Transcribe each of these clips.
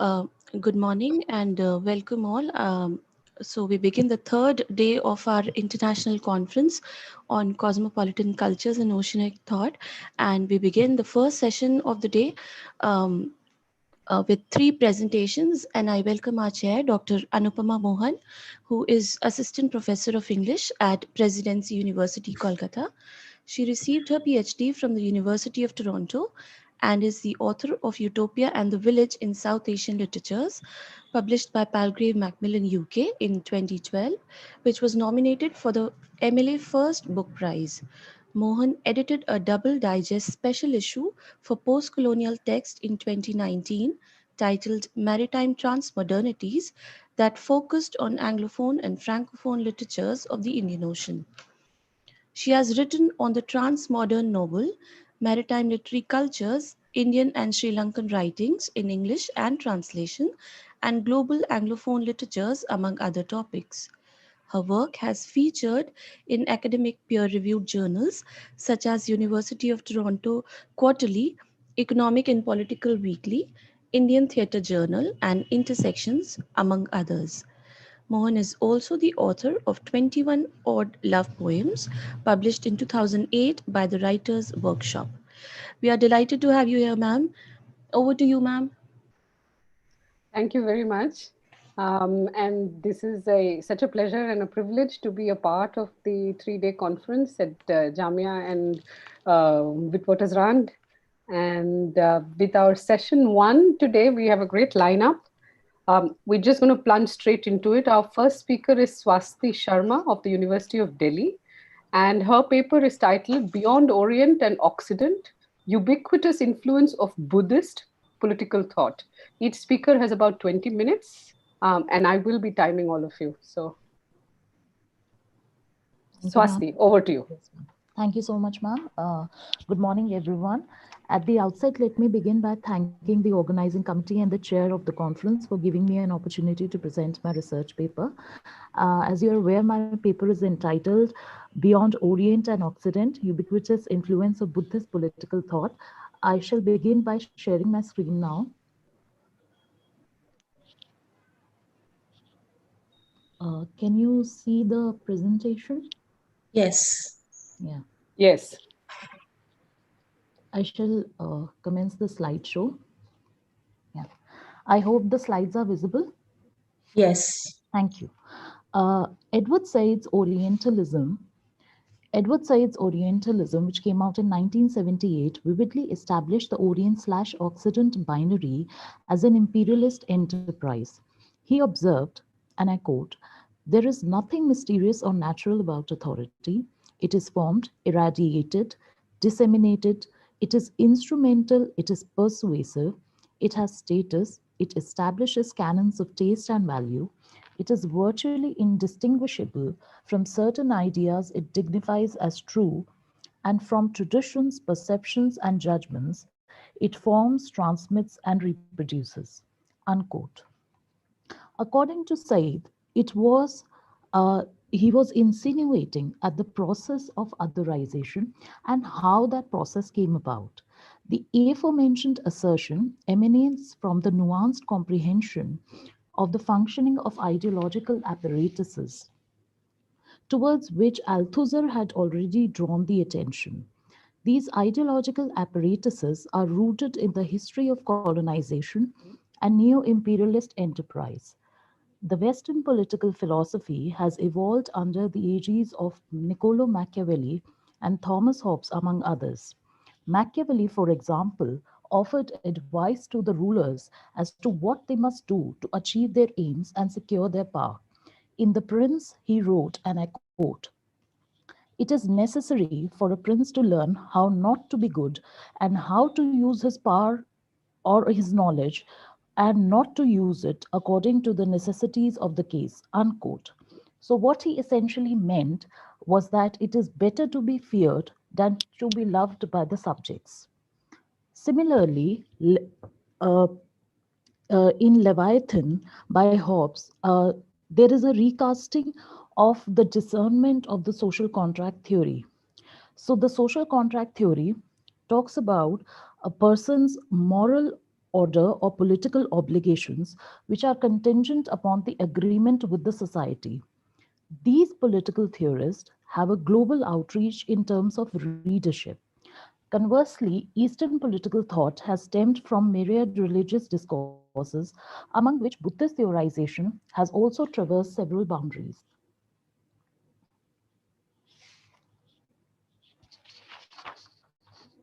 Uh, Good morning and welcome all. So we begin the third day of our international conference on cosmopolitan cultures and oceanic thought, and we begin the first session of the day um, with three presentations. And I welcome our chair, Dr. Anupama Mohan, who is Assistant Professor of English at Presidency University, Kolkata. She received her PhD from the University of Toronto and is the author of Utopia and the Village in South Asian Literatures, published by Palgrave Macmillan UK in 2012, which was nominated for the MLA First Book Prize. Mohan edited a double digest special issue for post-colonial text in 2019 titled Maritime Transmodernities that focused on Anglophone and Francophone literatures of the Indian Ocean. She has written on the transmodern novel, maritime literary cultures, Indian and Sri Lankan writings in English and translation, and global Anglophone literatures, among other topics. Her work has featured in academic peer-reviewed journals such as University of Toronto Quarterly, Economic and Political Weekly, Indian Theatre Journal, and Intersections, among others. Mohan is also the author of 21 odd love poems published in 2008 by the Writers' Workshop. We are delighted to have you here, ma'am. Over to you, ma'am. Thank you very much. And this is such a pleasure and a privilege to be a part of the 3-day conference at Jamia and Witwatersrand. And with our session one today, we have a great lineup. We're just going to plunge straight into it. Our first speaker is Swasti Sharma of the University of Delhi. And her paper is titled Beyond Orient and Occident, Ubiquitous Influence of Buddhist Political Thought. Each speaker has about 20 minutes, and I will be timing all of you. So, Thank you, ma'am. Swasti, over to you. Thank you so much, ma'am. Good morning, everyone. At the outset, let me begin by thanking the organizing committee and the chair of the conference for giving me an opportunity to present my research paper. As you're aware, my paper is entitled Beyond Orient and Occident, Ubiquitous Influence of Buddhist Political Thought. I shall begin by sharing my screen now. Can you see the presentation? Yes. Yeah. Yes. I shall commence the slideshow. Yeah. I hope the slides are visible. Yes. Thank you. Edward Said's Orientalism, which came out in 1978, vividly established the Orient/Occident binary as an imperialist enterprise. He observed, and I quote, "There is nothing mysterious or natural about authority. It is formed, irradiated, disseminated. It is instrumental, it is persuasive, it has status, it establishes canons of taste and value. It is virtually indistinguishable from certain ideas it dignifies as true, and from traditions, perceptions, and judgments it forms, transmits, and reproduces." Unquote. According to Said, it was he was insinuating at the process of otherization and how that process came about. The aforementioned assertion emanates from the nuanced comprehension of the functioning of ideological apparatuses, towards which Althusser had already drawn the attention. These ideological apparatuses are rooted in the history of colonization and neo-imperialist enterprise. The Western political philosophy has evolved under the aegis of Niccolo Machiavelli and Thomas Hobbes, among others. Machiavelli, for example, offered advice to the rulers as to what they must do to achieve their aims and secure their power. In The Prince, he wrote, and I quote, "It is necessary for a prince to learn how not to be good and how to use his power or his knowledge and not to use it according to the necessities of the case." Unquote. So, what he essentially meant was that it is better to be feared than to be loved by the subjects. Similarly, uh, in Leviathan by Hobbes, there is a recasting of the discernment of the social contract theory. So, the social contract theory talks about a person's moral order, or political obligations which are contingent upon the agreement with the society. These political theorists have a global outreach in terms of readership. Conversely, Eastern political thought has stemmed from myriad religious discourses, among which Buddhist theorization has also traversed several boundaries.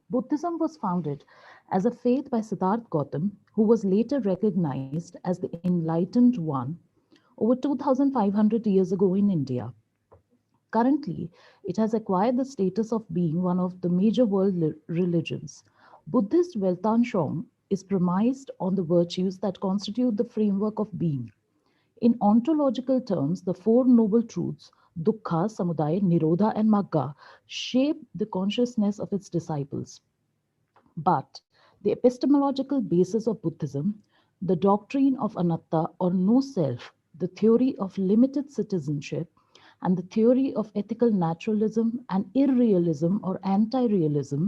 Buddhism was founded as a faith by Siddhartha Gautam, who was later recognized as the enlightened one over 2,500 years ago in India. Currently, it has acquired the status of being one of the major world religions. Buddhist Weltanschauung is premised on the virtues that constitute the framework of being. In ontological terms, the Four Noble Truths, Dukkha, Samudaya, Nirodha, and Magga, shape the consciousness of its disciples. But the epistemological basis of Buddhism, the doctrine of anatta or no self, the theory of limited citizenship, and the theory of ethical naturalism and irrealism or anti realism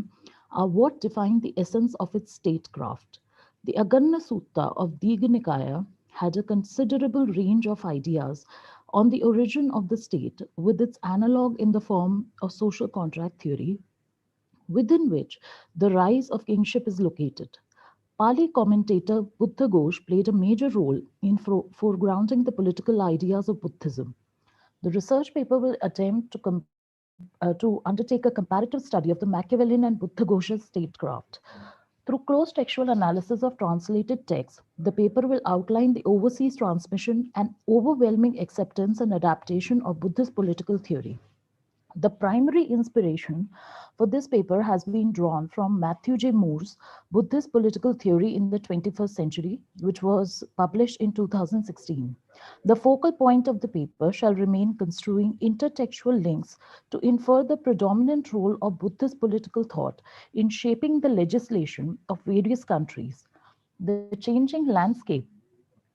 are what define the essence of its statecraft. The Aganna Sutta of Digha Nikaya had a considerable range of ideas on the origin of the state, with its analog in the form of social contract theory, within which the rise of kingship is located. Pali commentator Buddha Ghosh played a major role in foregrounding the political ideas of Buddhism. The research paper will attempt to undertake a comparative study of the Machiavellian and Buddha Ghosh's statecraft. Through close textual analysis of translated texts, the paper will outline the overseas transmission and overwhelming acceptance and adaptation of Buddhist political theory. The primary inspiration for this paper has been drawn from Matthew J. Moore's Buddhist Political Theory in the 21st Century, which was published in 2016. The focal point of the paper shall remain construing intertextual links to infer the predominant role of Buddhist political thought in shaping the legislation of various countries. The changing landscape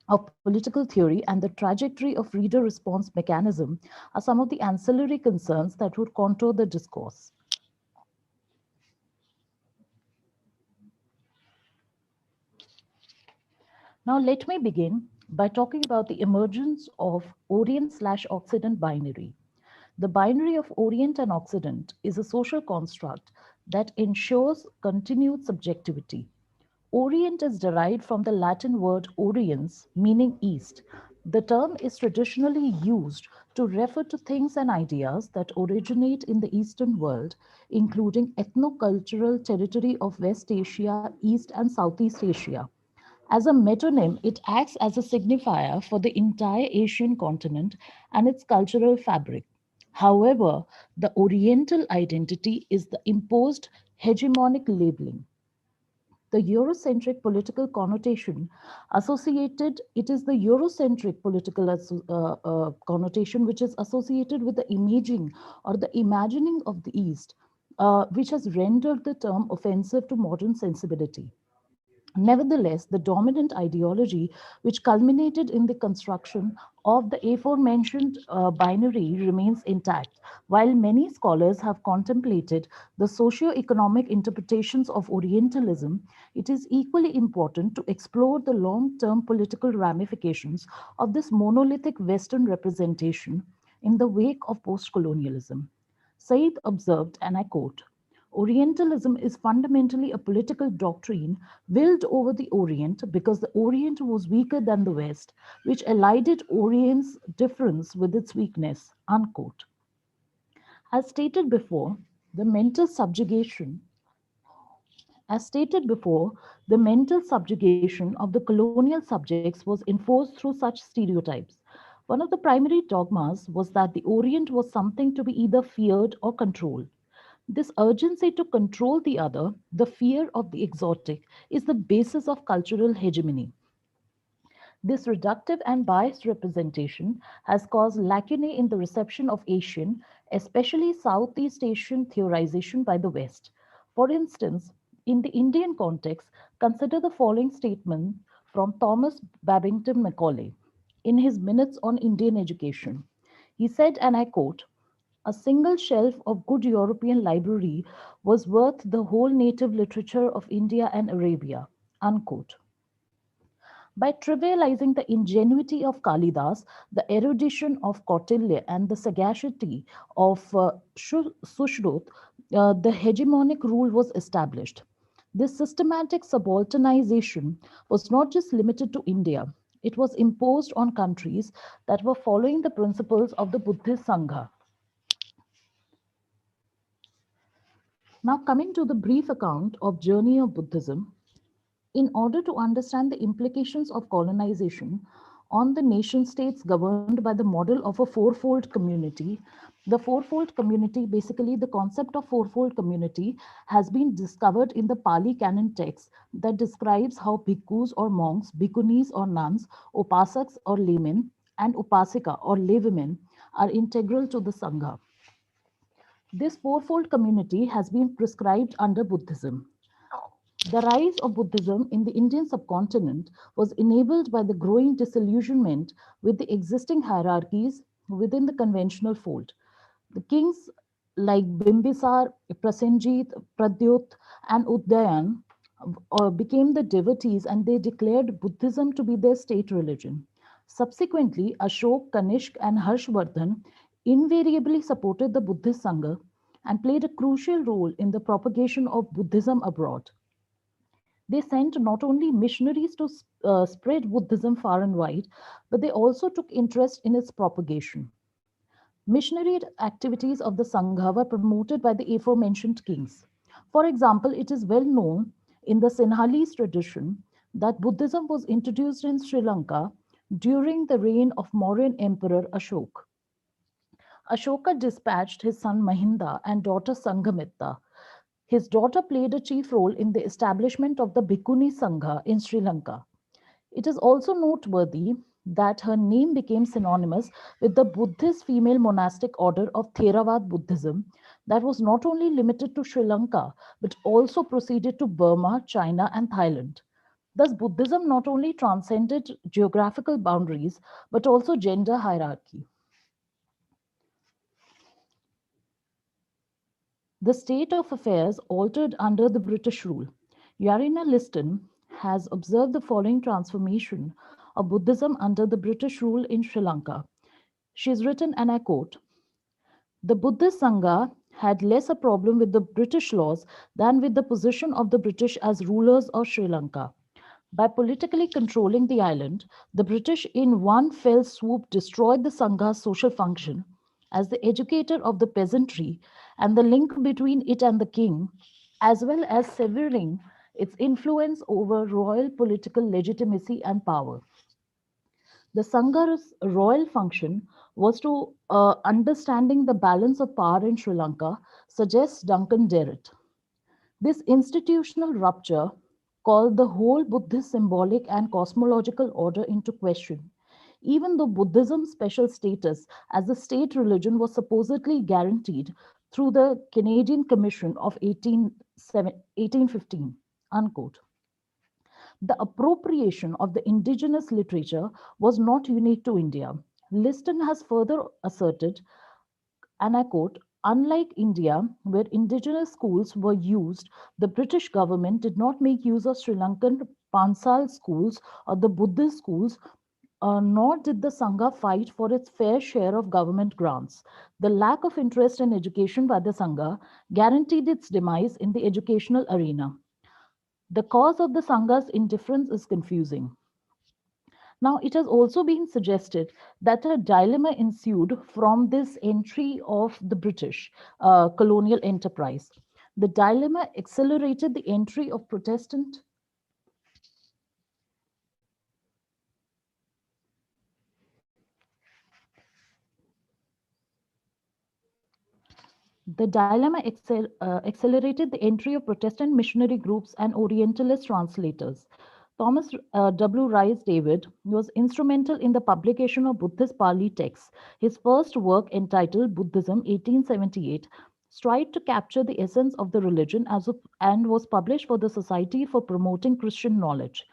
of political theory and the trajectory of reader response mechanism are some of the ancillary concerns that would contour the discourse. Now, let me begin by talking about the emergence of Orient/Occident binary. The binary of Orient and Occident is a social construct that ensures continued subjectivity. Orient is derived from the Latin word oriens, meaning east. The term is traditionally used to refer to things and ideas that originate in the Eastern world, including ethno-cultural territory of West Asia, East and Southeast Asia. As a metonym, it acts as a signifier for the entire Asian continent and its cultural fabric. However, the Oriental identity is the imposed hegemonic labeling. The Eurocentric political connotation associated, it is the Eurocentric political connotation which is associated with the imaging or the imagining of the East, which has rendered the term offensive to modern sensibility. Nevertheless, the dominant ideology, which culminated in the construction of the aforementioned binary, remains intact. While many scholars have contemplated the socio-economic interpretations of Orientalism, it is equally important to explore the long-term political ramifications of this monolithic Western representation in the wake of post-colonialism. Said observed, and I quote, Orientalism is fundamentally a political doctrine willed over the Orient because the Orient was weaker than the West, which elided Orient's difference with its weakness. Unquote. As stated before, the mental subjugation as stated before, the mental subjugation of the colonial subjects was enforced through such stereotypes. One of the primary dogmas was that the Orient was something to be either feared or controlled. This urgency to control the other, the fear of the exotic, is the basis of cultural hegemony. This reductive and biased representation has caused lacunae in the reception of Asian, especially Southeast Asian theorization by the West. For instance, in the Indian context, consider the following statement from Thomas Babington Macaulay in his Minutes on Indian Education. He said, and I quote, a single shelf of good European library was worth the whole native literature of India and Arabia. Unquote. By trivializing the ingenuity of Kalidas, the erudition of Kautilya, and the sagacity of Sushrut, the hegemonic rule was established. This systematic subalternization was not just limited to India, it was imposed on countries that were following the principles of the Buddhist Sangha. Now, coming to the brief account of Journey of Buddhism, in order to understand the implications of colonization on the nation states governed by the model of a fourfold community, the fourfold community, basically the concept of fourfold community, has been discovered in the Pali canon text that describes how bhikkhus or monks, bhikkhunis or nuns, upasaks or laymen, and upasika or laywomen are integral to the Sangha. This fourfold community has been prescribed under Buddhism. The rise of Buddhism in the Indian subcontinent was enabled by the growing disillusionment with the existing hierarchies within the conventional fold. The kings like Bimbisar, Prasenjit, Pradyut, and Udayan became the devotees, and they declared Buddhism to be their state religion. Subsequently, Ashok, Kanishk, and Harshvardhan invariably supported the Buddhist Sangha and played a crucial role in the propagation of Buddhism abroad. They sent not only missionaries to spread Buddhism far and wide, but they also took interest in its propagation. Missionary activities of the Sangha were promoted by the aforementioned kings. For example, it is well known in the Sinhalese tradition that Buddhism was introduced in Sri Lanka during the reign of Mauryan Emperor Ashoka. Ashoka dispatched his son Mahinda and daughter Sanghamitra. His daughter played a chief role in the establishment of the Bhikkhuni Sangha in Sri Lanka. It is also noteworthy that her name became synonymous with the Buddhist female monastic order of Theravada Buddhism that was not only limited to Sri Lanka but also proceeded to Burma, China, and Thailand. Thus, Buddhism not only transcended geographical boundaries but also gender hierarchy. The state of affairs altered under the British rule. Yarina Liston has observed the following transformation of Buddhism under the British rule in Sri Lanka. She has written, and I quote, "The Buddhist Sangha had less a problem with the British laws than with the position of the British as rulers of Sri Lanka. By politically controlling the island, the British in one fell swoop destroyed the Sangha's social function as the educator of the peasantry and the link between it and the king, as well as severing its influence over royal political legitimacy and power. The Sangha's royal function was to understanding the balance of power in Sri Lanka, suggests Duncan Derrett. This institutional rupture called the whole Buddhist symbolic and cosmological order into question, even though Buddhism's special status as a state religion was supposedly guaranteed through the Canadian Commission of 1815. Unquote. The appropriation of the indigenous literature was not unique to India. Liston has further asserted, and I quote, "Unlike India, where indigenous schools were used, the British government did not make use of Sri Lankan Pansal schools or the Buddhist schools, nor did the Sangha fight for its fair share of government grants. The lack of interest in education by the Sangha guaranteed its demise in the educational arena. The cause of the Sangha's indifference is confusing." Now, it has also been suggested that a dilemma ensued from this entry of the British colonial enterprise. The dilemma accelerated the entry of Protestant. The dilemma accelerated the entry of Protestant missionary groups and Orientalist translators. Thomas W. Rice David was instrumental in the publication of Buddhist Pali texts. His first work, entitled Buddhism, 1878, strived to capture the essence of the religion and was published for the Society for Promoting Christian Knowledge.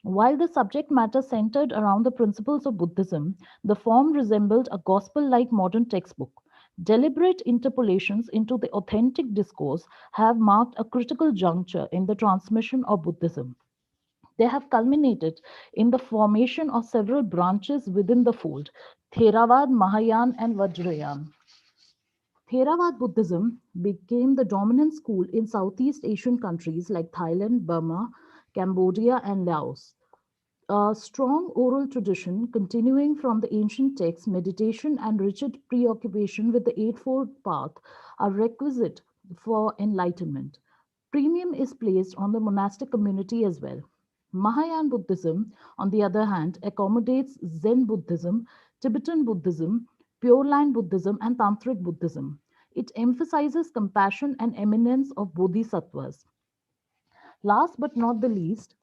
While the subject matter centered around the principles of Buddhism, the form resembled a gospel-like modern textbook. Deliberate interpolations into the authentic discourse have marked a critical juncture in the transmission of Buddhism. They have culminated in the formation of several branches within the fold: Theravada, Mahayana, and Vajrayana. Theravada Buddhism became the dominant school in Southeast Asian countries like Thailand, Burma, Cambodia, and Laos. A strong oral tradition continuing from the ancient texts, meditation, and rigid preoccupation with the Eightfold Path are requisite for enlightenment. Premium is placed on the monastic community as well. Mahayana Buddhism, on the other hand, accommodates Zen Buddhism, Tibetan Buddhism, Pure Land Buddhism, and Tantric Buddhism. It emphasizes compassion and eminence of bodhisattvas. Last but not the least,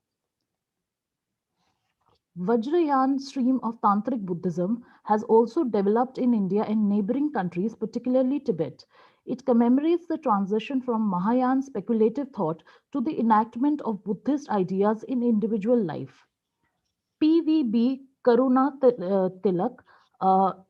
Vajrayana stream of Tantric Buddhism has also developed in India and neighboring countries, particularly Tibet. It commemorates the transition from Mahayana speculative thought to the enactment of Buddhist ideas in individual life. PVB Karuna Tilak,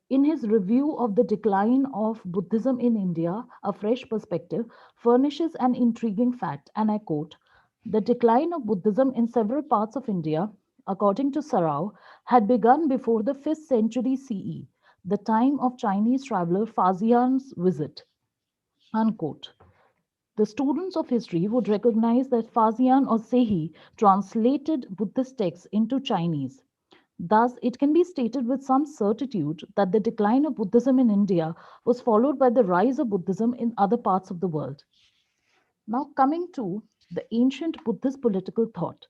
in his review of the decline of Buddhism in India, A Fresh Perspective, furnishes an intriguing fact, and I quote: "The decline of Buddhism in several parts of India, according to Sarao, had begun before the 5th century CE, the time of Chinese traveler Faxian's visit." Unquote. The students of history would recognize that Faxian or Sehi translated Buddhist texts into Chinese. Thus, it can be stated with some certitude that the decline of Buddhism in India was followed by the rise of Buddhism in other parts of the world. Now, coming to the ancient Buddhist political thought.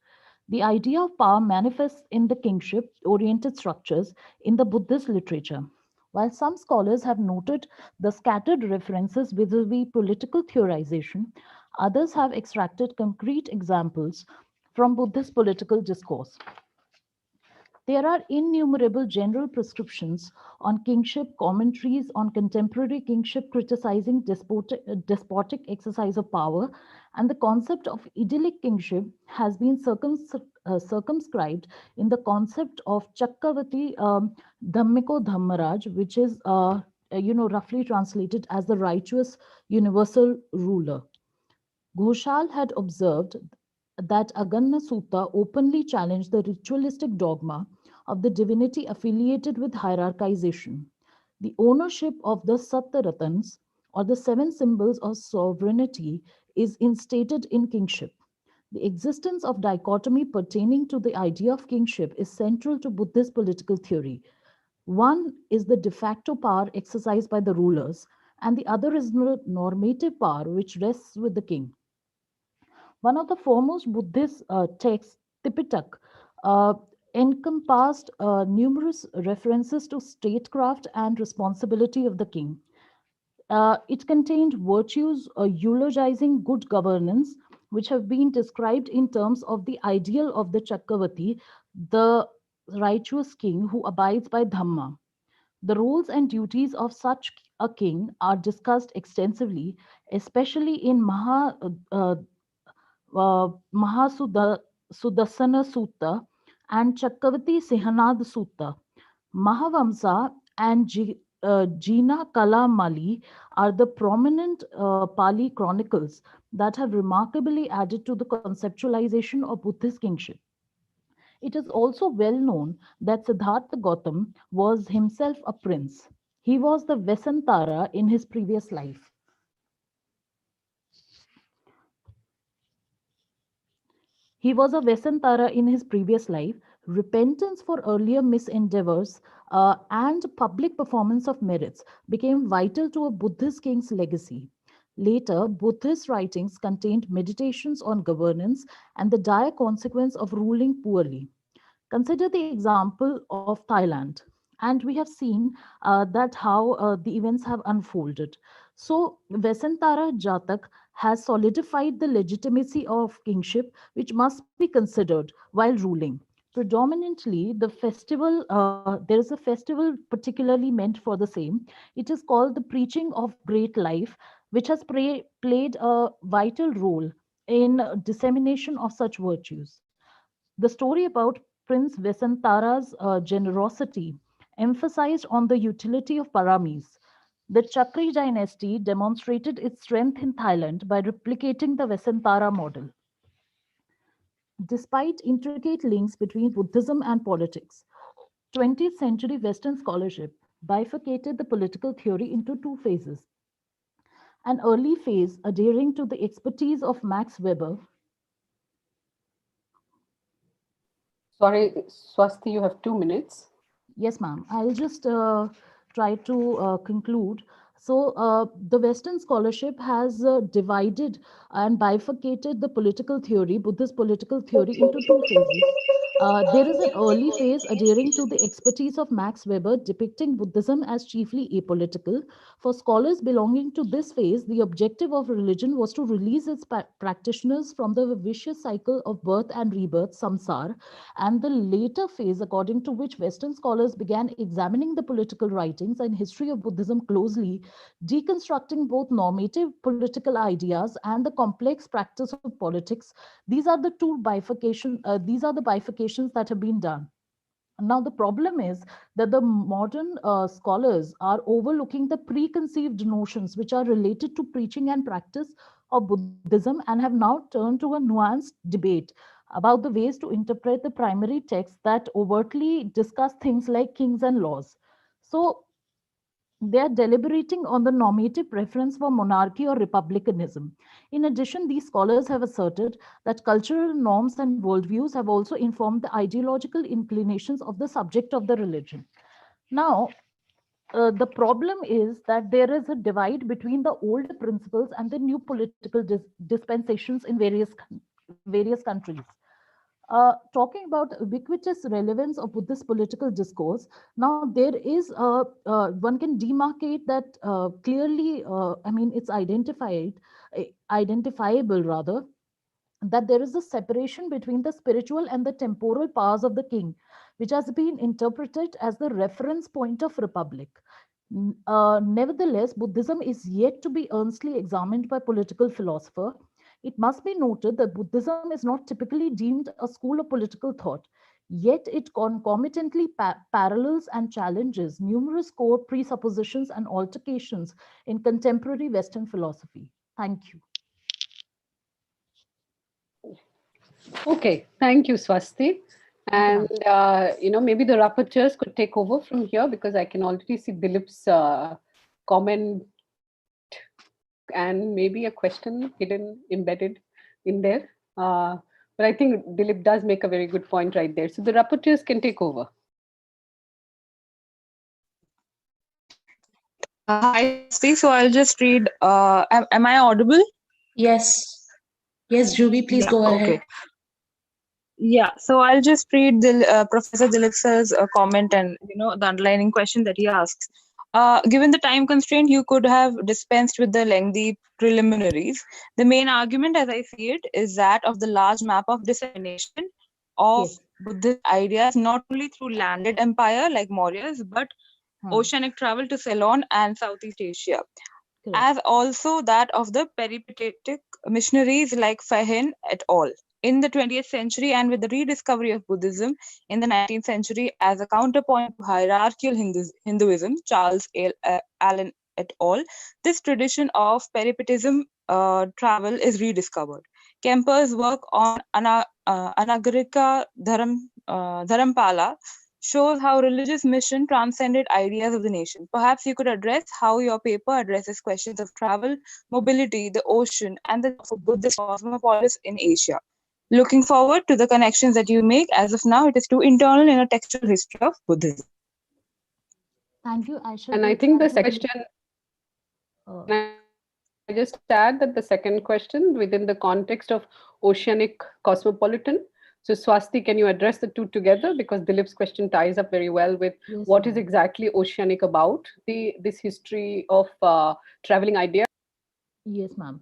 The idea of power manifests in the kingship oriented structures in the Buddhist literature. While some scholars have noted the scattered references vis-a-vis political theorization, others have extracted concrete examples from Buddhist political discourse. There are innumerable general prescriptions on kingship, commentaries on contemporary kingship criticizing despotic exercise of power, and the concept of idyllic kingship has been circumscribed in the concept of Chakkavati Dhammiko Dhammaraj, which is roughly translated as the righteous universal ruler. Ghoshal had observed that Aganna Sutta openly challenged the ritualistic dogma of the divinity affiliated with hierarchization. The ownership of the Satyaratans, or the seven symbols of sovereignty, is instated in kingship. The existence of dichotomy pertaining to the idea of kingship is central to Buddhist political theory. One is the de facto power exercised by the rulers, and the other is the normative power which rests with the king. One of the foremost Buddhist texts, Tipitak, uh, encompassed numerous references to statecraft and responsibility of the king. It contained virtues eulogizing good governance, which have been described in terms of the ideal of the Chakravarti, the righteous king who abides by Dhamma. The roles and duties of such a king are discussed extensively, especially in Mahasudassana Sutta and Chakravarti Sihanad Sutta. Mahavamsa and Jina Kala Mali are the prominent Pali chronicles that have remarkably added to the conceptualization of Buddhist kingship. It is also well known that Siddhartha Gautam was himself a prince. He was the Vesantara in his previous life. He was a Vesantara in his previous life. Repentance for earlier misendeavors and public performance of merits became vital to a Buddhist king's legacy. Later, Buddhist writings contained meditations on governance and the dire consequence of ruling poorly. Consider the example of Thailand, and we have seen that how the events have unfolded. So, Vesantara Jatak has solidified the legitimacy of kingship, which must be considered while ruling. Predominantly, there is a festival particularly meant for the same. It is called the Preaching of Great Life, which has played a vital role in dissemination of such virtues. The story about Prince Vesantara's generosity emphasized on the utility of paramis. The Chakri dynasty demonstrated its strength in Thailand by replicating the Vesantara model. Despite intricate links between Buddhism and politics, 20th century Western scholarship bifurcated the political theory into two phases. An early phase adhering to the expertise of Max Weber. Sorry, Swasti, you have 2 minutes. Yes, ma'am. I'll just try to conclude. So, the Western scholarship has divided and bifurcated the political theory, Buddhist political theory, into two phases. There is an early phase adhering to the expertise of Max Weber, depicting Buddhism as chiefly apolitical. For scholars belonging to this phase, the objective of religion was to release its practitioners from the vicious cycle of birth and rebirth, samsara, and the later phase, according to which Western scholars began examining the political writings and history of Buddhism closely, deconstructing both normative political ideas and the complex practice of politics. These are the bifurcations that have been done. Now, the problem is that the modern scholars are overlooking the preconceived notions which are related to preaching and practice of Buddhism and have now turned to a nuanced debate about the ways to interpret the primary texts that overtly discuss things like kings and laws. So, they are deliberating on the normative preference for monarchy or republicanism. In addition, these scholars have asserted that cultural norms and worldviews have also informed the ideological inclinations of the subject of the religion. Now, the problem is that there is a divide between the old principles and the new political dispensations in various countries. Talking about ubiquitous relevance of Buddhist political discourse, now there is one can demarcate that clearly. I mean, it's identifiable rather, that there is a separation between the spiritual and the temporal powers of the king, which has been interpreted as the reference point of republic. Nevertheless, Buddhism is yet to be earnestly examined by political philosopher. It must be noted that Buddhism is not typically deemed a school of political thought, yet it concomitantly parallels and challenges numerous core presuppositions and altercations in contemporary Western philosophy. Thank you. Okay, thank you, Swasti. Thank you, And ma'am. maybe the rapporteurs could take over from here because I can already see Dilip's comment and maybe a question hidden embedded in there. But I think Dilip does make a very good point right there. So the rapporteurs can take over. Hi, Swasti. So I'll just read. Am I audible? Yes. Yes, Juby, please Yeah. go Okay. ahead. Yeah. So I'll just read Professor Dilip's comment and the underlining question that he asks. Given the time constraint, you could have dispensed with the lengthy preliminaries. The main argument, as I see it, is that of the large map of dissemination of Yes. Buddhist ideas, not only through landed empire like Mauryas, but Hmm. oceanic travel to Ceylon and Southeast Asia, Correct. as also that of the peripatetic missionaries like Fahin et al. In the 20th century, and with the rediscovery of Buddhism in the 19th century as a counterpoint to hierarchical Hinduism, Allen et al., this tradition of peripatism travel is rediscovered. Kemper's work on Anagarika Dharampala shows how religious mission transcended ideas of the nation. Perhaps you could address how your paper addresses questions of travel, mobility, the ocean, and the for Buddhist cosmopolis in Asia. Looking forward to the connections that you make. As of now, it is too internal in a textual history of Buddhism. Thank you. I shall And I just think add the that question, uh, can I just add that the second question within the context of Oceanic Cosmopolitan. So Swasti, can you address the two together? Because Dilip's question ties up very well with yes, what is ma'am. exactly Oceanic about, this history of traveling idea. Yes, ma'am.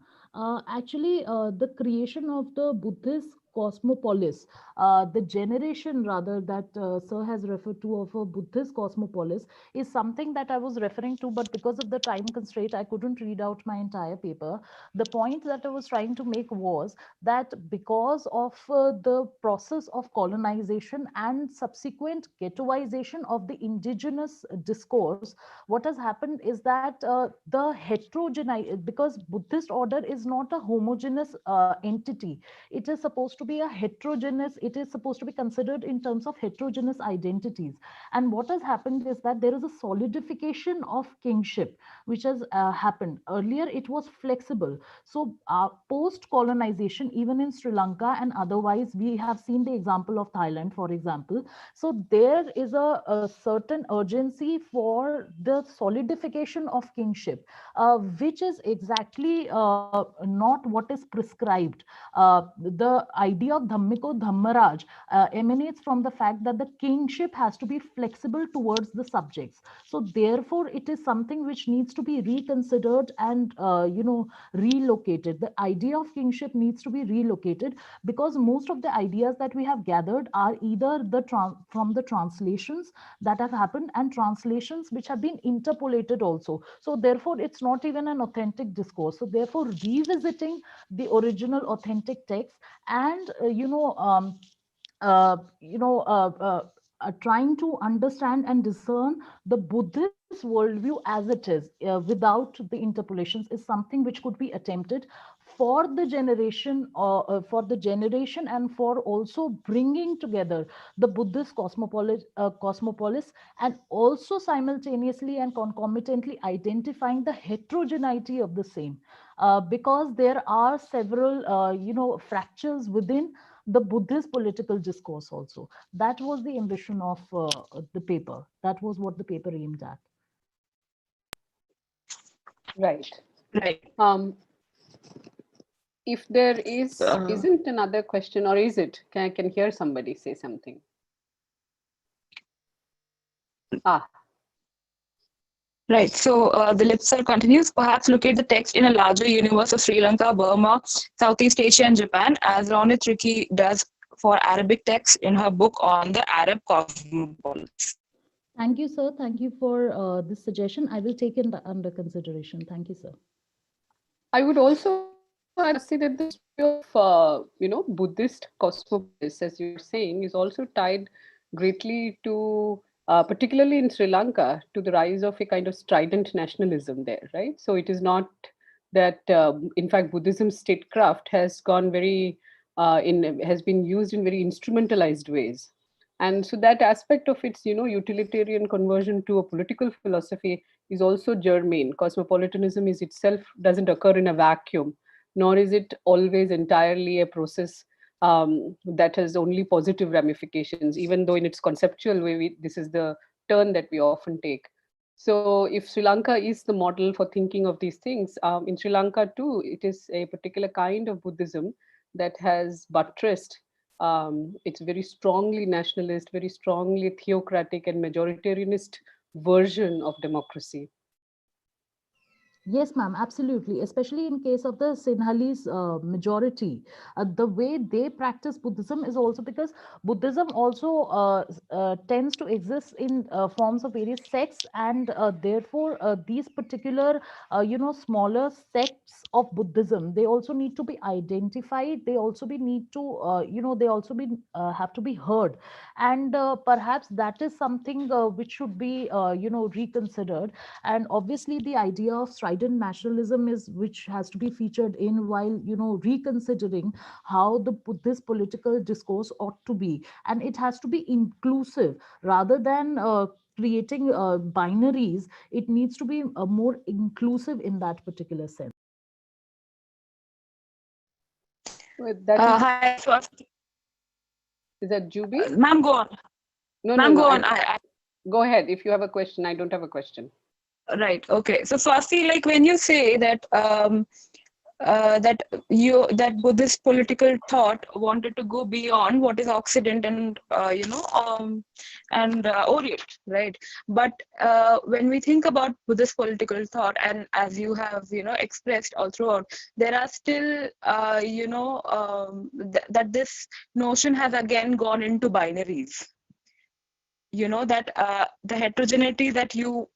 Actually, the creation of the Buddhist cosmopolis, the generation rather that Sir has referred to of a Buddhist cosmopolis, is something that I was referring to, but because of the time constraint, I couldn't read out my entire paper. The point that I was trying to make was that because of the process of colonization and subsequent ghettoization of the indigenous discourse, what has happened is that the heterogeneity, because Buddhist order is not a homogeneous entity, it is supposed to to be a heterogeneous, it is supposed to be considered in terms of heterogeneous identities. And what has happened is that there is a solidification of kingship, which has happened. Earlier, it was flexible. So post-colonization, even in Sri Lanka and otherwise, we have seen the example of Thailand, for example. So there is a certain urgency for the solidification of kingship, which is exactly not what is prescribed. The idea of Dhammiko Dhammaraj emanates from the fact that the kingship has to be flexible towards the subjects. So therefore, it is something which needs to be reconsidered and relocated. The idea of kingship needs to be relocated, because most of the ideas that we have gathered are either from the translations that have happened, and translations which have been interpolated also. So therefore, it's not even an authentic discourse. So therefore, revisiting the original authentic text and trying to understand and discern the Buddhist worldview as it is, without the interpolations, is something which could be attempted for the generation, and for also bringing together the Buddhist cosmopolis, and also simultaneously and concomitantly identifying the heterogeneity of the same, because there are several fractures within the Buddhist political discourse also. That was the ambition of the paper. That was what the paper aimed at. Right. Right. If there isn't another question, or is it? I can hear somebody say something. Right. So the lecture continues. Perhaps locate the text in a larger universe of Sri Lanka, Burma, Southeast Asia, and Japan, as Ronit Ricky does for Arabic texts in her book on the Arab cosmopolis. Thank you, sir. Thank you for this suggestion. I will take it under consideration. Thank you, sir. I would also say that the story of Buddhist cosmopolis, as you were saying, is also tied greatly to, particularly in Sri Lanka, to the rise of a kind of strident nationalism there, right? So it is not that, in fact, Buddhism's statecraft has gone has been used in very instrumentalized ways. And so that aspect of its, utilitarian conversion to a political philosophy is also germane. Cosmopolitanism is itself doesn't occur in a vacuum, nor is it always entirely a process that has only positive ramifications, even though in its conceptual way, this is the turn that we often take. So if Sri Lanka is the model for thinking of these things, in Sri Lanka too, it is a particular kind of Buddhism that has buttressed it's very strongly nationalist, very strongly theocratic and majoritarianist version of democracy. Yes, ma'am, absolutely. Especially in case of the Sinhalese majority, the way they practice Buddhism is also because Buddhism also tends to exist in forms of various sects, and therefore these particular, smaller sects of Buddhism, they also need to be identified. They also need to, they also have to be heard, and perhaps that is something which should be, reconsidered. And obviously, the idea of strident nationalism is which has to be featured in, while reconsidering how the Buddhist political discourse ought to be, and it has to be inclusive rather than creating binaries. It needs to be more inclusive in that particular sense. Hi, Swasti. Is that Juby? Ma'am, go on. No, Ma'am, no, go no. on. Go ahead. If you have a question, I don't have a question. Right. Okay. So, Swasti, like when you say that that Buddhist political thought wanted to go beyond what is Occident and Orient, right? But when we think about Buddhist political thought, and as you have expressed all throughout, there are still that this notion has again gone into binaries. That the heterogeneity that you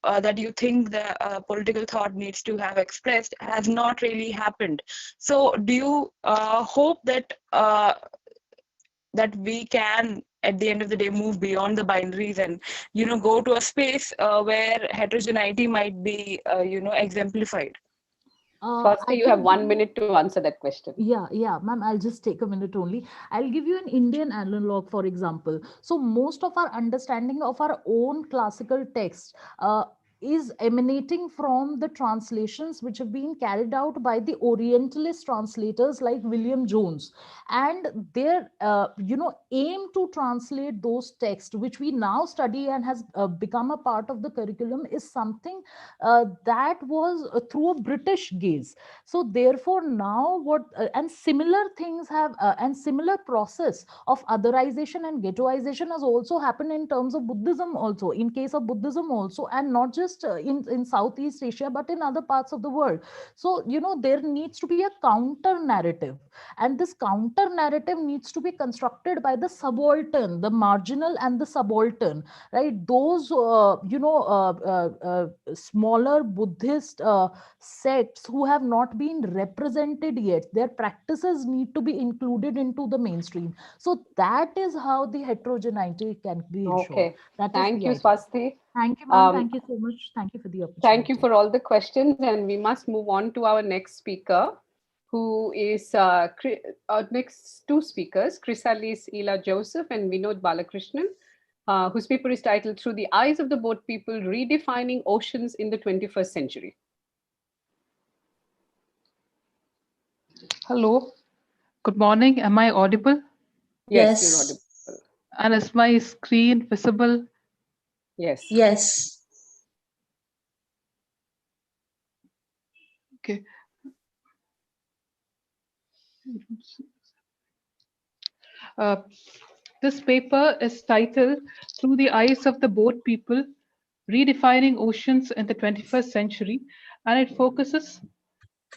think the political thought needs to have expressed has not really happened. So do you hope that that we can at the end of the day move beyond the binaries and go to a space where heterogeneity might be exemplified? Swasti, I you have can give 1 minute to answer that question. yeah, ma'am, I'll just take a minute only. I'll give you an Indian analog, for example. So most of our understanding of our own classical text is emanating from the translations which have been carried out by the Orientalist translators like William Jones, and their aim to translate those texts, which we now study and has become a part of the curriculum, is something that was through a British gaze. So therefore now what and similar things have and similar process of otherization and ghettoization has also happened in terms of Buddhism also, in case of Buddhism also, and not just in Southeast Asia but in other parts of the world. So there needs to be a counter narrative, and this counter narrative needs to be constructed by the subaltern, the marginal and the subaltern, right? Those smaller Buddhist sects who have not been represented yet, their practices need to be included into the mainstream. So that is how the heterogeneity can be ensured. Okay. That is Thank the you, idea. Swasti. Thank you, ma'am. Um, Thank you so much. Thank you for the Thank you opportunity. for all the questions, and we must move on to our next speaker, who is our next two speakers, Chrisalice Ela Joseph and Vinod Balakrishnan, whose paper is titled "Through the Eyes of the Boat People: Redefining Oceans in the 21st Century." Hello, good morning. Am I audible? Yes, you're audible. Yes. And is my screen visible? Yes. Yes. Okay. Uh, this paper is titled Through the Eyes of the Boat People, Redefining Oceans in the 21st Century, and it focuses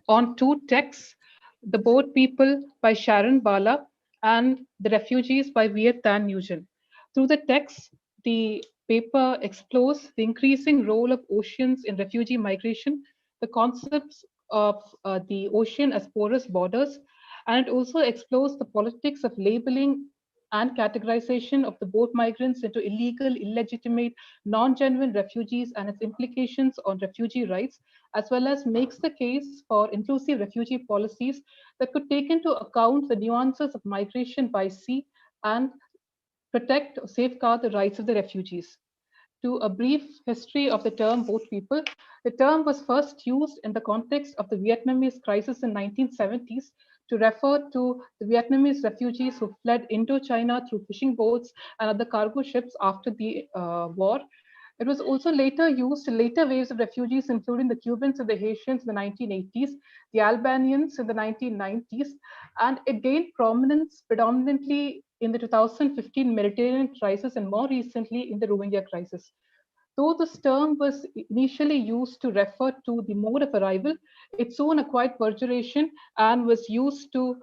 on two texts, The Boat People by Sharon Bala and The Refugees by Viet Tan Nguyen. Through the text, the paper explores the increasing role of oceans in refugee migration, the concepts of the ocean as porous borders, and it also explores the politics of labeling and categorization of the boat migrants into illegal, illegitimate, non-genuine refugees and its implications on refugee rights, as well as makes the case for inclusive refugee policies that could take into account the nuances of migration by sea and protect or safeguard the rights of the refugees. To a brief history of the term boat people, the term was first used in the context of the Vietnamese crisis in 1970s to refer to the Vietnamese refugees who fled Indochina through fishing boats and other cargo ships after the war. It was also later used in later waves of refugees, including the Cubans and the Haitians in the 1980s, the Albanians in the 1990s, and it gained prominence predominantly in the 2015 Mediterranean crisis and more recently in the Rohingya crisis. Though this term was initially used to refer to the mode of arrival, it soon acquired pejoration and was used to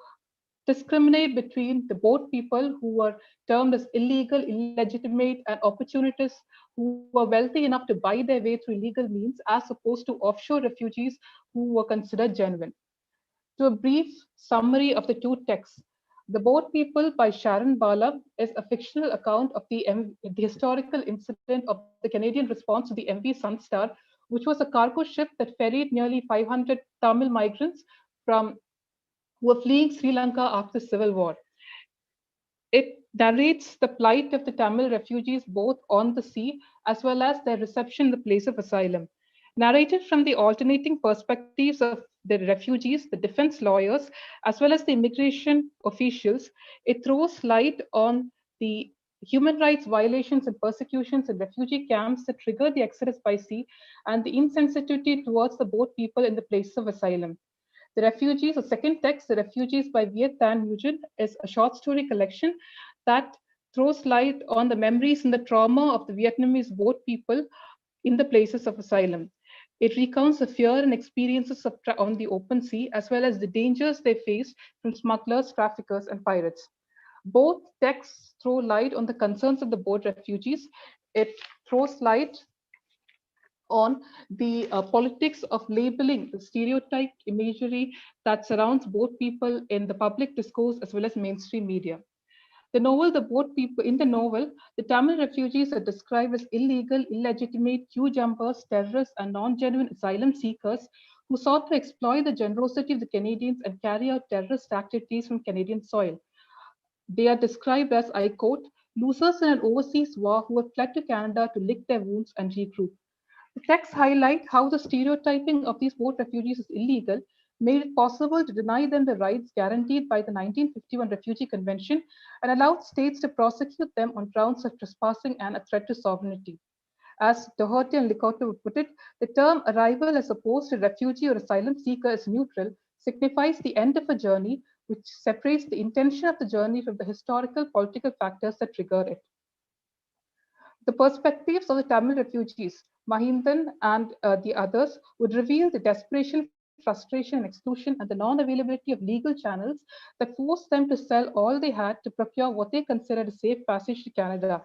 discriminate between the boat people who were termed as illegal, illegitimate, and opportunists who were wealthy enough to buy their way through illegal means, as opposed to offshore refugees who were considered genuine. To a brief summary of the two texts, The Boat People by Sharon Bala is a fictional account of the historical incident of the Canadian response to the MV Sunstar, which was a cargo ship that ferried nearly 500 Tamil migrants from who were fleeing Sri Lanka after the civil war. It narrates the plight of the Tamil refugees both on the sea as well as their reception in the place of asylum. Narrated from the alternating perspectives of the refugees, the defense lawyers, as well as the immigration officials, it throws light on the human rights violations and persecutions in refugee camps that trigger the exodus by sea and the insensitivity towards the boat people in the place of asylum. The Refugees, a second text, The Refugees by Viet Tan Nguyen, is a short story collection that throws light on the memories and the trauma of the Vietnamese boat people in the places of asylum. It recounts the fear and experiences on the open sea, as well as the dangers they face from smugglers, traffickers, and pirates. Both texts throw light on the concerns of the boat refugees. It throws light on the politics of labeling the stereotype imagery that surrounds both people in the public discourse as well as mainstream media. In the novel, the Tamil refugees are described as illegal, illegitimate, queue jumpers, terrorists, and non-genuine asylum seekers who sought to exploit the generosity of the Canadians and carry out terrorist activities from Canadian soil. They are described as, I quote, losers in an overseas war who have fled to Canada to lick their wounds and regroup. The texts highlight how the stereotyping of these boat refugees is illegal made it possible to deny them the rights guaranteed by the 1951 Refugee Convention and allowed states to prosecute them on grounds of trespassing and a threat to sovereignty. As Doherty and Licotte would put it, the term arrival as opposed to refugee or asylum seeker is neutral, signifies the end of a journey, which separates the intention of the journey from the historical political factors that trigger it. The perspectives of the Tamil refugees, Mahindan and the others, would reveal the desperation, frustration, and exclusion, and the non availability of legal channels that forced them to sell all they had to procure what they considered a safe passage to Canada.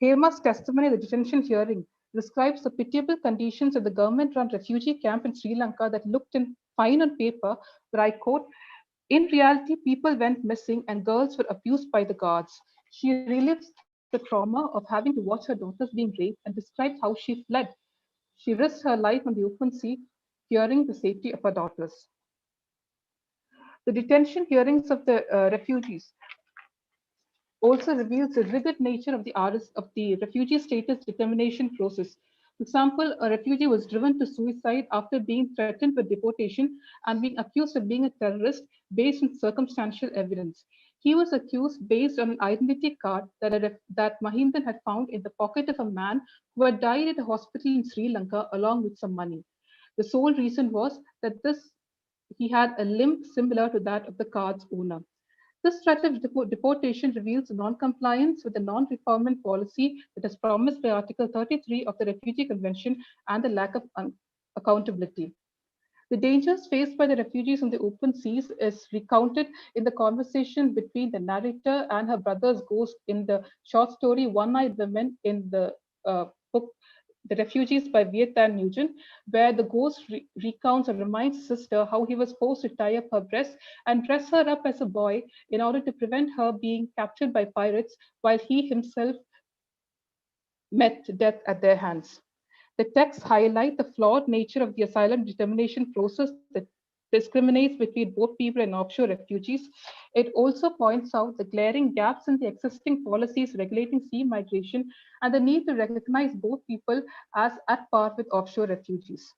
Hema's testimony at the detention hearing describes the pitiable conditions of the government run refugee camp in Sri Lanka that looked fine on paper, but I quote, in reality, people went missing and girls were abused by the guards. She relives the trauma of having to watch her daughters being raped and describes how she fled. She risked her life on the open sea, fearing the safety of her daughters. The detention hearings of the refugees also reveals the rigid nature of the refugee status determination process. For example, a refugee was driven to suicide after being threatened with deportation and being accused of being a terrorist based on circumstantial evidence. He was accused based on an identity card that Mahindan had found in the pocket of a man who had died at a hospital in Sri Lanka along with some money. The sole reason was that he had a limb similar to that of the card's owner. This threat of deportation reveals non-compliance with the non-refoulement policy that is promised by Article 33 of the Refugee Convention and the lack of accountability. The dangers faced by the refugees on the open seas is recounted in the conversation between the narrator and her brother's ghost in the short story One-Eyed Women in the book The Refugees by Viet Thanh Nguyen, where the ghost recounts or reminds his sister how he was forced to tie up her breasts and dress her up as a boy in order to prevent her being captured by pirates while he himself met death at their hands. The texts highlight the flawed nature of the asylum determination process that discriminates between both people and offshore refugees. It also points out the glaring gaps in the existing policies regulating sea migration and the need to recognize both people as at par with offshore refugees.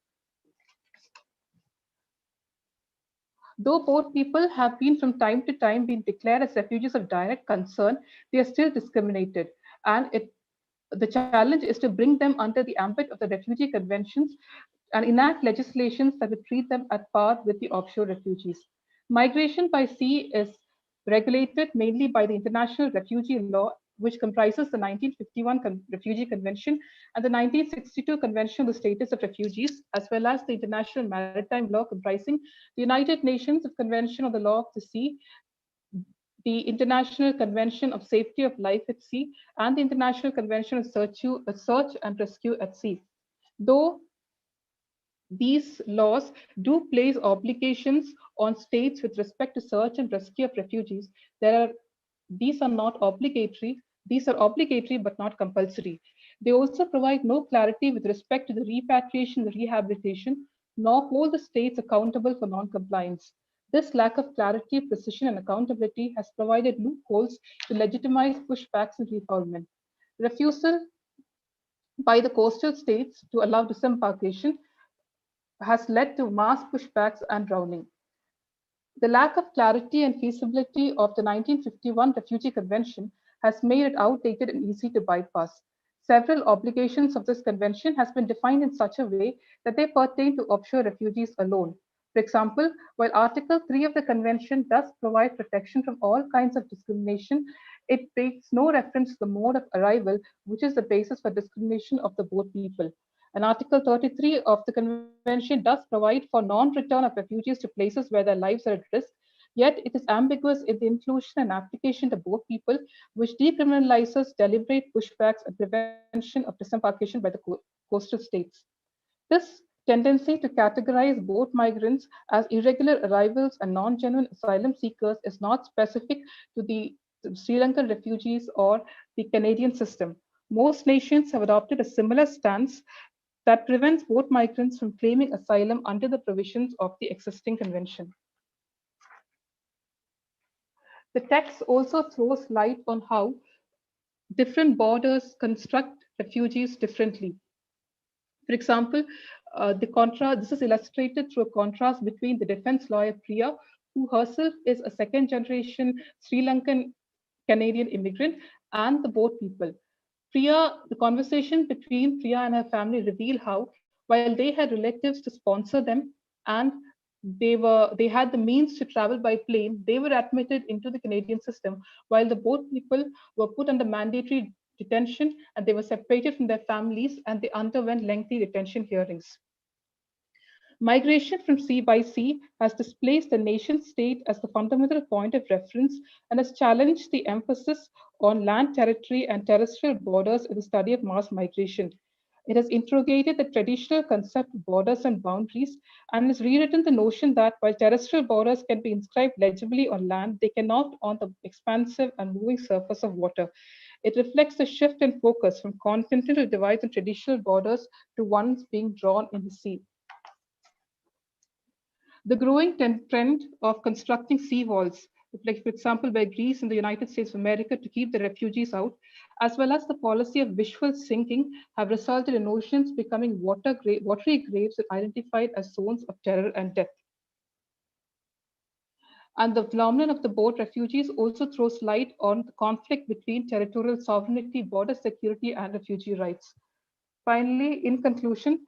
Though both people have been from time to time been declared as refugees of direct concern, they are still discriminated. And the challenge is to bring them under the ambit of the refugee conventions and enact legislations that would treat them at par with the offshore refugees. Migration by sea is regulated mainly by the International Refugee Law, which comprises the 1951 Refugee Convention and the 1962 Convention on the Status of Refugees, as well as the International Maritime Law comprising the United Nations Convention on the Law of the Sea, the International Convention of Safety of Life at Sea, and the International Convention of Search and Rescue at Sea. Though these laws do place obligations on states with respect to search and rescue of refugees, these are not obligatory. These are obligatory but not compulsory. They also provide no clarity with respect to the repatriation and rehabilitation, nor hold the states accountable for non-compliance. This lack of clarity, precision, and accountability has provided loopholes to legitimize pushbacks and refoulement. Refusal by the coastal states to allow disembarkation has led to mass pushbacks and drowning. The lack of clarity and feasibility of the 1951 Refugee Convention has made it outdated and easy to bypass. Several obligations of this convention has been defined in such a way that they pertain to offshore refugees alone. For example, while Article 3 of the convention does provide protection from all kinds of discrimination, it makes no reference to the mode of arrival, which is the basis for discrimination of the both people. And Article 33 of the Convention does provide for non-return of refugees to places where their lives are at risk, yet it is ambiguous in the inclusion and application to both people, which decriminalizes deliberate pushbacks and prevention of disembarkation by the coastal states. This tendency to categorize both migrants as irregular arrivals and non-genuine asylum seekers is not specific to the Sri Lankan refugees or the Canadian system. Most nations have adopted a similar stance that prevents both migrants from claiming asylum under the provisions of the existing convention. The text also throws light on how different borders construct refugees differently. For example, this is illustrated through a contrast between the defense lawyer Priya, who herself is a second generation Sri Lankan Canadian immigrant, and the boat people. The conversation between Priya and her family reveal how, while they had relatives to sponsor them and they had the means to travel by plane, they were admitted into the Canadian system, while the boat people were put under mandatory detention and they were separated from their families and they underwent lengthy detention hearings. Migration from sea by sea has displaced the nation state as the fundamental point of reference and has challenged the emphasis on land territory and terrestrial borders in the study of mass migration. It has interrogated the traditional concept of borders and boundaries and has rewritten the notion that while terrestrial borders can be inscribed legibly on land, they cannot on the expansive and moving surface of water. It reflects the shift in focus from continental divides and traditional borders to ones being drawn in the sea. The growing trend of constructing sea walls, like for example by Greece and the United States of America to keep the refugees out, as well as the policy of visual sinking, have resulted in oceans becoming watery graves identified as zones of terror and death. And the phenomenon of the boat refugees also throws light on the conflict between territorial sovereignty, border security, and refugee rights. Finally, in conclusion,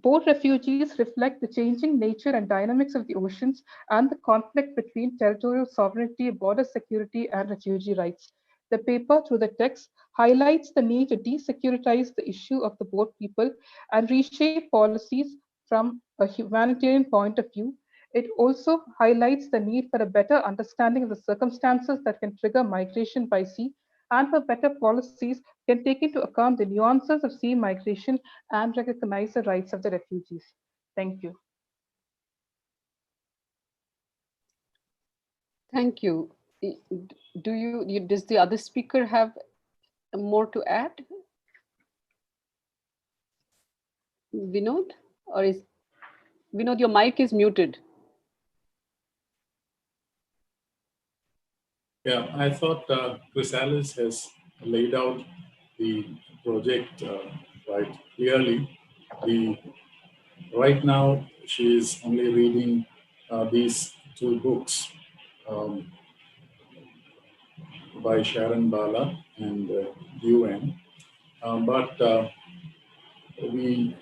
boat refugees reflect the changing nature and dynamics of the oceans and the conflict between territorial sovereignty, border security, and refugee rights. The paper, through the text, highlights the need to desecuritize the issue of the boat people and reshape policies from a humanitarian point of view. It also highlights the need for a better understanding of the circumstances that can trigger migration by sea and for better policies can take into account the nuances of sea migration and recognize the rights of the refugees. Thank you. Thank you. Does the other speaker have more to add? Vinod, or is Vinod, your mic is muted. Yeah, I thought Chrisalice has laid out the project right clearly. Right now, she is only reading these two books by Sharon Bala and UN. But we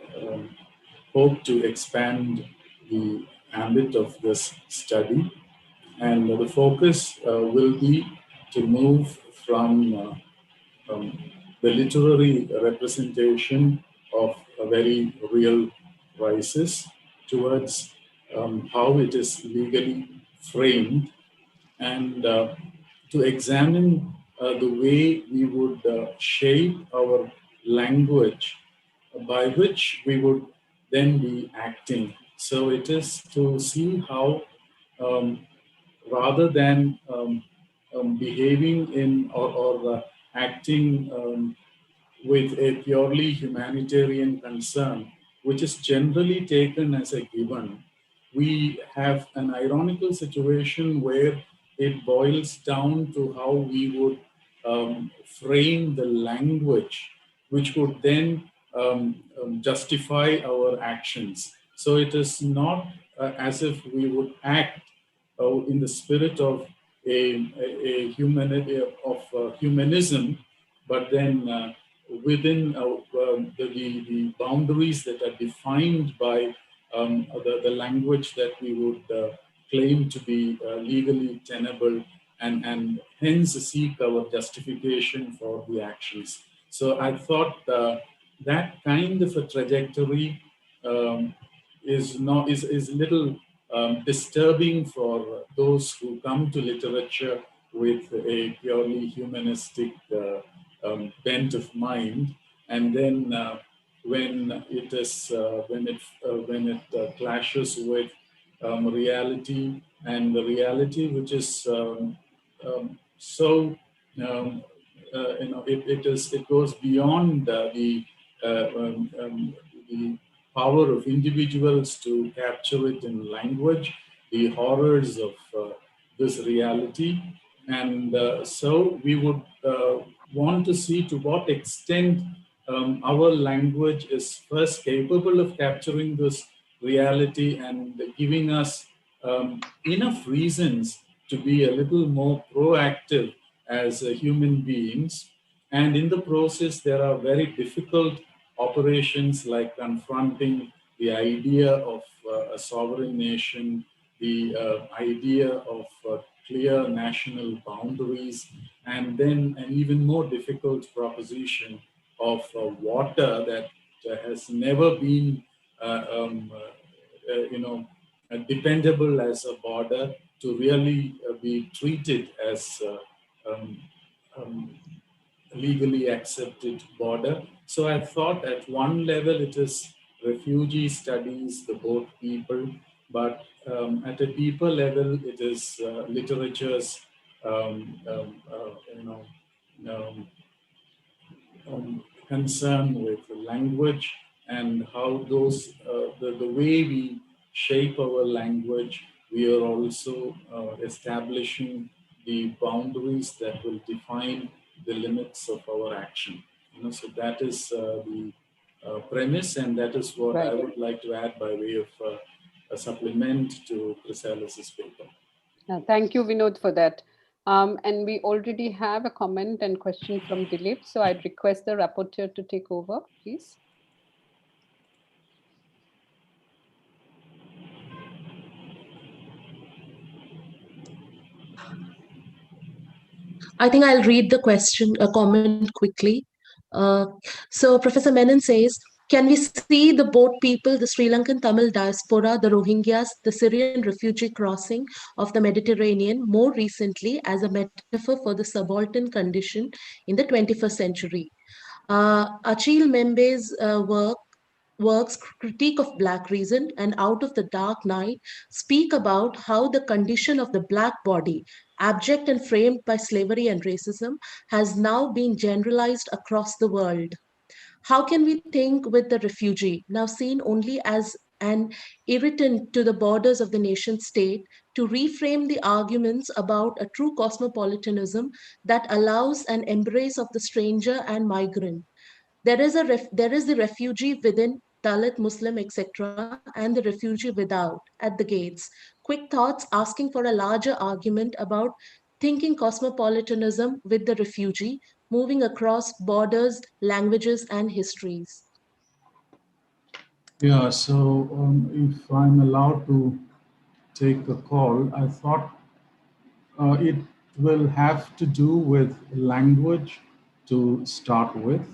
hope to expand the ambit of this study, and the focus will be to move from the literary representation of a very real crisis towards how it is legally framed, and to examine the way we would shape our language by which we would then be acting. So it is to see how rather than behaving in or acting with a purely humanitarian concern, which is generally taken as a given, we have an ironical situation where it boils down to how we would frame the language, which would then justify our actions. So it is not as if we would act in the spirit of humanism, but then within the boundaries that are defined by the language that we would claim to be legally tenable, and hence seek our justification for the actions. So I thought that kind of a trajectory is little disturbing for those who come to literature with a purely humanistic bent of mind, and then when it clashes with reality, and the reality which is so it goes beyond the power of individuals to capture it in language, the horrors of this reality. And so we would want to see to what extent our language is first capable of capturing this reality and giving us enough reasons to be a little more proactive as human beings. And in the process, there are very difficult operations like confronting the idea of a sovereign nation, the idea of clear national boundaries, and then an even more difficult proposition of water that has never been, dependable as a border to really be treated as um, um, legally accepted border. So I thought at one level it is refugee studies, the boat people, but at a deeper level it is literature's, um, um, uh, you know, um, concern with language and how the way we shape our language, we are also establishing the boundaries that will define the limits of our action. So that is the premise, and that is what I would like to add by way of a supplement to Chrisalice's paper. Thank you, Vinod, for that. And we already have a comment and question from Dilip. So I'd request the rapporteur to take over, please. I think I'll read the question, a comment quickly. So Professor Menon says, can we see the boat people, the Sri Lankan Tamil diaspora, the Rohingyas, the Syrian refugee crossing of the Mediterranean more recently as a metaphor for the subaltern condition in the 21st century? Achille Mbembe's works Critique of Black Reason and Out of the Dark Night speak about how the condition of the Black body, abject and framed by slavery and racism, has now been generalized across the world. How can we think with the refugee, now seen only as an irritant to the borders of the nation state, to reframe the arguments about a true cosmopolitanism that allows an embrace of the stranger and migrant? There is the refugee within, Dalit, Muslim, etc., and the refugee without, at the gates. Quick thoughts asking for a larger argument about thinking cosmopolitanism with the refugee, moving across borders, languages, and histories. Yeah, so if I'm allowed to take a call, I thought it will have to do with language to start with.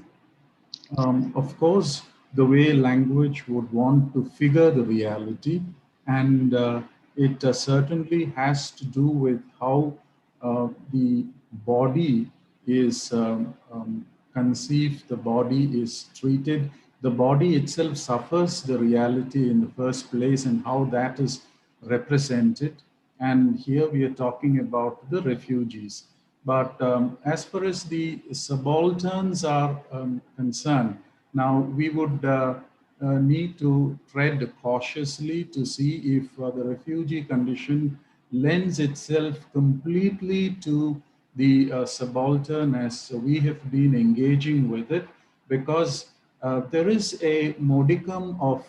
Of course, the way language would want to figure the reality, and it certainly has to do with how the body is conceived, the body is treated, the body itself suffers the reality in the first place, and how that is represented. And here we are talking about the refugees. But as far as the subalterns are concerned, now we would need to tread cautiously to see if the refugee condition lends itself completely to the subaltern as we have been engaging with it, because there is a modicum of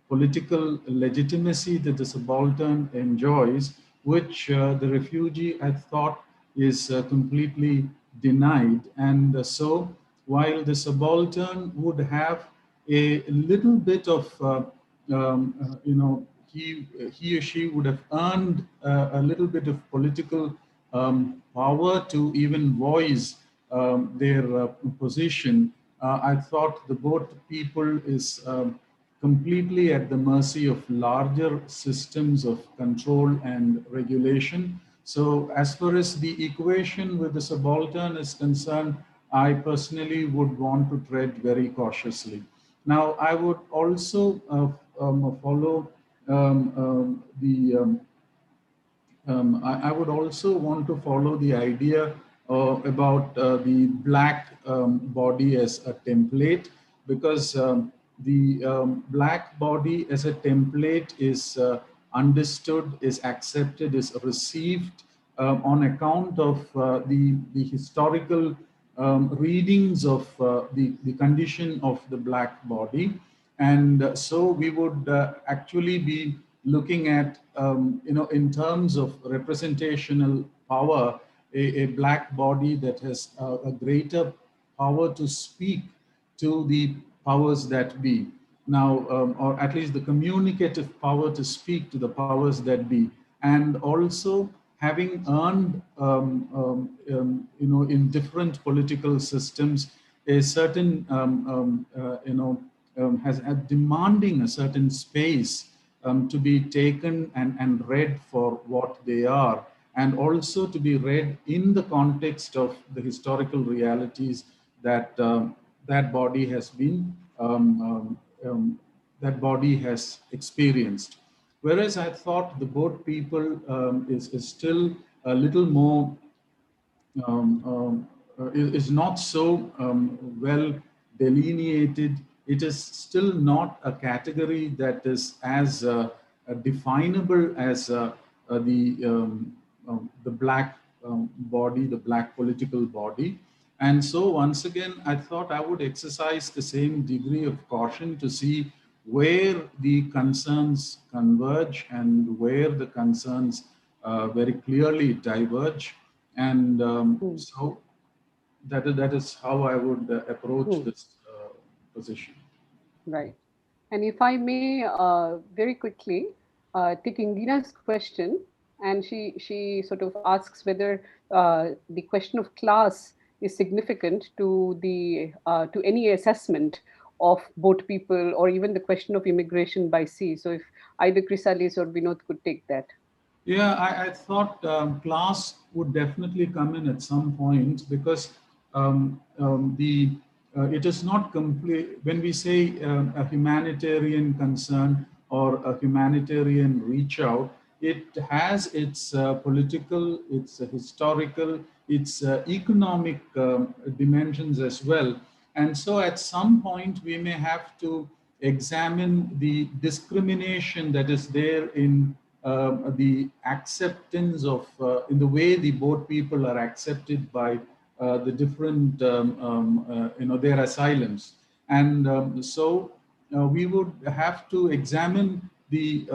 political legitimacy that the subaltern enjoys, which the refugee, I thought, is completely denied. And so while the subaltern would have a little bit of, he or she would have earned a little bit of political power to even voice their position. I thought the boat people is completely at the mercy of larger systems of control and regulation. So as far as the equation with the subaltern is concerned, I personally would want to tread very cautiously. Now, I would also follow the I would also want to follow the idea about the black body as a template, because the black body as a template is understood, is accepted, is received on account of the historical readings of the condition of the black body. And so we would actually be looking at, in terms of representational power, a black body that has a greater power to speak to the powers that be. Now, or at least the communicative power to speak to the powers that be. And also having earned, in different political systems, a certain, has demanding a certain space to be taken and read for what they are, and also to be read in the context of the historical realities that that body has been, that body has experienced. Whereas I thought the boat people is still a little more, is not so well delineated. It is still not a category that is as definable as the black body, the black political body. And so once again, I thought I would exercise the same degree of caution to see where the concerns converge and where the concerns very clearly diverge. And so that is how I would approach this position. Right. And if I may, very quickly, take Indira's question, and she sort of asks whether the question of class is significant to the to any assessment of boat people, or even the question of immigration by sea. So if either Chrisalice or Vinod could take that. Yeah, I thought class would definitely come in at some point, because the it is not complete when we say a humanitarian concern or a humanitarian reach out. It has its political, its historical, its economic dimensions as well. And so at some point we may have to examine the discrimination that is there in the acceptance of, in the way the boat people are accepted by the different, their asylums. And so we would have to examine the,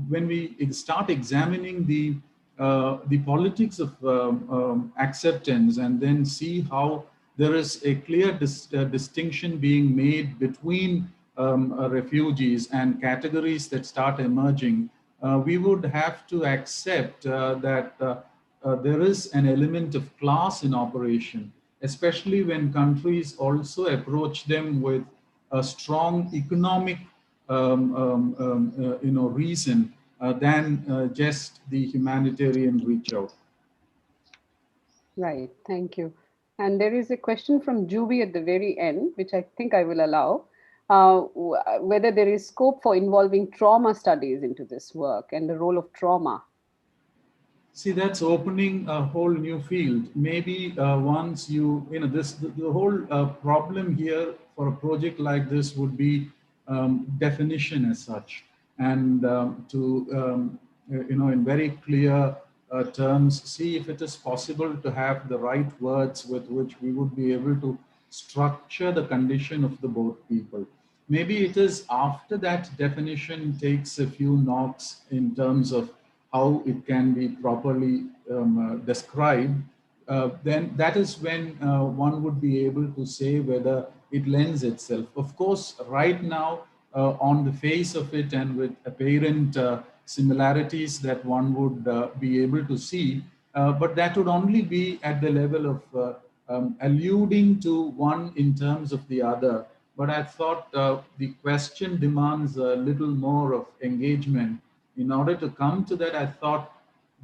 when we start examining the politics of acceptance, and then see how there is a clear distinction being made between refugees and categories that start emerging. We would have to accept that there is an element of class in operation, especially when countries also approach them with a strong economic reason than just the humanitarian reach out. Right. Thank you. And there is a question from Juby at the very end, which I think I will allow, whether there is scope for involving trauma studies into this work and the role of trauma. See, that's opening a whole new field. Maybe once the whole problem here for a project like this would be definition as such, and in very clear terms, see if it is possible to have the right words with which we would be able to structure the condition of the boat people. Maybe it is after that definition takes a few knocks in terms of how it can be properly described, then that is when one would be able to say whether it lends itself. Of course, right now, on the face of it and with apparent similarities that one would be able to see, but that would only be at the level of alluding to one in terms of the other. But I thought the question demands a little more of engagement. In order to come to that, I thought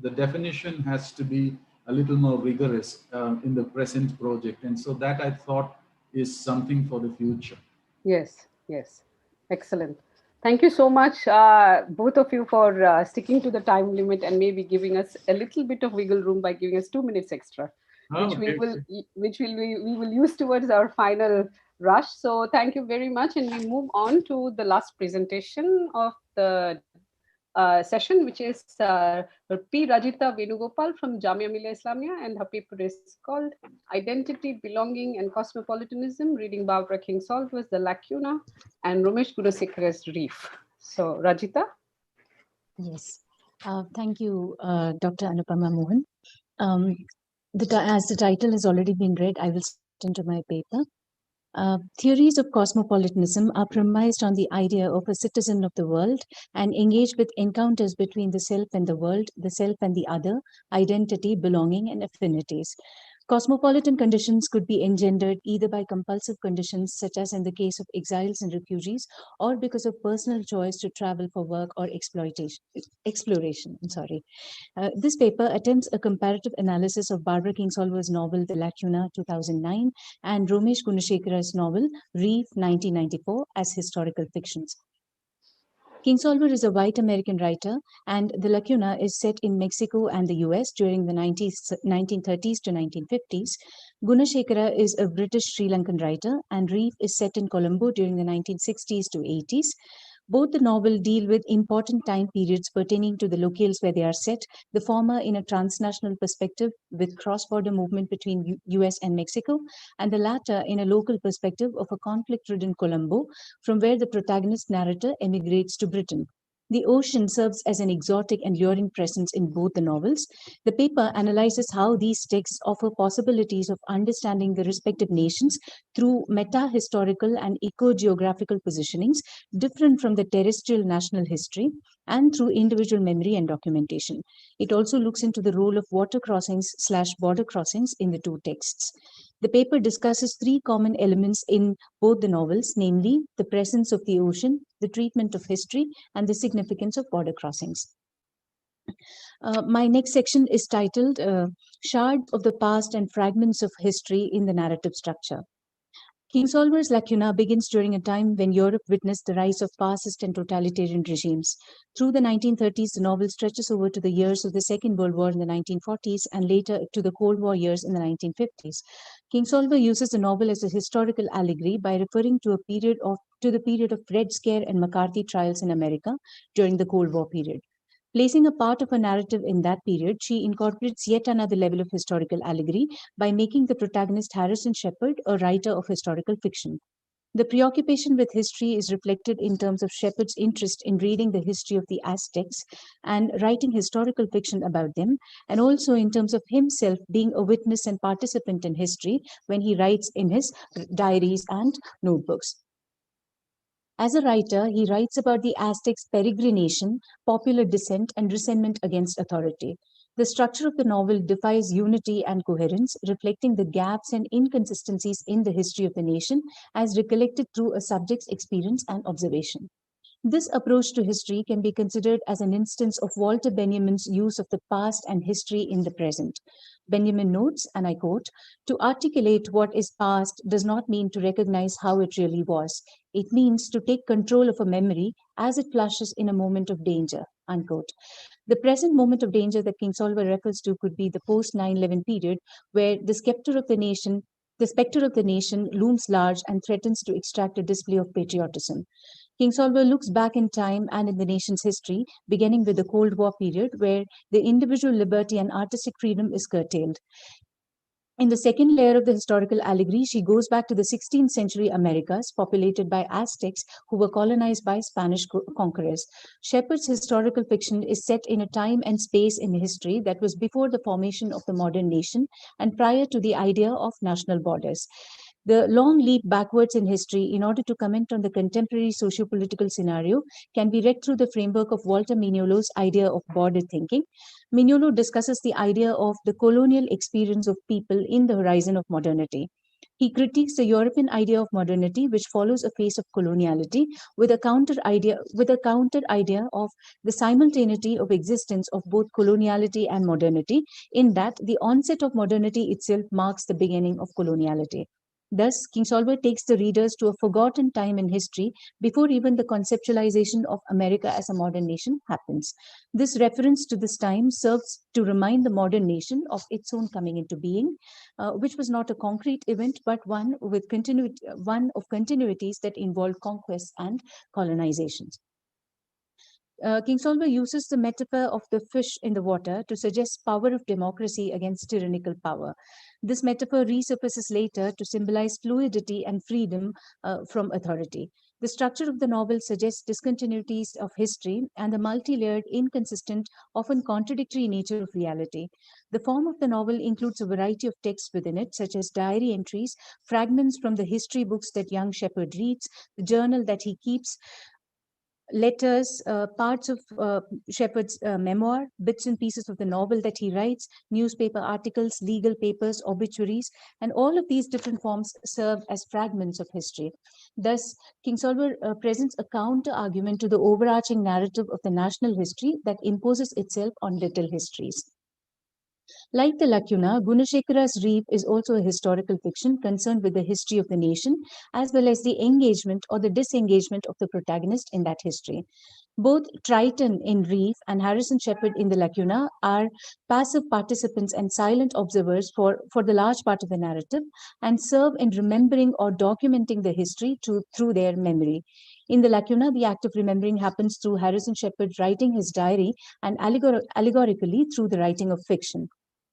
the definition has to be a little more rigorous in the present project. And so that I thought is something for the future. Yes, yes. Excellent. Thank you so much, both of you, for sticking to the time limit and maybe giving us a little bit of wiggle room by giving us 2 minutes extra, which Oh, okay. we will use towards our final rush. So thank you very much, and we move on to the last presentation of the session, which is P. Rajitha Venugopal from Jamia Millia Islamia, and her paper is called Identity, Belonging, and Cosmopolitanism, reading Barbara Kingsolver's The Lacuna and Romesh Gunasekara's Reef. So, Rajitha? Yes. Thank you, Dr. Anupama Mohan. As the title has already been read, I will start into my paper. Theories of cosmopolitanism are premised on the idea of a citizen of the world and engage with encounters between the self and the world, the self and the other, identity, belonging, and affinities. Cosmopolitan conditions could be engendered either by compulsive conditions, such as in the case of exiles and refugees, or because of personal choice to travel for work or exploration. This paper attempts a comparative analysis of Barbara Kingsolver's novel The Lacuna 2009 and Romesh Gunasekara's novel Reef 1994 as historical fictions. Kingsolver is a white American writer, and The Lacuna is set in Mexico and the US during the 1930s to 1950s. Gunasekara is a British Sri Lankan writer, and Reef is set in Colombo during the 1960s to 80s. Both the novel deal with important time periods pertaining to the locales where they are set, the former in a transnational perspective with cross-border movement between US and Mexico, and the latter in a local perspective of a conflict-ridden Colombo, from where the protagonist narrator emigrates to Britain. The ocean serves as an exotic and luring presence in both the novels. The paper analyzes how these texts offer possibilities of understanding the respective nations through meta-historical and eco-geographical positionings different from the terrestrial national history and through individual memory and documentation. It also looks into the role of water crossings/border crossings in the two texts. The paper discusses three common elements in both the novels, namely the presence of the ocean, the treatment of history, and the significance of border crossings. My next section is titled Shards of the Past and Fragments of History in the Narrative Structure. Kingsolver's Lacuna begins during a time when Europe witnessed the rise of fascist and totalitarian regimes. Through the 1930s, the novel stretches over to the years of the Second World War in the 1940s and later to the Cold War years in the 1950s. Kingsolver uses the novel as a historical allegory by referring to the period of Red Scare and McCarthy trials in America during the Cold War period. Placing a part of a narrative in that period, she incorporates yet another level of historical allegory by making the protagonist Harrison Shepherd a writer of historical fiction. The preoccupation with history is reflected in terms of Shepherd's interest in reading the history of the Aztecs and writing historical fiction about them, and also in terms of himself being a witness and participant in history when he writes in his diaries and notebooks. As a writer, he writes about the Aztecs' peregrination, popular dissent, and resentment against authority. The structure of the novel defies unity and coherence, reflecting the gaps and inconsistencies in the history of the nation as recollected through a subject's experience and observation. This approach to history can be considered as an instance of Walter Benjamin's use of the past and history in the present. Benjamin notes, and I quote, "To articulate what is past does not mean to recognize how it really was. It means to take control of a memory as it flashes in a moment of danger," unquote. The present moment of danger that Kingsolver refers to could be the post 9/11 period, where the specter of the nation looms large and threatens to extract a display of patriotism. Kingsolver looks back in time and in the nation's history, beginning with the Cold War period, where the individual liberty and artistic freedom is curtailed. In the second layer of the historical allegory, she goes back to the 16th century Americas, populated by Aztecs who were colonized by Spanish conquerors. Shepherd's historical fiction is set in a time and space in history that was before the formation of the modern nation and prior to the idea of national borders. The long leap backwards in history in order to comment on the contemporary socio-political scenario can be read through the framework of Walter Mignolo's idea of border thinking. Mignolo discusses the idea of the colonial experience of people in the horizon of modernity. He critiques the European idea of modernity, which follows a phase of coloniality, with a counter idea of the simultaneity of existence of both coloniality and modernity, in that the onset of modernity itself marks the beginning of coloniality. Thus, Kingsolver takes the readers to a forgotten time in history before even the conceptualization of America as a modern nation happens. This reference to this time serves to remind the modern nation of its own coming into being, which was not a concrete event, but one of continuities that involved conquests and colonizations. Kingsolver uses the metaphor of the fish in the water to suggest power of democracy against tyrannical power. This metaphor resurfaces later to symbolize fluidity and freedom from authority. The structure of the novel suggests discontinuities of history and the multi-layered, inconsistent, often contradictory nature of reality. The form of the novel includes a variety of texts within it, such as diary entries, fragments from the history books that young Shepherd reads, the journal that he keeps, letters, parts of Shepherd's memoir, bits and pieces of the novel that he writes, newspaper articles, legal papers, obituaries, and all of these different forms serve as fragments of history. Thus, Kingsolver presents a counter argument to the overarching narrative of the national history that imposes itself on little histories. Like the Lacuna, Gunasekara's Reef is also a historical fiction concerned with the history of the nation, as well as the engagement or the disengagement of the protagonist in that history. Both Triton in Reef and Harrison Shepherd in the Lacuna are passive participants and silent observers for the large part of the narrative and serve in remembering or documenting the history through their memory. In the Lacuna, the act of remembering happens through Harrison Shepherd writing his diary and allegorically through the writing of fiction.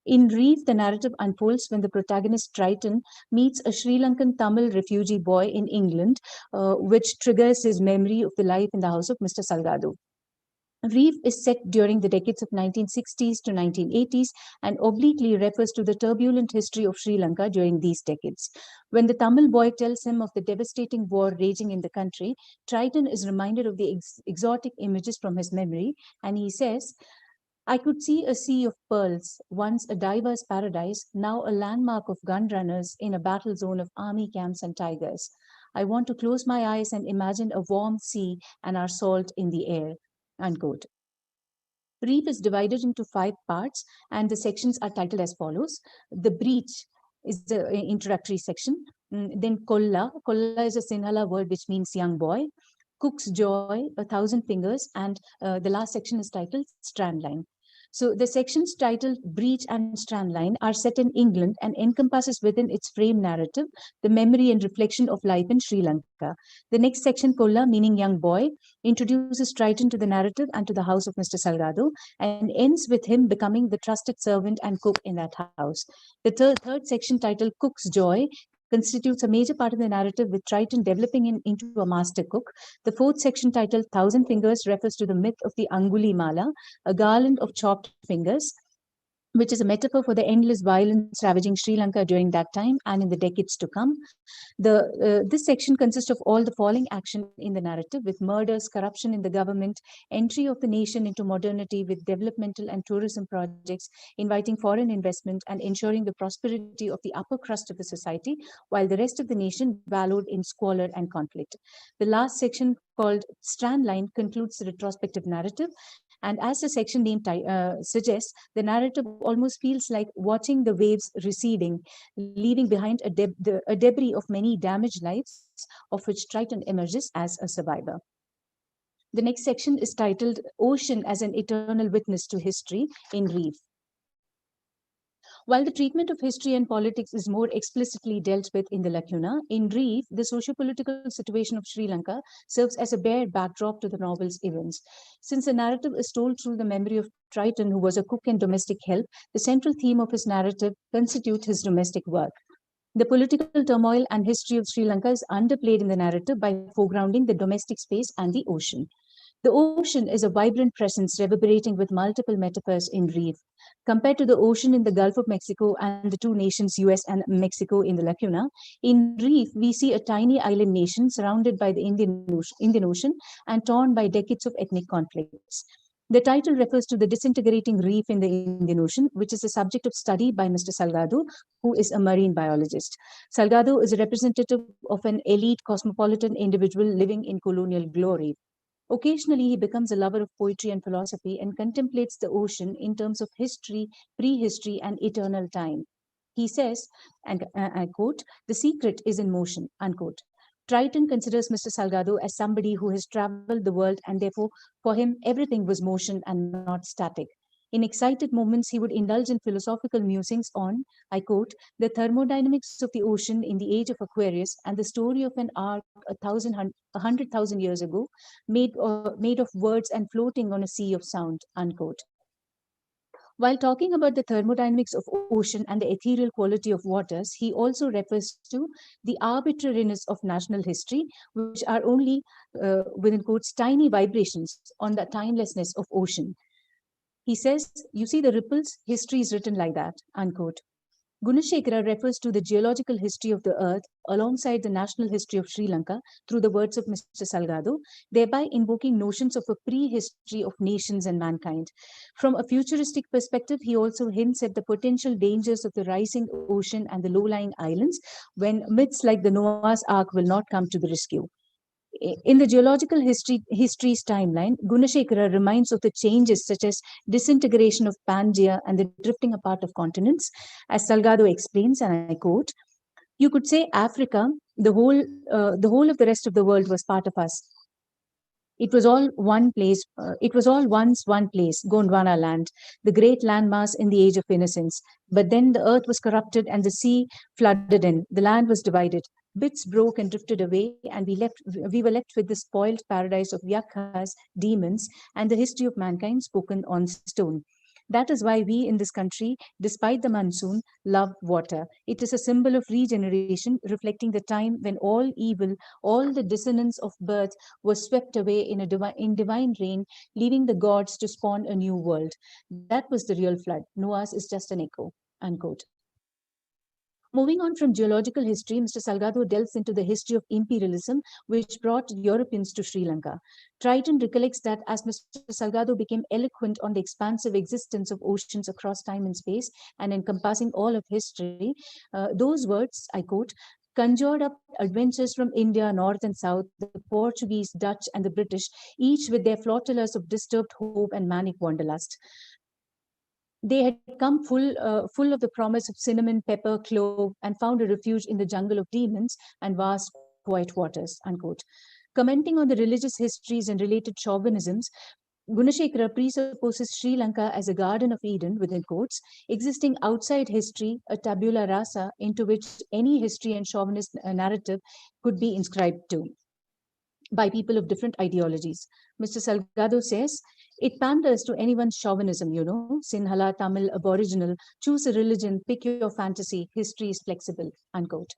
In Reef, the narrative unfolds when the protagonist Triton meets a Sri Lankan Tamil refugee boy in England, which triggers his memory of the life in the house of Mr. Salgado. Reef is set during the decades of 1960s to 1980s and obliquely refers to the turbulent history of Sri Lanka during these decades. When the Tamil boy tells him of the devastating war raging in the country, Triton is reminded of the exotic images from his memory, and he says, I could see a sea of pearls, once a diver's paradise, now a landmark of gun runners in a battle zone of army camps and tigers. I want to close my eyes and imagine a warm sea and our salt in the air. Unquote. Reef is divided into 5 parts, and the sections are titled as follows. The Breach is the introductory section. Then Kolla is a Sinhala word which means young boy. Cook's Joy, A Thousand Fingers, and the last section is titled Strandline. So the sections titled Breach and Strandline are set in England and encompasses within its frame narrative the memory and reflection of life in Sri Lanka. The next section, Kolla, meaning young boy, introduces Triton to the narrative and to the house of Mr. Salgado and ends with him becoming the trusted servant and cook in that house. The third section, titled Cook's Joy, constitutes a major part of the narrative, with Triton developing into a master cook. The fourth section, titled Thousand Fingers, refers to the myth of the Anguli Mala, a garland of chopped fingers, which is a metaphor for the endless violence ravaging Sri Lanka during that time and in the decades to come. This section consists of all the following action in the narrative, with murders, corruption in the government, entry of the nation into modernity with developmental and tourism projects, inviting foreign investment, and ensuring the prosperity of the upper crust of the society, while the rest of the nation wallowed in squalor and conflict. The last section, called Strandline, concludes the retrospective narrative. And as the section name suggests, the narrative almost feels like watching the waves receding, leaving behind a debris of many damaged lives, of which Triton emerges as a survivor. The next section is titled Ocean as an Eternal Witness to History in Reef. While the treatment of history and politics is more explicitly dealt with in the Lacuna, in Reef, the socio-political situation of Sri Lanka serves as a bare backdrop to the novel's events. Since the narrative is told through the memory of Triton, who was a cook and domestic help, the central theme of his narrative constitutes his domestic work. The political turmoil and history of Sri Lanka is underplayed in the narrative by foregrounding the domestic space and the ocean. The ocean is a vibrant presence reverberating with multiple metaphors in Reef. Compared to the ocean in the Gulf of Mexico and the two nations, US and Mexico, in the Lacuna, in Reef, we see a tiny island nation surrounded by the Indian Ocean and torn by decades of ethnic conflicts. The title refers to the disintegrating reef in the Indian Ocean, which is a subject of study by Mr. Salgado, who is a marine biologist. Salgado is a representative of an elite cosmopolitan individual living in colonial glory. Occasionally, he becomes a lover of poetry and philosophy and contemplates the ocean in terms of history, prehistory, and eternal time. He says, and I quote, "The secret is in motion," unquote. Triton considers Mr. Salgado as somebody who has traveled the world, and therefore, for him, everything was motion and not static. In excited moments, he would indulge in philosophical musings on, I quote, "the thermodynamics of the ocean in the age of Aquarius and the story of an ark 100,000 years ago, made of words and floating on a sea of sound," unquote. While talking about the thermodynamics of ocean and the ethereal quality of waters, he also refers to the arbitrariness of national history, which are only, within quotes, tiny vibrations on the timelessness of ocean. He says, "You see the ripples, history is written like that," unquote. Gunasekara refers to the geological history of the earth alongside the national history of Sri Lanka through the words of Mr. Salgado, thereby invoking notions of a prehistory of nations and mankind. From a futuristic perspective, he also hints at the potential dangers of the rising ocean and the low-lying islands when myths like the Noah's Ark will not come to the rescue. In the geological history's timeline, Gunasekara reminds of the changes such as disintegration of Pangaea and the drifting apart of continents. As Salgado explains, and I quote, "You could say Africa, the whole of the rest of the world was part of us. It was all one place. It was all once one place, Gondwana land, the great landmass in the age of innocence. But then the earth was corrupted and the sea flooded in. The land was divided. Bits broke and drifted away, and we were left with the spoiled paradise of yakhas, demons, and the history of mankind spoken on stone. That is why we in this country, despite the monsoon, love water. It is a symbol of regeneration, reflecting the time when all evil, all the dissonance of birth was swept away in divine rain, leaving the gods to spawn a new world. That was the real flood. Noah's is just an echo." Unquote. Moving on from geological history, Mr. Salgado delves into the history of imperialism, which brought Europeans to Sri Lanka. Triton recollects that as Mr. Salgado became eloquent on the expansive existence of oceans across time and space and encompassing all of history, those words, I quote, "conjured up adventures from India, north and south, the Portuguese, Dutch, and the British, each with their flotillas of disturbed hope and manic wanderlust. They had come full of the promise of cinnamon, pepper, clove, and found a refuge in the jungle of demons and vast, quiet waters," unquote. Commenting on the religious histories and related chauvinisms, Gunasekara presupposes Sri Lanka as a Garden of Eden, within quotes, existing outside history, a tabula rasa into which any history and chauvinist narrative could be inscribed to by people of different ideologies. Mr. Salgado says, "It panders to anyone's chauvinism, Sinhala, Tamil, Aboriginal, choose a religion, pick your fantasy, history is flexible," unquote.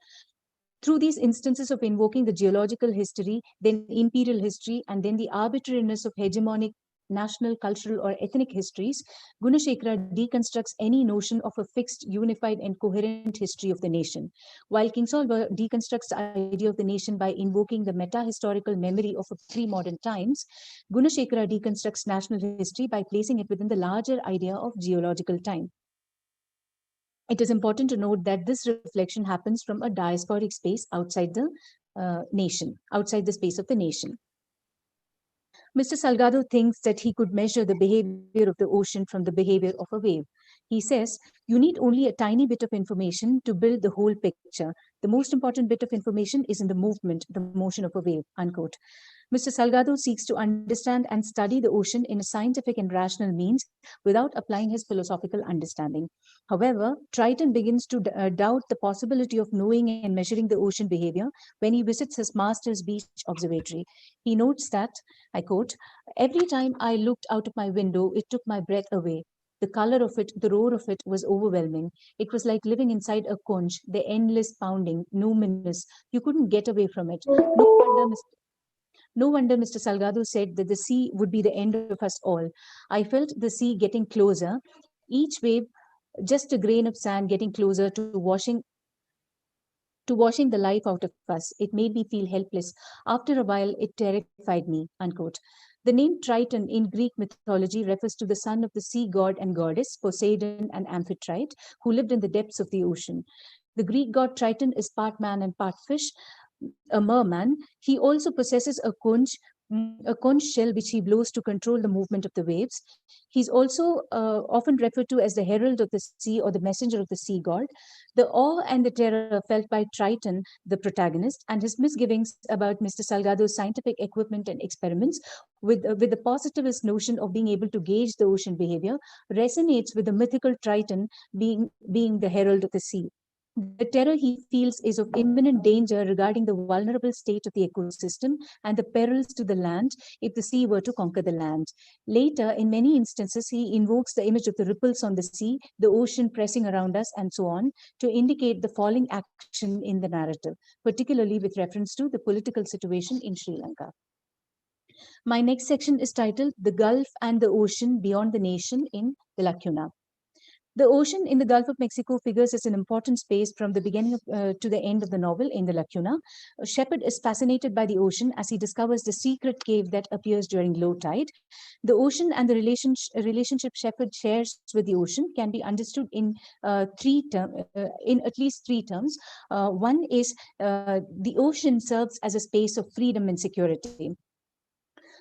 Through these instances of invoking the geological history, then imperial history, and then the arbitrariness of hegemonic national, cultural, or ethnic histories, Gunasekara deconstructs any notion of a fixed, unified, and coherent history of the nation. While Kingsolver deconstructs the idea of the nation by invoking the meta-historical memory of pre-modern times, Gunasekara deconstructs national history by placing it within the larger idea of geological time. It is important to note that this reflection happens from a diasporic space outside the nation, outside the space of the nation. Mr. Salgado thinks that he could measure the behavior of the ocean from the behavior of a wave. He says, "You need only a tiny bit of information to build the whole picture. The most important bit of information is in the movement, the motion of a wave," unquote. Mr. Salgado seeks to understand and study the ocean in a scientific and rational means without applying his philosophical understanding. However, Triton begins to doubt the possibility of knowing and measuring the ocean behavior when he visits his master's beach observatory. He notes that, I quote, "Every time I looked out of my window, it took my breath away. The color of it, the roar of it was overwhelming. It was like living inside a conch, the endless pounding, numinous. You couldn't get away from it. No wonder Mr. Salgado said that the sea would be the end of us all. I felt the sea getting closer, each wave just a grain of sand getting closer to washing the life out of us. It made me feel helpless. After a while, it terrified me," unquote. The name Triton in Greek mythology refers to the son of the sea god and goddess, Poseidon and Amphitrite, who lived in the depths of the ocean. The Greek god Triton is part man and part fish, a merman. He also possesses a conch a conch shell which he blows to control the movement of the waves. He's also often referred to as the herald of the sea or the messenger of the sea god. The awe and the terror felt by Triton, the protagonist, and his misgivings about Mr. Salgado's scientific equipment and experiments with the positivist notion of being able to gauge the ocean behavior resonates with the mythical Triton being the herald of the sea. The terror he feels is of imminent danger regarding the vulnerable state of the ecosystem and the perils to the land if the sea were to conquer the land. Later, in many instances, he invokes the image of the ripples on the sea, the ocean pressing around us, and so on, to indicate the falling action in the narrative, particularly with reference to the political situation in Sri Lanka. My next section is titled The Gulf and the Ocean Beyond the Nation in the Lacuna. The ocean in the Gulf of Mexico figures as an important space from the beginning to the end of the novel in the Lacuna. Shepard is fascinated by the ocean as he discovers the secret cave that appears during low tide. The ocean and the relationship Shepard shares with the ocean can be understood in in at least three terms. One is the ocean serves as a space of freedom and security.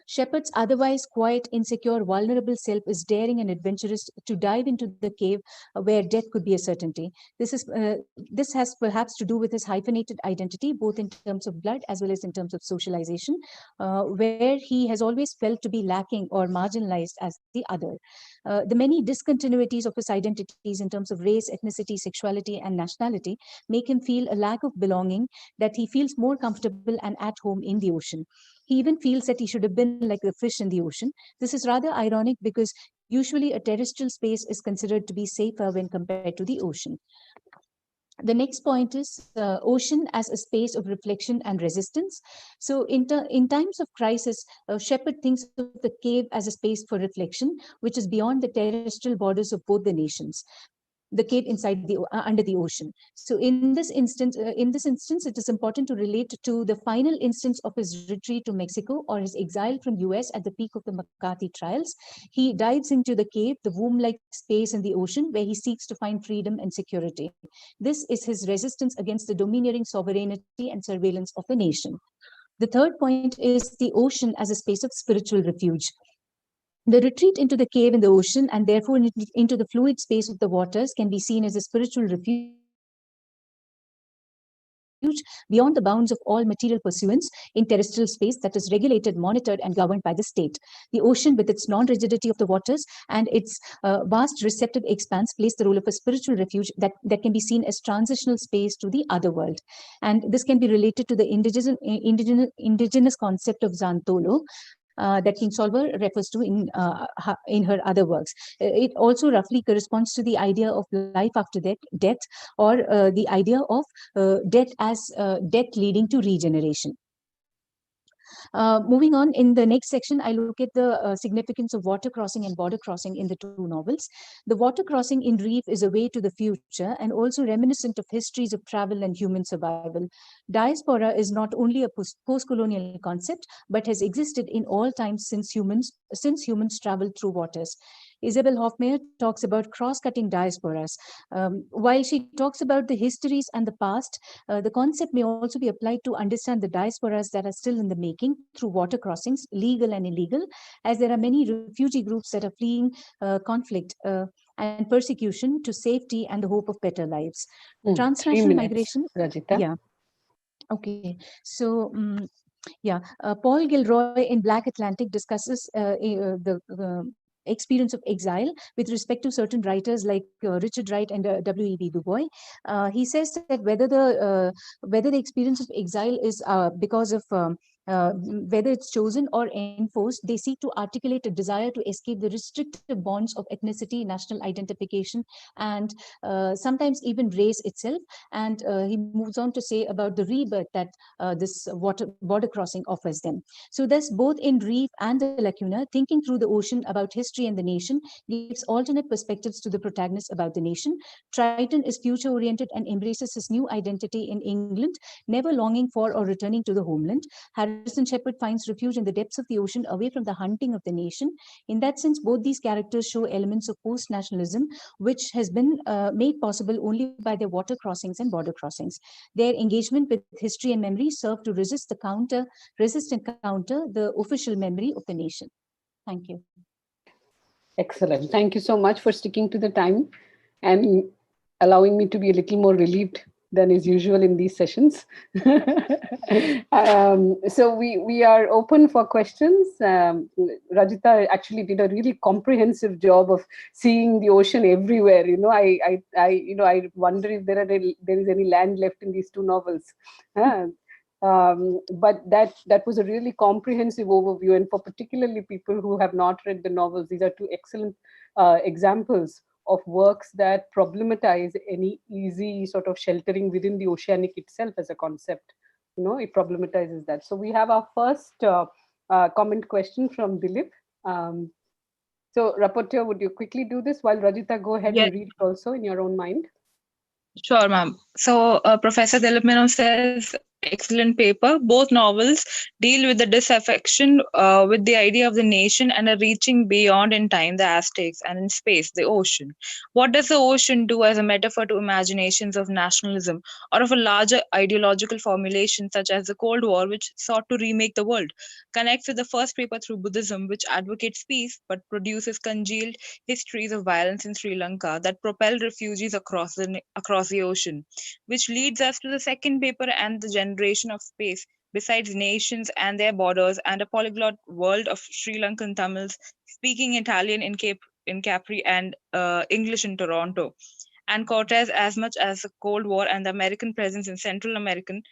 Shepard's otherwise quiet, insecure, vulnerable self is daring and adventurous to dive into the cave where death could be a certainty. This has perhaps to do with his hyphenated identity, both in terms of blood as well as in terms of socialization, where he has always felt to be lacking or marginalized as the other. The many discontinuities of his identities in terms of race, ethnicity, sexuality, and nationality make him feel a lack of belonging, that he feels more comfortable and at home in the ocean. He even feels that he should have been like the fish in the ocean. This is rather ironic because usually a terrestrial space is considered to be safer when compared to the ocean. The next point is ocean as a space of reflection and resistance. So in times of crisis, Shepard thinks of the cave as a space for reflection, which is beyond the terrestrial borders of both the nations. The cave inside the under the ocean. So in this instance, it is important to relate to the final instance of his retreat to Mexico or his exile from US at the peak of the McCarthy trials. He dives into the cave, the womb-like space in the ocean, where he seeks to find freedom and security. This is his resistance against the domineering sovereignty and surveillance of the nation. The third point is the ocean as a space of spiritual refuge. The retreat into the cave in the ocean and therefore into the fluid space of the waters can be seen as a spiritual refuge beyond the bounds of all material pursuance in terrestrial space that is regulated, monitored, and governed by the state. The ocean, with its non-rigidity of the waters and its vast receptive expanse, plays the role of a spiritual refuge that can be seen as transitional space to the other world. And this can be related to the indigenous concept of Zantolo, that Kingsolver refers to in her other works. It also roughly corresponds to the idea of life after death or the idea of death leading to regeneration. Moving on, in the next section, I look at the significance of water crossing and border crossing in the two novels. The water crossing in Reef is a way to the future and also reminiscent of histories of travel and human survival. Diaspora is not only a post-colonial concept, but has existed in all times since humans traveled through waters. Isabel Hofmeyr talks about cross-cutting diasporas. While she talks about the histories and the past, the concept may also be applied to understand the diasporas that are still in the making through water crossings, legal and illegal, as there are many refugee groups that are fleeing conflict and persecution to safety and the hope of better lives. Transnational migration. Rajitha. Yeah. Okay. So, Paul Gilroy in Black Atlantic discusses the experience of exile with respect to certain writers like Richard Wright and W.E.B. Du Bois. He says that whether the experience of exile is because of whether it's chosen or enforced, they seek to articulate a desire to escape the restrictive bonds of ethnicity, national identification, and sometimes even race itself. And he moves on to say about the rebirth that this border crossing offers them. So thus, both in Reef and the Lacuna, thinking through the ocean about history and the nation gives alternate perspectives to the protagonist about the nation. Triton is future-oriented and embraces his new identity in England, never longing for or returning to the homeland. Harry Harrison Shepherd finds refuge in the depths of the ocean away from the hunting of the nation. In that sense, both these characters show elements of post-nationalism, which has been made possible only by their water crossings and border crossings. Their engagement with history and memory serve to resist and counter the official memory of the nation. Thank you. Excellent. Thank you so much for sticking to the time and allowing me to be a little more relieved than is usual in these sessions. So we are open for questions. Rajitha actually did a really comprehensive job of seeing the ocean everywhere. I wonder if there is any land left in these two novels. But that was a really comprehensive overview, and for particularly people who have not read the novels, these are two excellent examples of works that problematize any easy sort of sheltering within the oceanic itself as a concept. It problematizes that. So we have our first comment question from Dilip. So Rapporteur, would you quickly do this while Rajitha go ahead and read it also in your own mind? Sure, ma'am. So Professor Dilip Menon says, excellent paper. Both novels deal with the disaffection with the idea of the nation and are reaching beyond in time the Aztecs and in space, the ocean. What does the ocean do as a metaphor to imaginations of nationalism or of a larger ideological formulation such as the Cold War, which sought to remake the world? Connects with the first paper through Buddhism, which advocates peace but produces congealed histories of violence in Sri Lanka that propel refugees across the ocean, which leads us to the second paper and the generation of space besides nations and their borders, and a polyglot world of Sri Lankan Tamils speaking Italian in Capri and English in Toronto, and Cortez as much as the Cold War and the American presence in Central American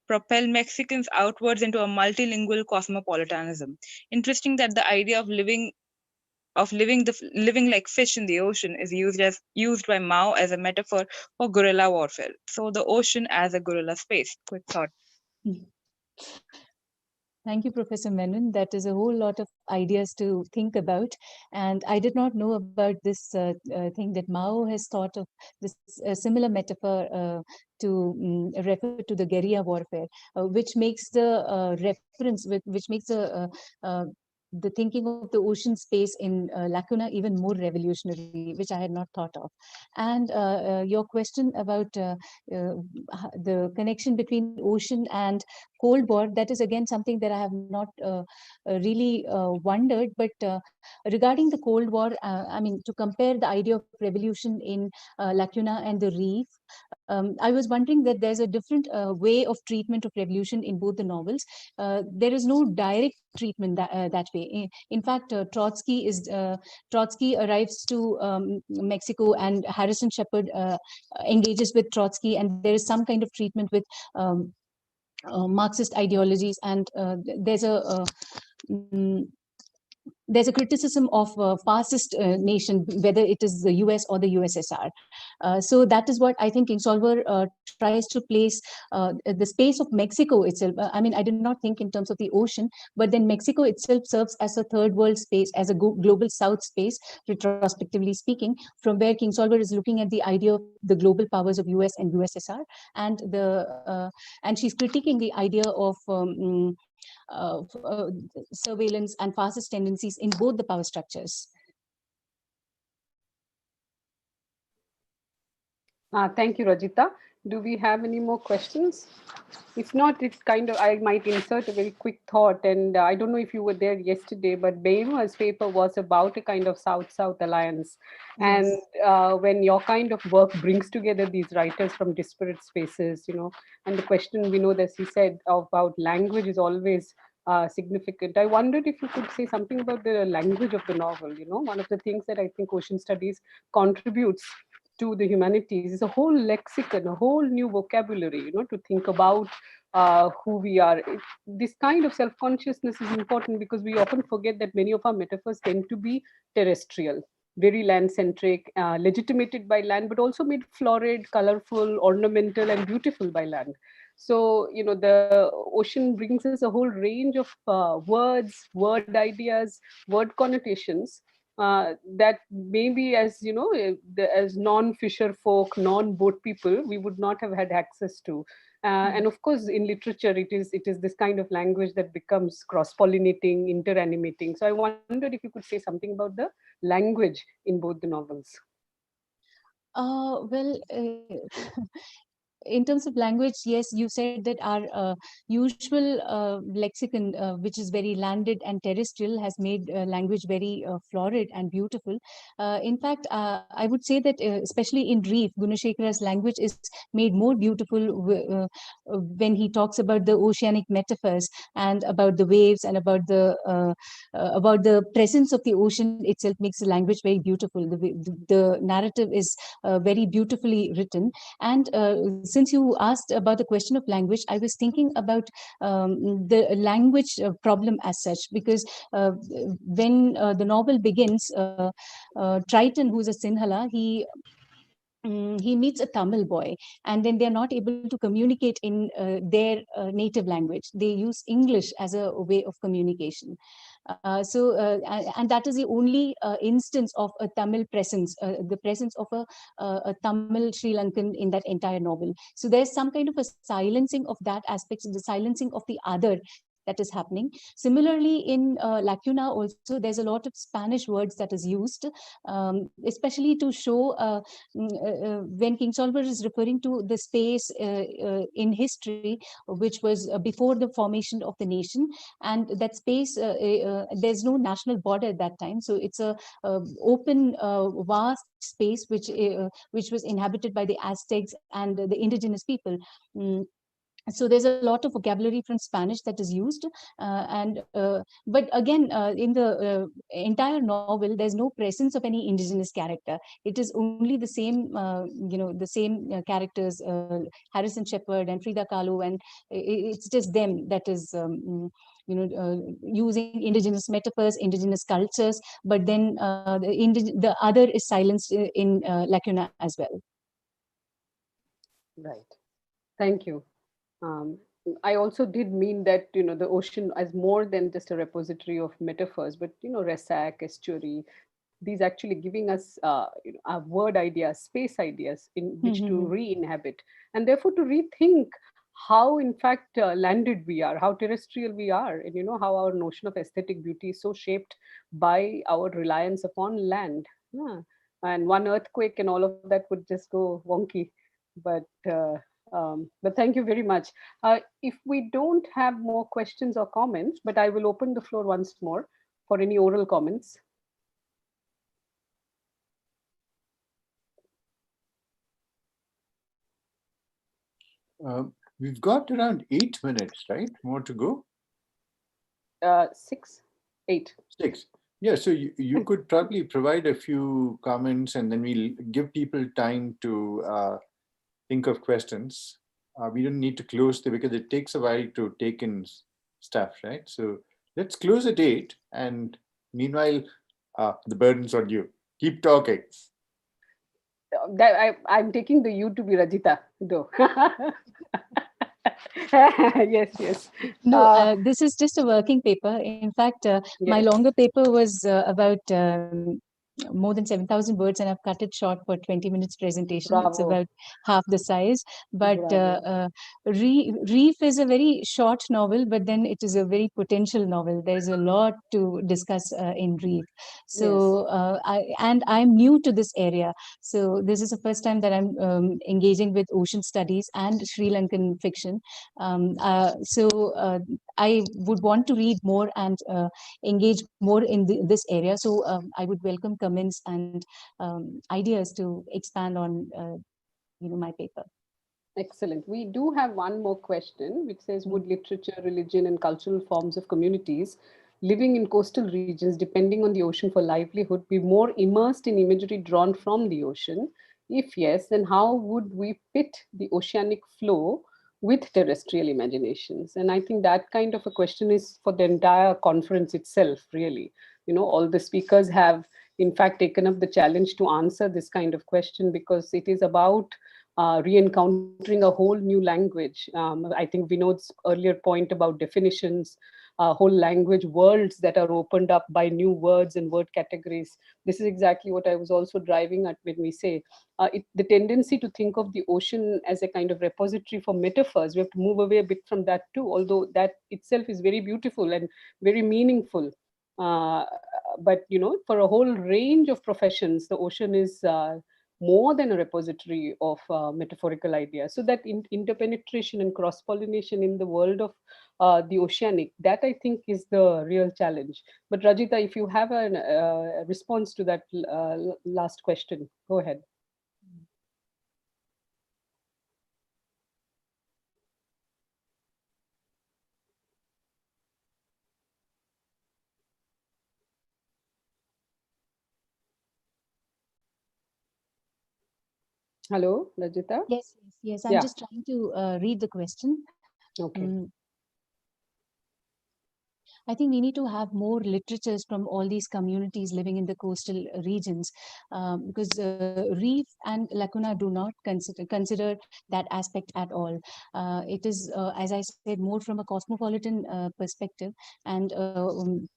propel Mexicans outwards into a multilingual cosmopolitanism. Interesting that the idea of living like fish in the ocean is used by Mao as a metaphor for guerrilla warfare. So the ocean as a guerrilla space. Quick thought. Thank you, Professor Menon. That is a whole lot of ideas to think about. And I did not know about this thing that Mao has thought of this similar metaphor refer to the guerrilla warfare, which makes the reference, which makes the thinking of the ocean space in Lacuna even more revolutionary, which I had not thought of. And your question about the connection between ocean and Cold War, that is again something that I have not really wondered. But regarding the Cold War, I mean, to compare the idea of revolution in Lacuna and the Reef, I was wondering that there's a different way of treatment of revolution in both the novels. There is no direct treatment that way. In fact, Trotsky arrives to Mexico, and Harrison Shepherd engages with Trotsky, and there is some kind of treatment with Marxist ideologies, and there's a criticism of fascist nation, whether it is the US or the USSR. So that is what I think Kingsolver tries to place the space of Mexico itself. I mean, I did not think in terms of the ocean, but then Mexico itself serves as a third world space, as a global South space, retrospectively speaking, from where Kingsolver is looking at the idea of the global powers of US and USSR, and she's critiquing the idea of surveillance and fascist tendencies in both the power structures. Thank you, Rajitha. Do we have any more questions? If not, it's kind of, I might insert a very quick thought. And I don't know if you were there yesterday, but Beima's paper was about a kind of South-South alliance. Yes. And when your kind of work brings together these writers from disparate spaces, and the question we know, as he said, about language is always significant. I wondered if you could say something about the language of the novel. One of the things that I think ocean studies contributes to the humanities is a whole lexicon, a whole new vocabulary, to think about who we are. This kind of self-consciousness is important because we often forget that many of our metaphors tend to be terrestrial, very land-centric, legitimated by land, but also made florid, colorful, ornamental, and beautiful by land. So, the ocean brings us a whole range of words, word ideas, word connotations that maybe as as non-fisher folk, non-boat people, we would not have had access to. And of course, in literature, it is this kind of language that becomes cross-pollinating, inter-animating. So I wondered if you could say something about the language in both the novels. Well, in terms of language, yes, you said that our usual lexicon, which is very landed and terrestrial, has made language very florid and beautiful. In fact, I would say that especially in Reef, Gunasekara's language is made more beautiful when he talks about the oceanic metaphors and about the waves and about the presence of the ocean itself makes the language very beautiful. The narrative is very beautifully written. And since you asked about the question of language, I was thinking about the language problem as such, because when the novel begins, Triton, who's a Sinhala, he meets a Tamil boy, and then they're not able to communicate in their native language. They use English as a way of communication. And that is the only instance of a Tamil presence, the presence of a Tamil Sri Lankan in that entire novel. So there's some kind of a silencing of that aspect, the silencing of the other that is happening. Similarly, in Lacuna also, there's a lot of Spanish words that is used, especially to show when Kingsolver is referring to the space in history, which was before the formation of the nation, and that space, there's no national border at that time, so it's a open, vast space which was inhabited by the Aztecs and the indigenous people. So there's a lot of vocabulary from Spanish that is used, but again, in the entire novel, there's no presence of any indigenous character. It is only the same, the same characters, Harrison Shepherd and Frida Kahlo, and it's just them that is using indigenous metaphors, indigenous cultures, but then the other is silenced in Lacuna as well. Right. Thank you. Um, I also did mean that, the ocean as more than just a repository of metaphors, but, resac, estuary, these actually giving us, our word ideas, space ideas in which to re-inhabit, and therefore to rethink how, in fact, landed we are, how terrestrial we are, and, how our notion of aesthetic beauty is so shaped by our reliance upon land. Yeah. And one earthquake and all of that would just go wonky. But thank you very much. If we don't have more questions or comments, but I will open the floor once more for any oral comments. We've got around 8 minutes, right? More to go? 6, 8. 6. Yeah, so you could probably provide a few comments, and then we'll give people time to think of questions. We don't need to close because it takes a while to take in stuff, right? So let's close at 8, and meanwhile, the burden's on you. Keep talking. I'm taking the you to be Rajitha, though. Yes. No, this is just a working paper. In fact, my longer paper was about more than 7,000 words, and I've cut it short for 20 minutes presentation. Bravo. It's about half the size. But Reef is a very short novel, but then it is a very potential novel. There's a lot to discuss in Reef. So, I'm new to this area. So this is the first time that I'm engaging with ocean studies and Sri Lankan fiction. I would want to read more and engage more in this area. So I would welcome comments and ideas to expand on my paper. Excellent. We do have one more question, which says, would literature, religion, and cultural forms of communities living in coastal regions depending on the ocean for livelihood be more immersed in imagery drawn from the ocean? If yes, then how would we pit the oceanic flow with terrestrial imaginations? And I think that kind of a question is for the entire conference itself, really. All the speakers have, in fact, taken up the challenge to answer this kind of question, because it is about re-encountering a whole new language. I think Vinod's earlier point about definitions, whole language worlds that are opened up by new words and word categories. This is exactly what I was also driving at when we say the tendency to think of the ocean as a kind of repository for metaphors. We have to move away a bit from that too, although that itself is very beautiful and very meaningful. But for a whole range of professions, the ocean is more than a repository of metaphorical ideas. So that interpenetration and cross-pollination in the world of the oceanic, that I think is the real challenge. But Rajitha, if you have a response to that last question, go ahead. Hello, Rajitha? Yes. I'm Yeah. just trying to read the question. Okay. I think we need to have more literatures from all these communities living in the coastal regions, because Reef and Lacuna do not consider that aspect at all. It is, as I said, more from a cosmopolitan perspective, and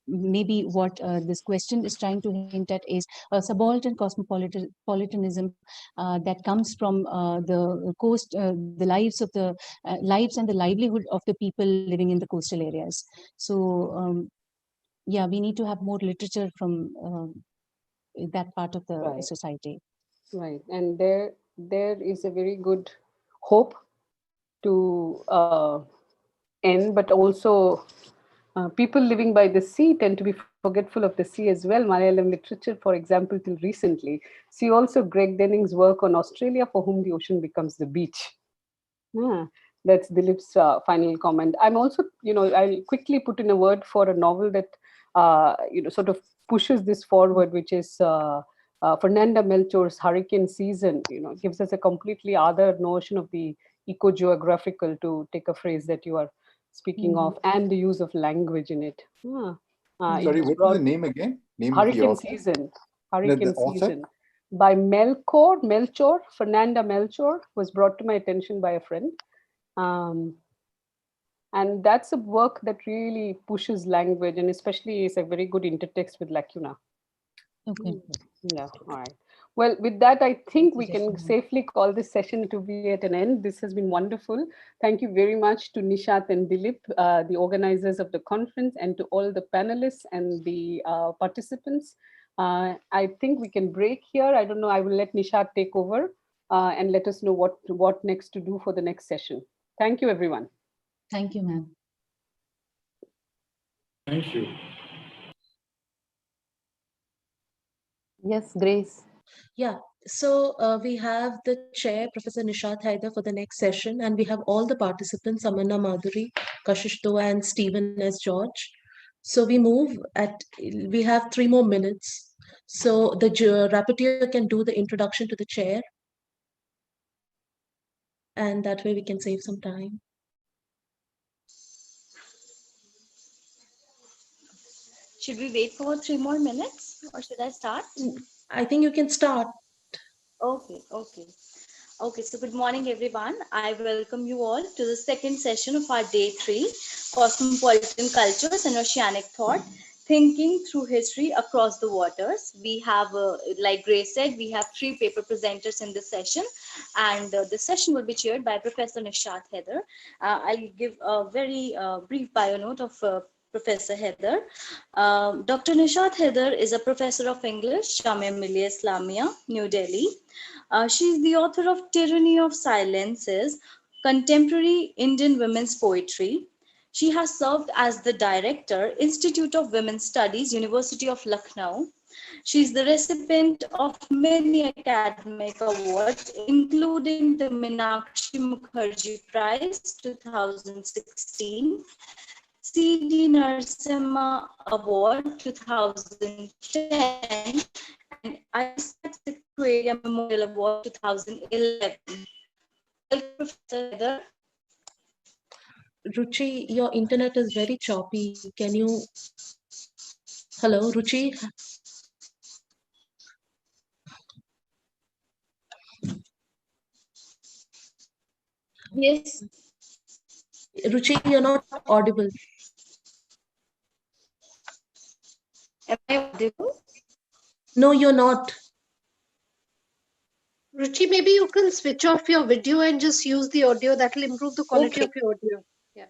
maybe what this question is trying to hint at is a subaltern cosmopolitanism that comes from the coast, the lives of the lives and the livelihood of the people living in the coastal areas. So yeah, we need to have more literature from that part of the society. Right, and there is a very good hope to end, but also people living by the sea tend to be forgetful of the sea as well. Malayalam literature, for example, till recently. See also Greg Denning's work on Australia, for whom the ocean becomes the beach. Yeah, that's Dilip's final comment. I'm also, I'll quickly put in a word for a novel that, sort of pushes this forward, which is Fernanda Melchor's Hurricane Season. Gives us a completely other notion of the eco-geographical, to take a phrase that you are speaking of, and the use of language in it. Sorry, what was the name again? Name of the Hurricane author? Season. The Hurricane author? Season by Melchor, Fernanda Melchor, was brought to my attention by a friend. And that's a work that really pushes language, and especially is a very good intertext with Lacuna. Okay. Yeah, all right. Well, with that, I think we can safely call this session to be at an end. This has been wonderful. Thank you very much to Nishat and Dilip, the organizers of the conference, and to all the panelists and the participants. I think we can break here. I don't know, I will let Nishat take over and let us know what next to do for the next session. Thank you, everyone. Thank you, ma'am. Thank you. Yes, Grace. Yeah, so we have the chair, Professor Nishat Haider, for the next session, and we have all the participants, Amanna Madhuri, Kashish Doa, and Stephen S. George. So we have 3 more minutes. So the rapporteur can do the introduction to the chair, and that way we can save some time. Should we wait for 3 more minutes, or should I start? I think you can start. Okay. So good morning, everyone. I welcome you all to the second session of our day 3, Cosmopolitan Cultures and Oceanic Thought, Thinking Through History Across the Waters. We have, like Grace said, we have 3 paper presenters in this session, and the session will be chaired by Professor Nishat Haider. I'll give a very brief bio note of Professor Haider. Dr. Nishat Haider is a professor of English, Jamia Millia, Islamia, New Delhi. She is the author of Tyranny of Silences, Contemporary Indian Women's Poetry. She has served as the director, Institute of Women's Studies, University of Lucknow. She is the recipient of many academic awards, including the Meenakshi Mukherjee Prize 2016, C.D. Narasimha Award 2010, and ISAC Sequoia Memorial Award 2011. Welcome, Professor Haider. Ruchi, your internet is very choppy. Can you... Hello, Ruchi? Yes. Ruchi, you're not audible. Am I audible? No, you're not. Ruchi, maybe you can switch off your video and just use the audio. That will improve the quality Okay. of your audio. Yeah.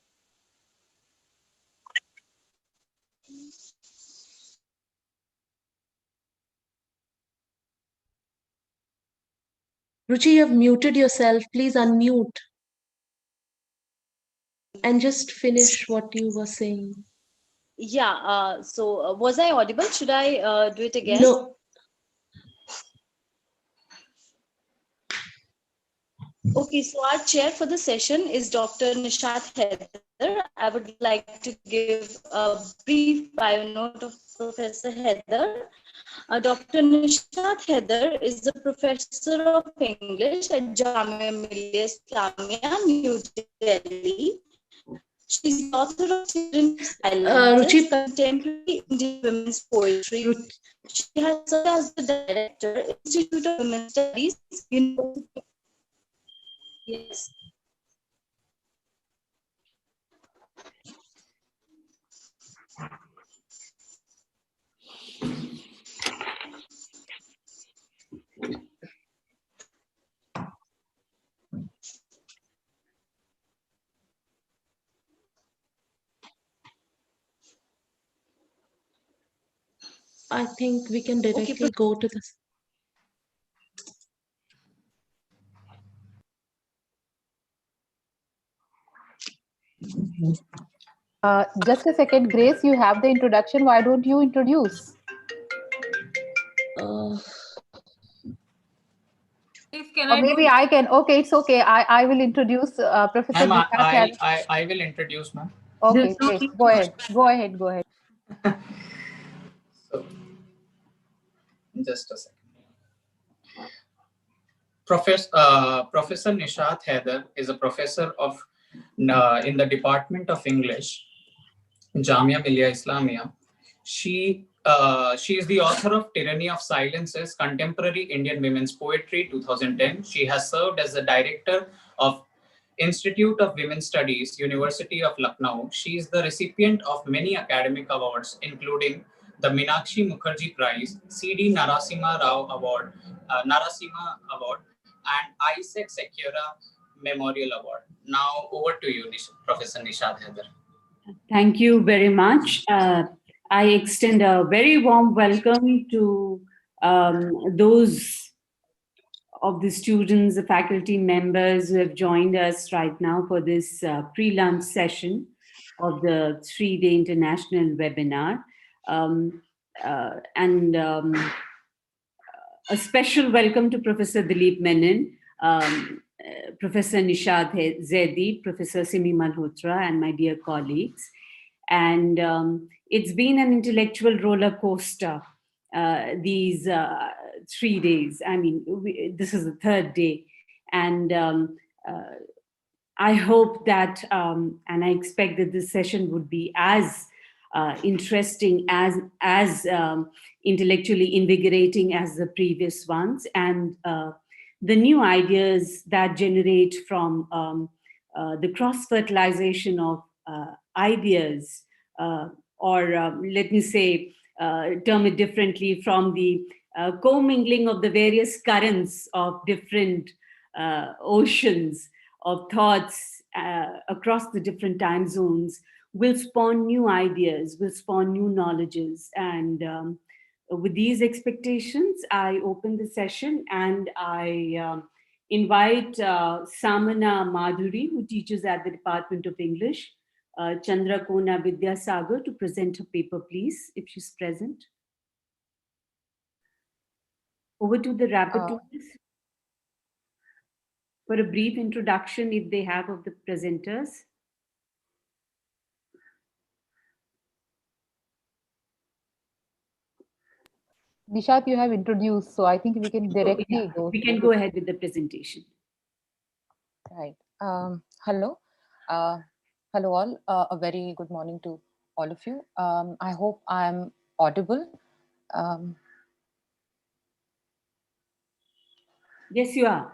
Ruchi, you have muted yourself. Please unmute and just finish what you were saying. Yeah. So was I audible? Should I do it again? No. Okay, so our chair for the session is Dr. Nishat Heather. I would like to give a brief bio note of Professor Heather. Dr. Nishat Heather is a professor of English at Jamia Millia Islamia, New Delhi. She's the author of Children of Silence, Contemporary Indian Women's Poetry. She Ruchi, has served as the director, Institute of Women's Studies, University. Yes. I think we can directly go to this. Just a second, Grace, you have the introduction. Why don't you introduce? Can Or I maybe I can. Okay, it's okay. I will introduce Professor Ma'am, Nishat. I will introduce, ma'am. Okay, great. Go ahead. Go ahead. Go ahead. So, just a second. Professor Nishat Heather is a professor of in the Department of English, Jamia Millia Islamia. She is the author of Tyranny of Silences, Contemporary Indian Women's Poetry, 2010. She has served as the director of Institute of Women's Studies, University of Lucknow. She is the recipient of many academic awards, including the Meenakshi Mukherjee Prize, C.D. Narasimha Rao Award, and Isaac Sekura Memorial Award. Now, over to you, Professor Nishat Heather. Thank you very much. I extend a very warm welcome to those of the students, the faculty members who have joined us right now for this pre-lunch session of the 3-day international webinar. A special welcome to Professor Dalit Menon, Professor Nishad Zaidi, Professor Simi Malhotra, and my dear colleagues. And it's been an intellectual roller coaster these 3 days. I mean, this is the 3rd day. And I hope that, and I expect that this session would be as interesting, as intellectually invigorating as the previous ones. And the new ideas that generate from the cross-fertilization of ideas, or let me say, term it differently, from the commingling of the various currents of different oceans of thoughts across the different time zones, will spawn new ideas, will spawn new knowledges. And with these expectations, I open the session and I invite Samana Madhuri, who teaches at the Department of English, Chandrakona Vidyasagar, to present her paper, please, if she's present. Over to the rapporteurs for a brief introduction, if they have, of the presenters. Nishat, you have introduced, so I think we can directly go. We can go ahead with the presentation. Right. Hello. Hello all. A very good morning to all of you. I hope I'm audible. Yes, you are.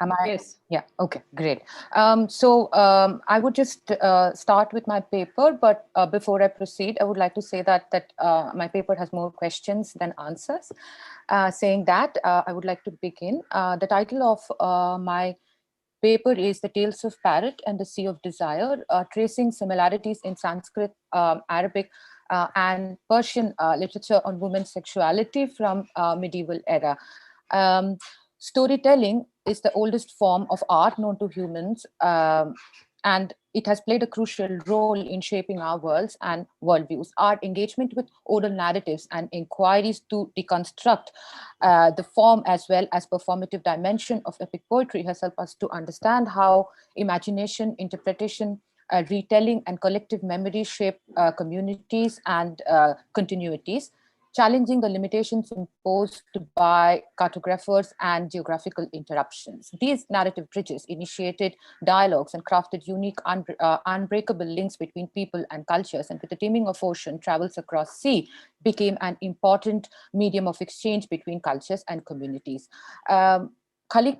Am I? Yes. Yeah, okay, great. I would just start with my paper, but before I proceed, I would like to say that my paper has more questions than answers. Saying that, I would like to begin. The title of my paper is The Tales of Parrot and the Sea of Desire, tracing similarities in Sanskrit, Arabic, and Persian literature on women's sexuality from medieval era. Um, Storytelling is the oldest form of art known to humans, and it has played a crucial role in shaping our worlds and worldviews. Our engagement with oral narratives and inquiries to deconstruct the form as well as performative dimension of epic poetry has helped us to understand how imagination, interpretation, retelling, and collective memory shape communities and continuities, challenging the limitations imposed by cartographers and geographical interruptions. These narrative bridges initiated dialogues and crafted unique, unbreakable links between people and cultures, and with the teeming of ocean, travels across sea became an important medium of exchange between cultures and communities. Khalik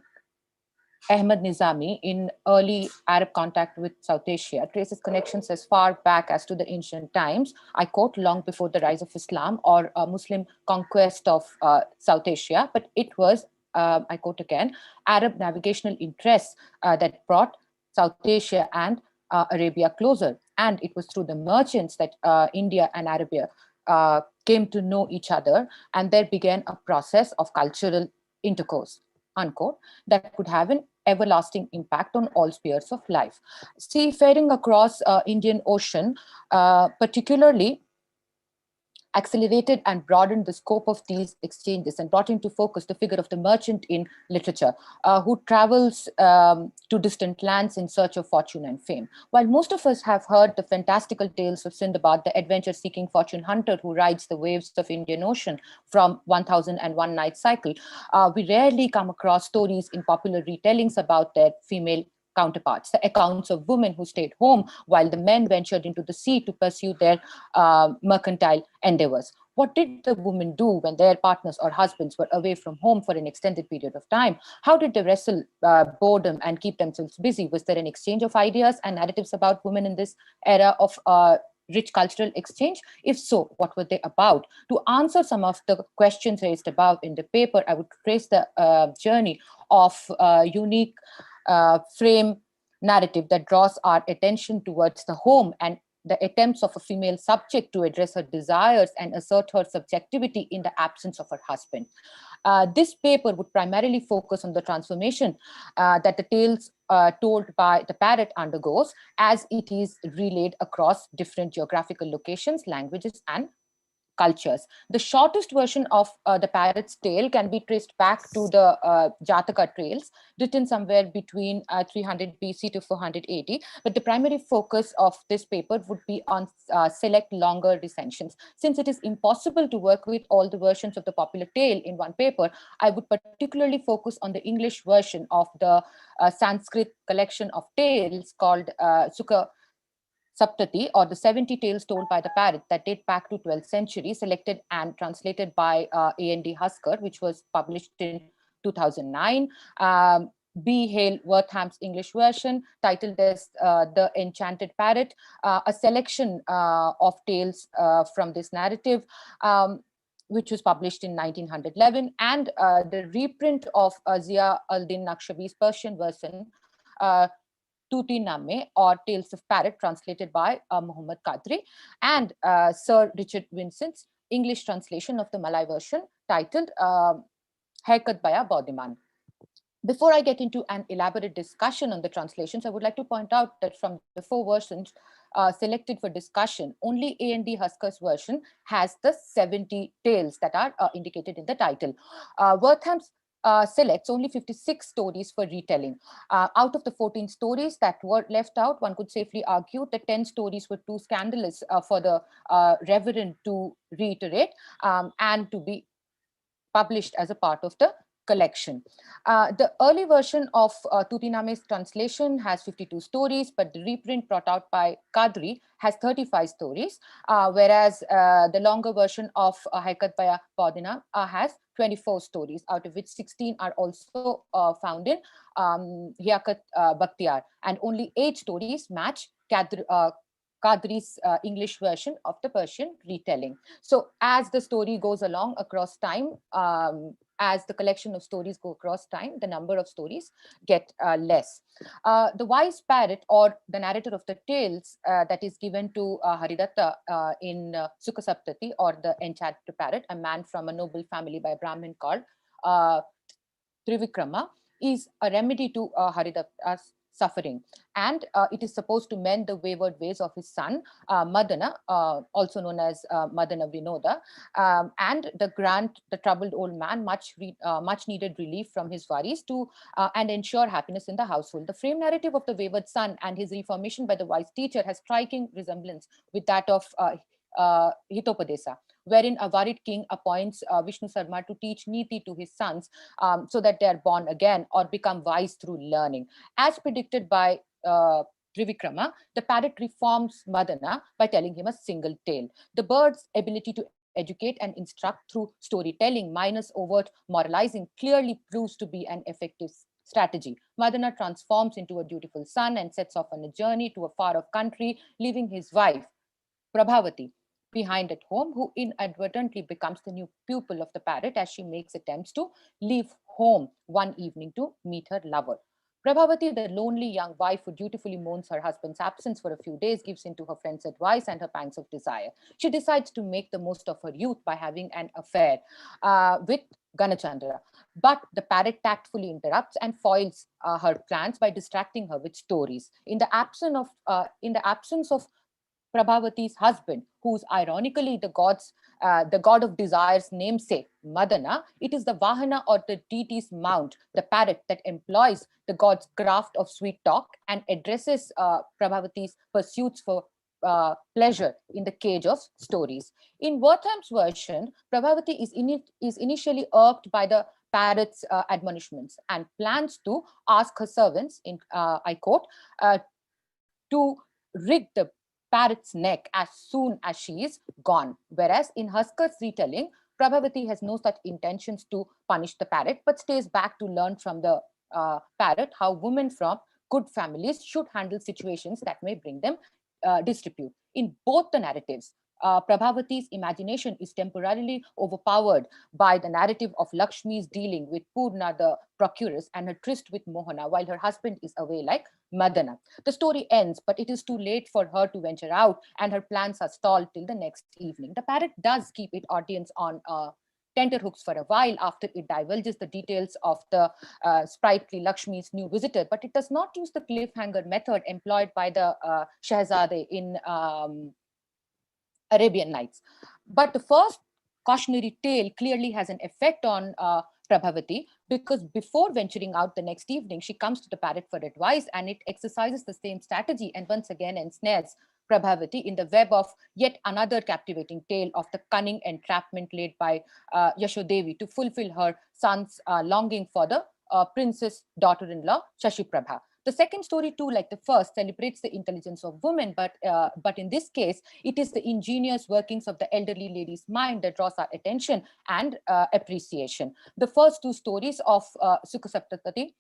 Ahmad Nizami, in early Arab contact with South Asia, traces connections as far back as to the ancient times. I quote, long before the rise of Islam or Muslim conquest of South Asia, but it was, I quote again, Arab navigational interests that brought South Asia and Arabia closer. And it was through the merchants that India and Arabia came to know each other, and there began a process of cultural intercourse, unquote, that could have an everlasting impact on all spheres of life. Seafaring across Indian Ocean, particularly accelerated and broadened the scope of these exchanges and brought into focus the figure of the merchant in literature, who travels to distant lands in search of fortune and fame. While most of us have heard the fantastical tales of Sindbad, the adventure-seeking fortune hunter who rides the waves of Indian Ocean from 1001 Night Cycle, we rarely come across stories in popular retellings about their female counterparts, the accounts of women who stayed home while the men ventured into the sea to pursue their mercantile endeavors. What did the women do when their partners or husbands were away from home for an extended period of time? How did they wrestle boredom and keep themselves busy? Was there an exchange of ideas and narratives about women in this era of rich cultural exchange? If so, what were they about? To answer some of the questions raised above in the paper, I would trace the journey of unique frame narrative that draws our attention towards the home and the attempts of a female subject to address her desires and assert her subjectivity in the absence of her husband. This paper would primarily focus on the transformation that the tales told by the parrot undergoes as it is relayed across different geographical locations, languages, and cultures. The shortest version of the parrot's tale can be traced back to the Jataka trails, written somewhere between 300 BC to 400 AD. But the primary focus of this paper would be on select longer recensions. Since it is impossible to work with all the versions of the popular tale in one paper, I would particularly focus on the English version of the Sanskrit collection of tales called Sukha Saptati, or the 70 tales told by the parrot that date back to 12th century, selected and translated by A&D Husker, which was published in 2009. B. Hale Wortham's English version, titled as The Enchanted Parrot, a selection of tales from this narrative, which was published in 1911, and the reprint of Zia al-Din Naqshband's Persian version, Tuti Namme, or Tales of Parrot, translated by Muhammad Qadri, and Sir Richard Vincent's English translation of the Malay version, titled Hairkat Baya Baudiman. Before I get into an elaborate discussion on the translations, I would like to point out that from the 4 versions selected for discussion, only A&D Husker's version has the 70 tales that are indicated in the title. Wortham's selects only 56 stories for retelling. Out of the 14 stories that were left out, one could safely argue that 10 stories were too scandalous for the reverend to reiterate and to be published as a part of the collection. The early version of Tutiname's translation has 52 stories, but the reprint brought out by Kadri has 35 stories, whereas the longer version of Haikat Baya Podina has 24 stories, out of which 16 are also found in Hiakat Bakhtiar, and only 8 stories match Kadri's English version of the Persian retelling. So as the story goes along across time, as the collection of stories go across time, the number of stories get less. The wise parrot, or the narrator of the tales that is given to Haridatta in Sukha Saptati, or the enchanted parrot, a man from a noble family by a Brahmin called Trivikrama, is a remedy to Haridatta's suffering, and it is supposed to mend the wayward ways of his son Madana, also known as Madana Vinoda, and grant the troubled old man much needed relief from his worries and ensure happiness in the household. The frame narrative of the wayward son and his reformation by the wise teacher has striking resemblance with that of Hitopadesa, wherein a worried king appoints Vishnu Sarma to teach Niti to his sons so that they are born again or become wise through learning. As predicted by Trivikrama, the parrot reforms Madana by telling him a single tale. The bird's ability to educate and instruct through storytelling minus overt moralizing clearly proves to be an effective strategy. Madana transforms into a dutiful son and sets off on a journey to a far-off country, leaving his wife, Prabhavati, behind at home, who inadvertently becomes the new pupil of the parrot as she makes attempts to leave home one evening to meet her lover. Prabhavati, the lonely young wife who dutifully mourns her husband's absence for a few days, gives in to her friend's advice and her pangs of desire. She decides to make the most of her youth by having an affair with Ganachandra. But the parrot tactfully interrupts and foils her plans by distracting her with stories. In the absence of Prabhavati's husband, who's ironically the god of desire's namesake, Madana, it is the Vahana, or the deity's mount, the parrot, that employs the god's craft of sweet talk and addresses Prabhavati's pursuits for pleasure in the cage of stories. In Wortham's version, Prabhavati is initially irked by the parrot's admonishments and plans to ask her servants, I quote, to rig the parrot's neck as soon as she is gone. Whereas in Huskar's retelling, Prabhavati has no such intentions to punish the parrot, but stays back to learn from the parrot how women from good families should handle situations that may bring them disrepute. In both the narratives, Prabhavati's imagination is temporarily overpowered by the narrative of Lakshmi's dealing with Purna, the procuress, and her tryst with Mohana while her husband is away like Madana. The story ends, but it is too late for her to venture out, and her plans are stalled till the next evening. The parrot does keep its audience on tenterhooks for a while after it divulges the details of the sprightly Lakshmi's new visitor, but it does not use the cliffhanger method employed by the Shahzade in Arabian Nights. But the first cautionary tale clearly has an effect on Prabhavati, because before venturing out the next evening, she comes to the parrot for advice, and it exercises the same strategy and once again ensnares Prabhavati in the web of yet another captivating tale of the cunning entrapment laid by Yashodevi to fulfill her son's longing for the princess daughter-in-law Shashi Prabha. The second story too, like the first, celebrates the intelligence of women, but in this case, it is the ingenious workings of the elderly lady's mind that draws our attention and appreciation. The first two stories of Sukha Saptati,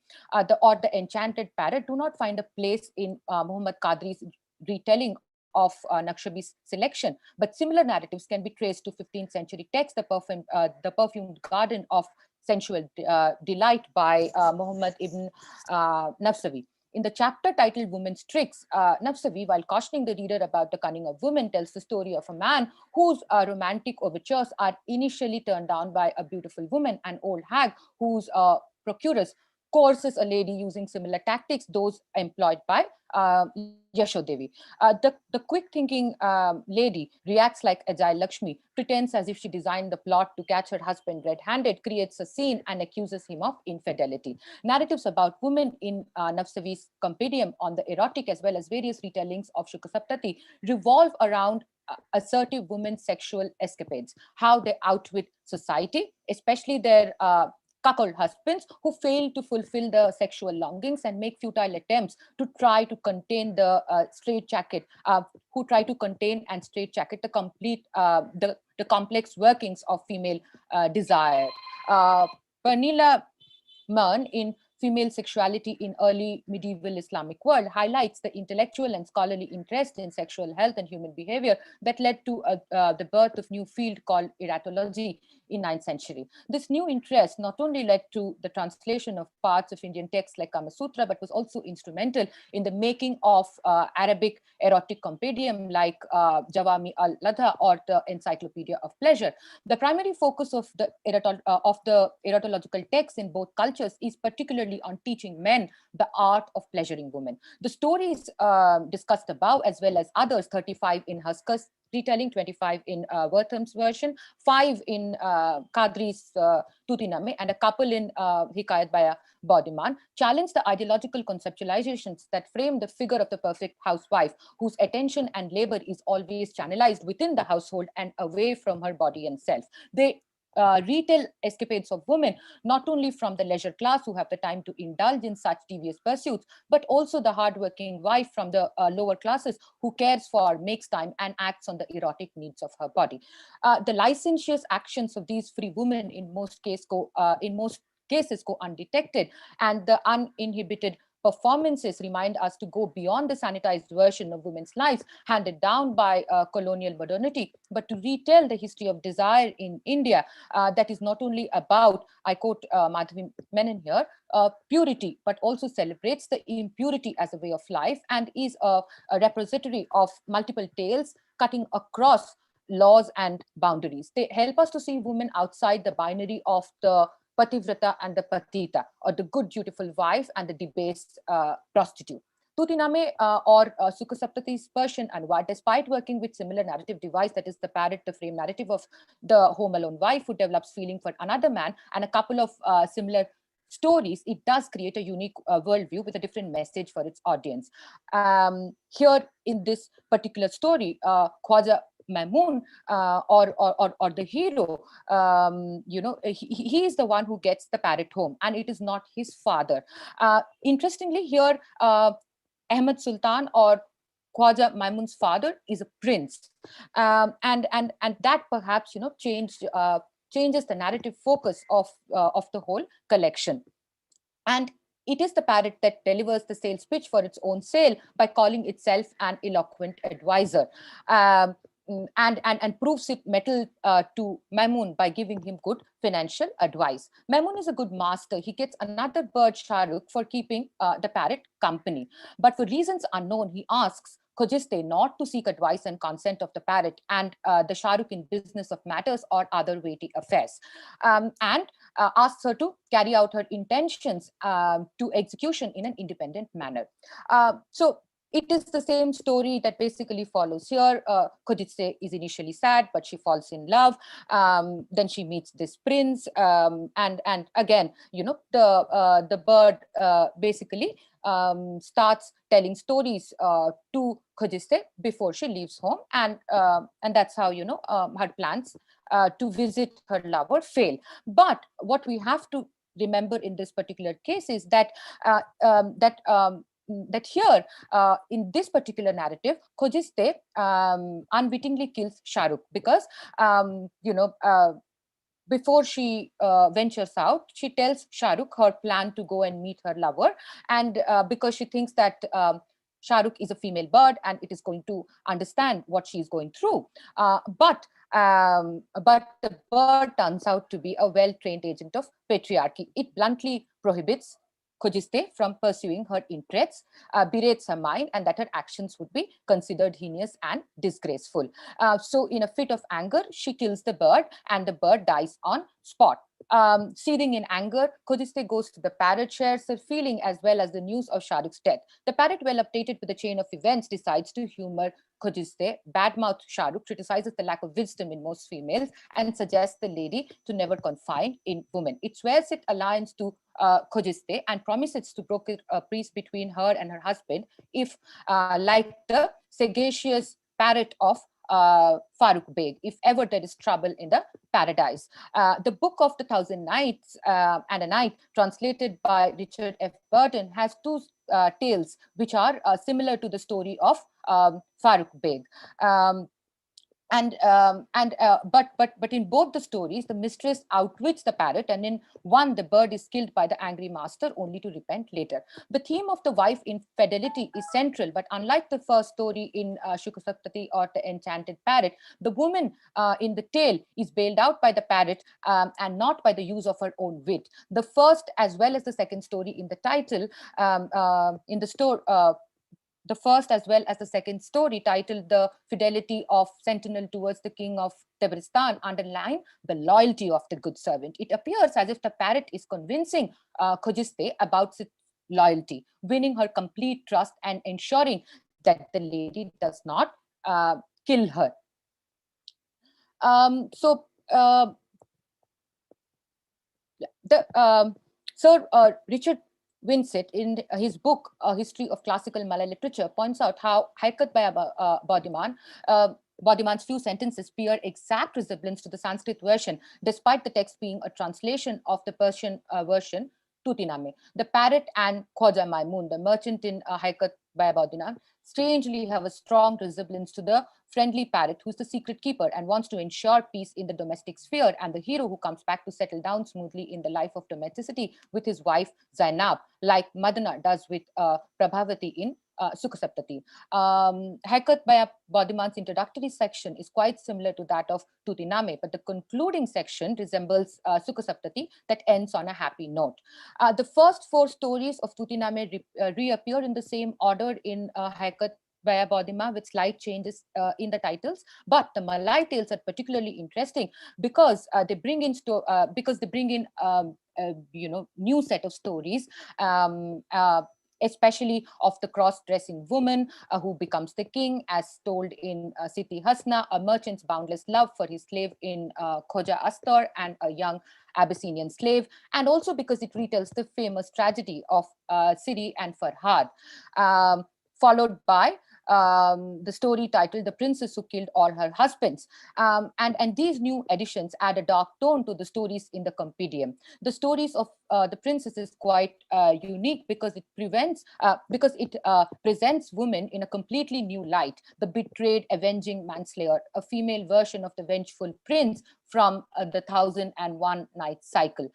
or the Enchanted Parrot, do not find a place in Muhammad Qadri's retelling of Naqshband's selection, but similar narratives can be traced to 15th century texts, the perfumed garden of sensual delight by Muhammad ibn Nafsavi. In the chapter titled Women's Tricks, Nafsavi, while cautioning the reader about the cunning of women, tells the story of a man whose romantic overtures are initially turned down by a beautiful woman, an old hag whose procuress courses a lady using similar tactics, those employed by Yashodevi. The quick-thinking lady reacts like agile Lakshmi, pretends as if she designed the plot to catch her husband red-handed, creates a scene, and accuses him of infidelity. Narratives about women in Nafsavi's compendium on the erotic, as well as various retellings of Sukha Saptati, revolve around assertive women's sexual escapades, how they outwit society, especially their cuckold husbands who fail to fulfill the sexual longings and make futile attempts to try to contain the straitjacket, who try to contain and straitjacket the complete the complex workings of female desire. Pernilla Mann in Female Sexuality in Early Medieval Islamic World highlights the intellectual and scholarly interest in sexual health and human behavior that led to the birth of new field called eratology in 9th century. This new interest not only led to the translation of parts of Indian texts like Kama Sutra, but was also instrumental in the making of Arabic erotic compendium like Jawami al-Ladha or the Encyclopedia of Pleasure. The primary focus of the eratological texts in both cultures is particularly on teaching men the art of pleasuring women. The stories discussed above, as well as others, 35 in Husker's retelling, 25 in Wortham's version, 5 in Kadri's Tutiname, and a couple in Hikayat by Baudiman, challenge the ideological conceptualizations that frame the figure of the perfect housewife, whose attention and labor is always channelized within the household and away from her body and self. They retell escapades of women, not only from the leisure class who have the time to indulge in such devious pursuits, but also the hardworking wife from the lower classes who cares for, makes time, and acts on the erotic needs of her body. The licentious actions of these free women in most cases go undetected, and the uninhibited performances remind us to go beyond the sanitized version of women's lives handed down by colonial modernity, but to retell the history of desire in India that is not only about, I quote Madhavi Menon here, purity, but also celebrates the impurity as a way of life and is a repository of multiple tales cutting across laws and boundaries. They help us to see women outside the binary of the Pativrata and the Patita, or the good, beautiful wife and the debased prostitute. Tutiname or Sukasaptati's Persian Anwar, despite working with similar narrative device, that is the Parrot, the frame narrative of the home alone wife who develops feeling for another man, and a couple of similar stories, it does create a unique worldview with a different message for its audience. Here in this particular story, Khwaja Mamoon or the hero, he is the one who gets the parrot home, and it is not his father. Interestingly, here Ahmed Sultan or Khwaja Maimun's father is a prince, and that perhaps changes the narrative focus of the whole collection. And it is the parrot that delivers the sales pitch for its own sale by calling itself an eloquent advisor. And proves it metal to Mamoon by giving him good financial advice. Mamoon is a good master. He gets another bird, Shahrukh, for keeping the parrot company. But for reasons unknown, he asks Khojiste not to seek advice and consent of the parrot and the Shahrukh in business of matters or other weighty affairs, and asks her to carry out her intentions to execution in an independent manner. So it is the same story that basically follows here. Khojitse is initially sad, but she falls in love. Then she meets this prince, and again, the bird basically starts telling stories to Khojiste before she leaves home, and that's how her plans to visit her lover fail. But what we have to remember in this particular case is that that here, in this particular narrative, Khojiste unwittingly kills Shahrukh because, before she ventures out, she tells Shahrukh her plan to go and meet her lover. And because she thinks that Shahrukh is a female bird and it is going to understand what she is going through. But the bird turns out to be a well-trained agent of patriarchy. It bluntly prohibits Khojiste from pursuing her interests, berates her mind, and that her actions would be considered heinous and disgraceful. So in a fit of anger, she kills the bird and the bird dies on spot. Seething in anger, Khojiste goes to the parrot, shares her feeling as well as the news of Shahrukh's death. The parrot, well updated with the chain of events, decides to humor Khojiste, badmouth Shahrukh, criticizes the lack of wisdom in most females, and suggests the lady to never confide in women. It swears its alliance to Khojiste and promises to broker a peace between her and her husband if, like the sagacious parrot of Farooq Beg, if ever there is trouble in the paradise. The Book of the Thousand Nights and a Night, translated by Richard F. Burton, has two tales which are similar to the story of Farooq Beg. But in both the stories, the mistress outwits the parrot, and in one, the bird is killed by the angry master, only to repent later. The theme of the wife infidelity is central, but unlike the first story in Shukasaptati or the enchanted parrot, the woman in the tale is bailed out by the parrot and not by the use of her own wit. The first as well as the second story in the title, in the story. The first as well as the second story, titled The Fidelity of Sentinel Towards the King of Tabristan, underline the loyalty of the good servant. It appears as if the parrot is convincing Khojiste about its loyalty, winning her complete trust and ensuring that the lady does not kill her. Sir Richard Winsett, in his book, A History of Classical Malay Literature, points out how Haikat by Bodiman's few sentences bear exact resemblance to the Sanskrit version, despite the text being a translation of the Persian version, Tutiname. The parrot and Khwaja Maimun, the merchant in Haikat by Bodiman, strangely have a strong resemblance to the friendly parrot who's the secret keeper and wants to ensure peace in the domestic sphere, and the hero who comes back to settle down smoothly in the life of domesticity with his wife Zainab, like Madana does with Prabhavati in Sukasaptati. Haikat by Bodiman's introductory section is quite similar to that of Tutiname, but the concluding section resembles Sukasaptati that ends on a happy note. The first four stories of Tutiname reappear in the same order in Haikat by Bodima, with slight changes in the titles, but the Malay tales are particularly interesting because they bring in new set of stories, especially of the cross-dressing woman who becomes the king, as told in Siti Hasna, a merchant's boundless love for his slave in Khoja Astor, and a young Abyssinian slave, and also because it retells the famous tragedy of Siri and Farhad, followed by the story titled The Princess Who Killed All Her Husbands. And these new editions add a dark tone to the stories in the compendium. The stories of the princess is quite unique because it presents women in a completely new light. The betrayed, avenging manslayer, a female version of the vengeful prince from the 1001 Night cycle.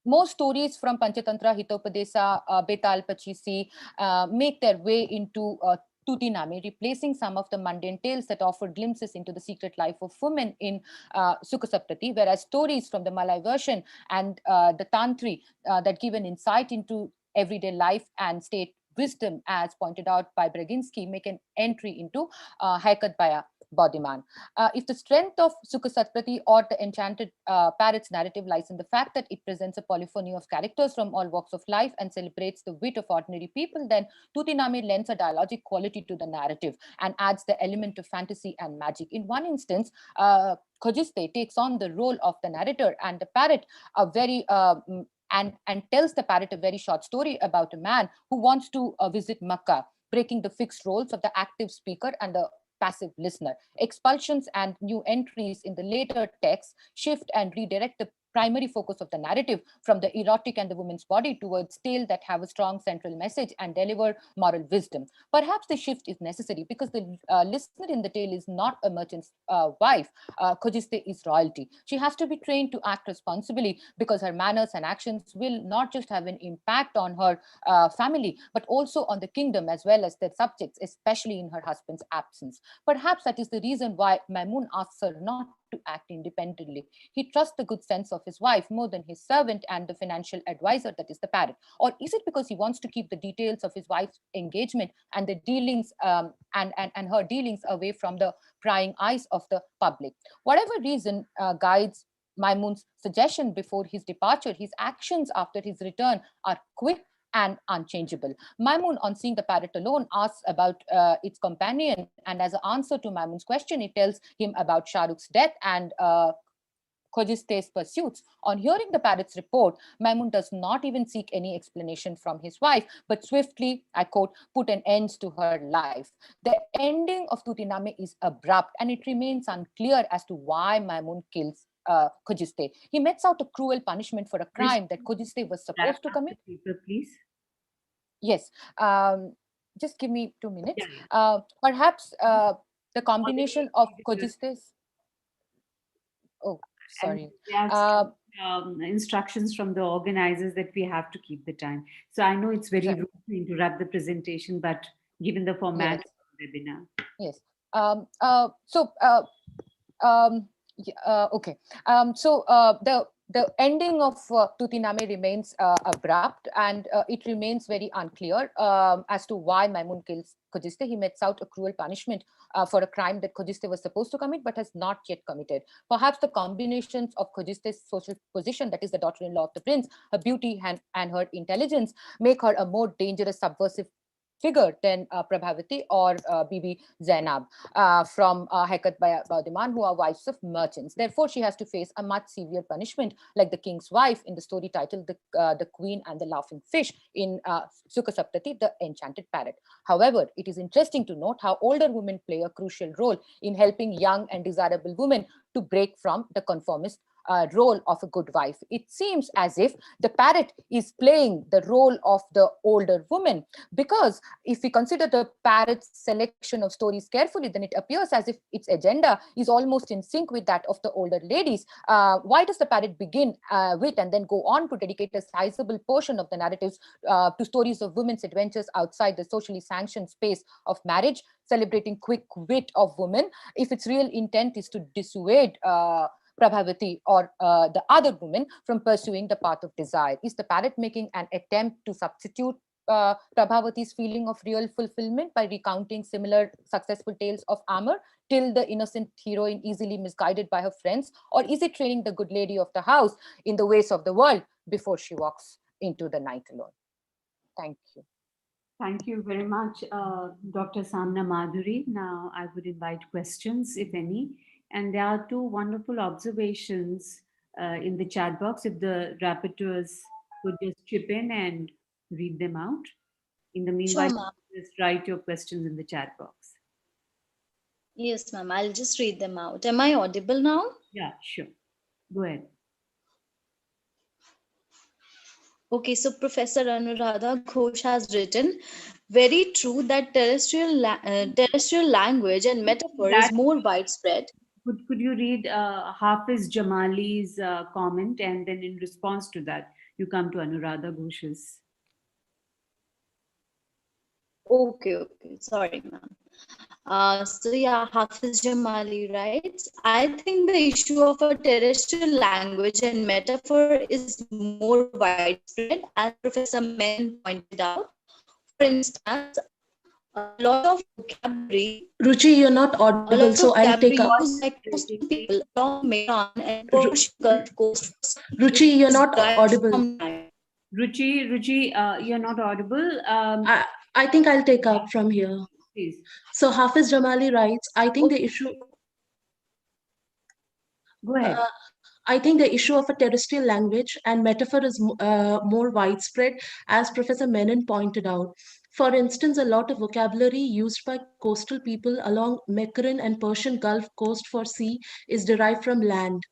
Most stories from Panchatantra, Hitopadesa, Betal Pachisi make their way into Tutiname, replacing some of the mundane tales that offer glimpses into the secret life of women in Sukasaptati, whereas stories from the Malay version and the Tantri that give an insight into everyday life and state wisdom, as pointed out by Braginski, make an entry into Haikat Baya Bodiman. If the strength of Sukasaptati or the enchanted parrot's narrative lies in the fact that it presents a polyphony of characters from all walks of life and celebrates the wit of ordinary people, then Tutiname lends a dialogic quality to the narrative and adds the element of fantasy and magic. In one instance, Khojiste takes on the role of the narrator, and the parrot and tells the parrot a very short story about a man who wants to visit Makkah, breaking the fixed roles of the active speaker and the passive listener. Expulsions and new entries in the later text shift and redirect the primary focus of the narrative from the erotic and the woman's body towards tales that have a strong central message and deliver moral wisdom. Perhaps the shift is necessary because the listener in the tale is not a merchant's wife. Khojiste is royalty. She has to be trained to act responsibly because her manners and actions will not just have an impact on her family, but also on the kingdom as well as their subjects, especially in her husband's absence. Perhaps that is the reason why Maimun asks her not to act independently. He trusts the good sense of his wife more than his servant and the financial advisor, that is the parrot. Or is it because he wants to keep the details of his wife's engagement and the dealings and her dealings away from the prying eyes of the public? Whatever reason guides Maimun's suggestion before his departure, his actions after his return are quick and unchangeable. Maimun, on seeing the parrot alone, asks about its companion, and as an answer to Maimun's question, it tells him about Shah Rukh's death and Khojiste's pursuits. On hearing the parrot's report, Maimun does not even seek any explanation from his wife, but swiftly, I quote, put an end to her life. The ending of Tutiname is abrupt, and it remains unclear as to why Maimun kills Khojiste. He metes out a cruel punishment for a crime that Khojiste was supposed to commit. Paper, please. Yes. Just give me 2 minutes. Perhaps the combination of Khojiste's... Oh, sorry. Instructions from the organizers that we have to keep the time. So I know it's very rude to interrupt the presentation, but given the format of the webinar. Yes. Okay. The ending of Tutiname remains abrupt, and it remains very unclear as to why Maimun kills Khojiste. He metes out a cruel punishment for a crime that Khojiste was supposed to commit but has not yet committed. Perhaps the combinations of Khojiste's social position, that is the daughter-in-law of the prince, her beauty and her intelligence, make her a more dangerous subversive figure than Prabhavati or Bibi Zainab from Haikat Baudiman, who are wives of merchants. Therefore, she has to face a much severe punishment, like the king's wife in the story titled The Queen and the Laughing Fish in Sukha Saptati, The Enchanted Parrot. However, it is interesting to note how older women play a crucial role in helping young and desirable women to break from the conformist role of a good wife. It seems as if the parrot is playing the role of the older woman, because if we consider the parrot's selection of stories carefully, then it appears as if its agenda is almost in sync with that of the older ladies. Why does the parrot begin with and then go on to dedicate a sizable portion of the narratives to stories of women's adventures outside the socially sanctioned space of marriage, celebrating quick wit of women, if its real intent is to dissuade Prabhavati or the other women from pursuing the path of desire? Is the parrot making an attempt to substitute Prabhavati's feeling of real fulfillment by recounting similar successful tales of armor till the innocent heroine easily misguided by her friends? Or is it training the good lady of the house in the ways of the world before she walks into the night alone? Thank you. Thank you very much, Dr. Samna Madhuri. Now I would invite questions, if any. And there are two wonderful observations in the chat box. If the rapporteurs could just chip in and read them out. In the meanwhile, Sure, ma'am. just write your questions in the chat box. Yes, ma'am. I'll just read them out. Am I audible now? Yeah, sure. Go ahead. Okay, so Professor Anuradha Ghosh has written, very true that terrestrial language and metaphor is more widespread. Could you read Hafiz Jamali's comment, and then in response to that, you come to Anuradha Ghosh's. Okay, sorry, ma'am. So yeah, Hafiz Jamali writes, I think the issue of a terrestrial language and metaphor is more widespread, as Professor Menon pointed out. For instance, a lot of vocabulary. Ruchi, you're not audible, so I'll take up. Used by coastal people along Mekong and Persian Gulf Coast. Ruchi, you're not audible. Ruchi, you're not audible. I think I'll take up from here. Please. So Hafiz Jamali writes, I think the issue... Go ahead. I think the issue of a terrestrial language and metaphor is more widespread, as Professor Menon pointed out. For instance, a lot of vocabulary used by coastal people along Mekong and Persian Gulf Coast for sea is derived from land.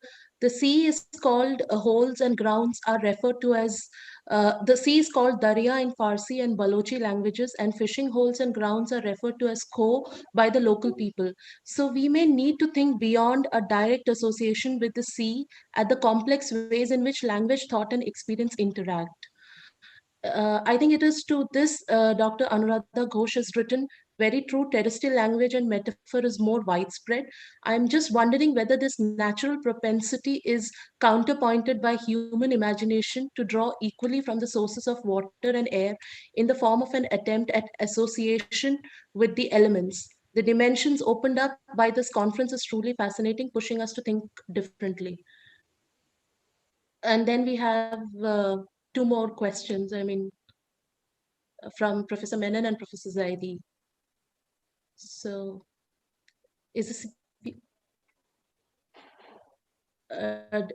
The sea is called holes and grounds are referred to as the sea is called Darya in Farsi and Balochi languages, and fishing holes and grounds are referred to as Ko by the local people. So we may need to think beyond a direct association with the sea at the complex ways in which language, thought, and experience interact. I think it is to this Dr. Anuradha Ghosh has written, very true, terrestrial language and metaphor is more widespread. I'm just wondering whether this natural propensity is counterpointed by human imagination to draw equally from the sources of water and air in the form of an attempt at association with the elements. The dimensions opened up by this conference is truly fascinating, pushing us to think differently. And then we have two more questions, from Professor Menon and Professor Zaidi. So, is this...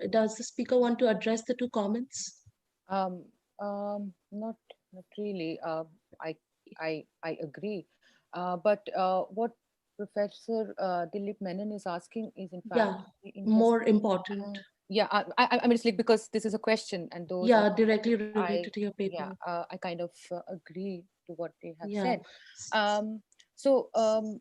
Does the speaker want to address the two comments? Not really. I agree. But what Professor Dilip Menon is asking is in fact Yeah, very more interesting. important. Yeah, I mean, it's like because this is a question, and those Yeah, are directly related I to your paper. yeah I kind of agree to what they have Yeah. said. So he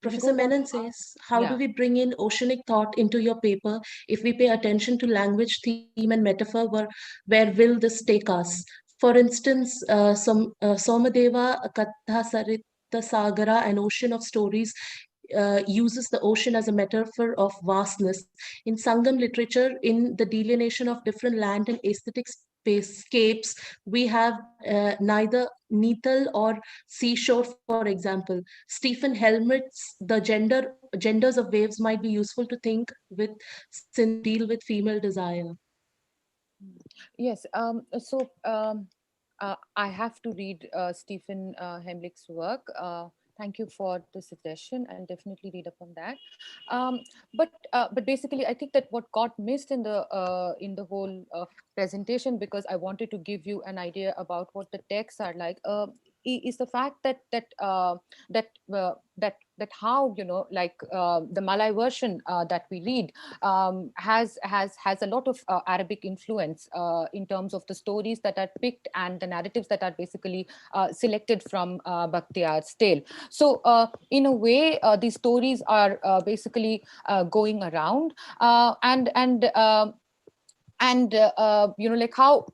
Professor goes on Menon to ask, says, how do yeah. we bring in oceanic thought into your paper? If we pay attention to language, theme, and metaphor, where will this take us? For instance, Somadeva Katha Sarita Sagara, an ocean of stories, uses the ocean as a metaphor of vastness. In Sangam literature, in the delineation of different land and aesthetic scapes, we have neither Neethal or seashore, for example. Stephen Helmert's The Genders of Waves might be useful to think with since they deal with female desire. Yes. I have to read Stephen Hemlick's work. Thank you for the suggestion. I'll definitely read up on that. But basically, I think that what got missed in the whole presentation, because I wanted to give you an idea about what the texts are like, is the fact that how, like the Malay version that we read has a lot of Arabic influence in terms of the stories that are picked and the narratives that are basically selected from Bakhtiar's tale. So in a way, these stories are basically going around like how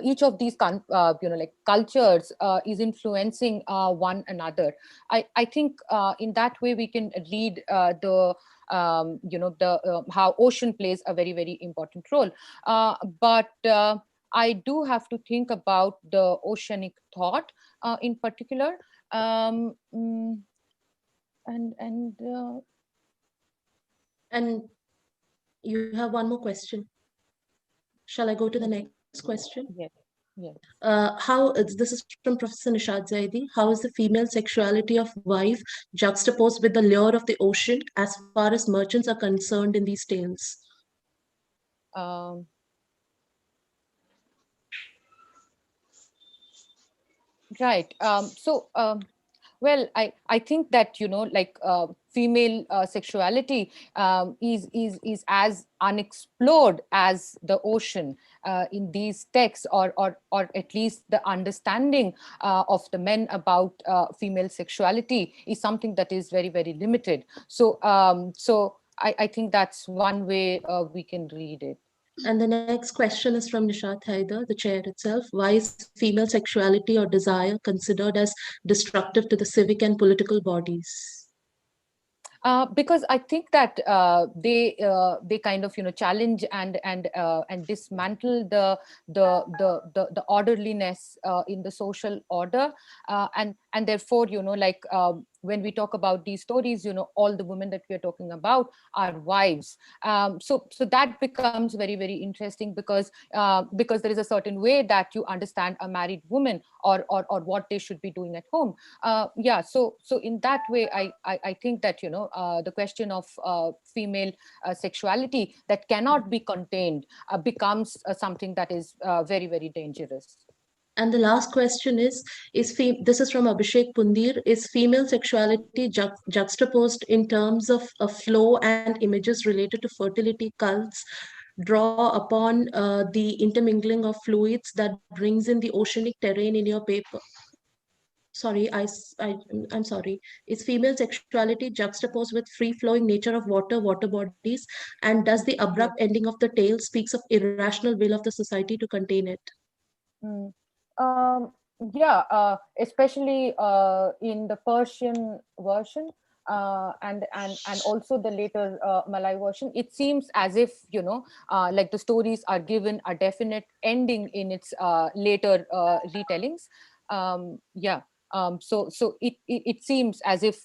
each of these like cultures is influencing one another. I think in that way we can read the how ocean plays a very, very important role. But I do have to think about the oceanic thought in particular. And you have one more question. Shall I go to the next question? Yes. Yes. This is from Professor Nishad Zaidi. How is the female sexuality of wife juxtaposed with the lure of the ocean as far as merchants are concerned in these tales? Right. Well, I think that, like female sexuality is as unexplored as the ocean in these texts, or at least the understanding of the men about female sexuality is something that is very, very limited. So I think that's one way we can read it. And the next question is from Nishat Haider, the chair itself. Why is female sexuality or desire considered as destructive to the civic and political bodies? Because I think that they kind of challenge and dismantle the orderliness in the social order, and therefore like when we talk about these stories, all the women that we are talking about are wives. So that becomes very, very interesting because there is a certain way that you understand a married woman or what they should be doing at home. Yeah. So in that way, I think that the question of female sexuality that cannot be contained becomes something that is very, very dangerous. And the last question this is from Abhishek Pundir, is female sexuality juxtaposed in terms of a flow and images related to fertility cults draw upon the intermingling of fluids that brings in the oceanic terrain in your paper? Sorry, I'm sorry. Is female sexuality juxtaposed with free-flowing nature of water bodies? And does the abrupt ending of the tale speaks of irrational will of the society to contain it? Mm. Yeah, especially in the Persian version and also the later Malay version, it seems as if like the stories are given a definite ending in its later retellings. Yeah. So it seems as if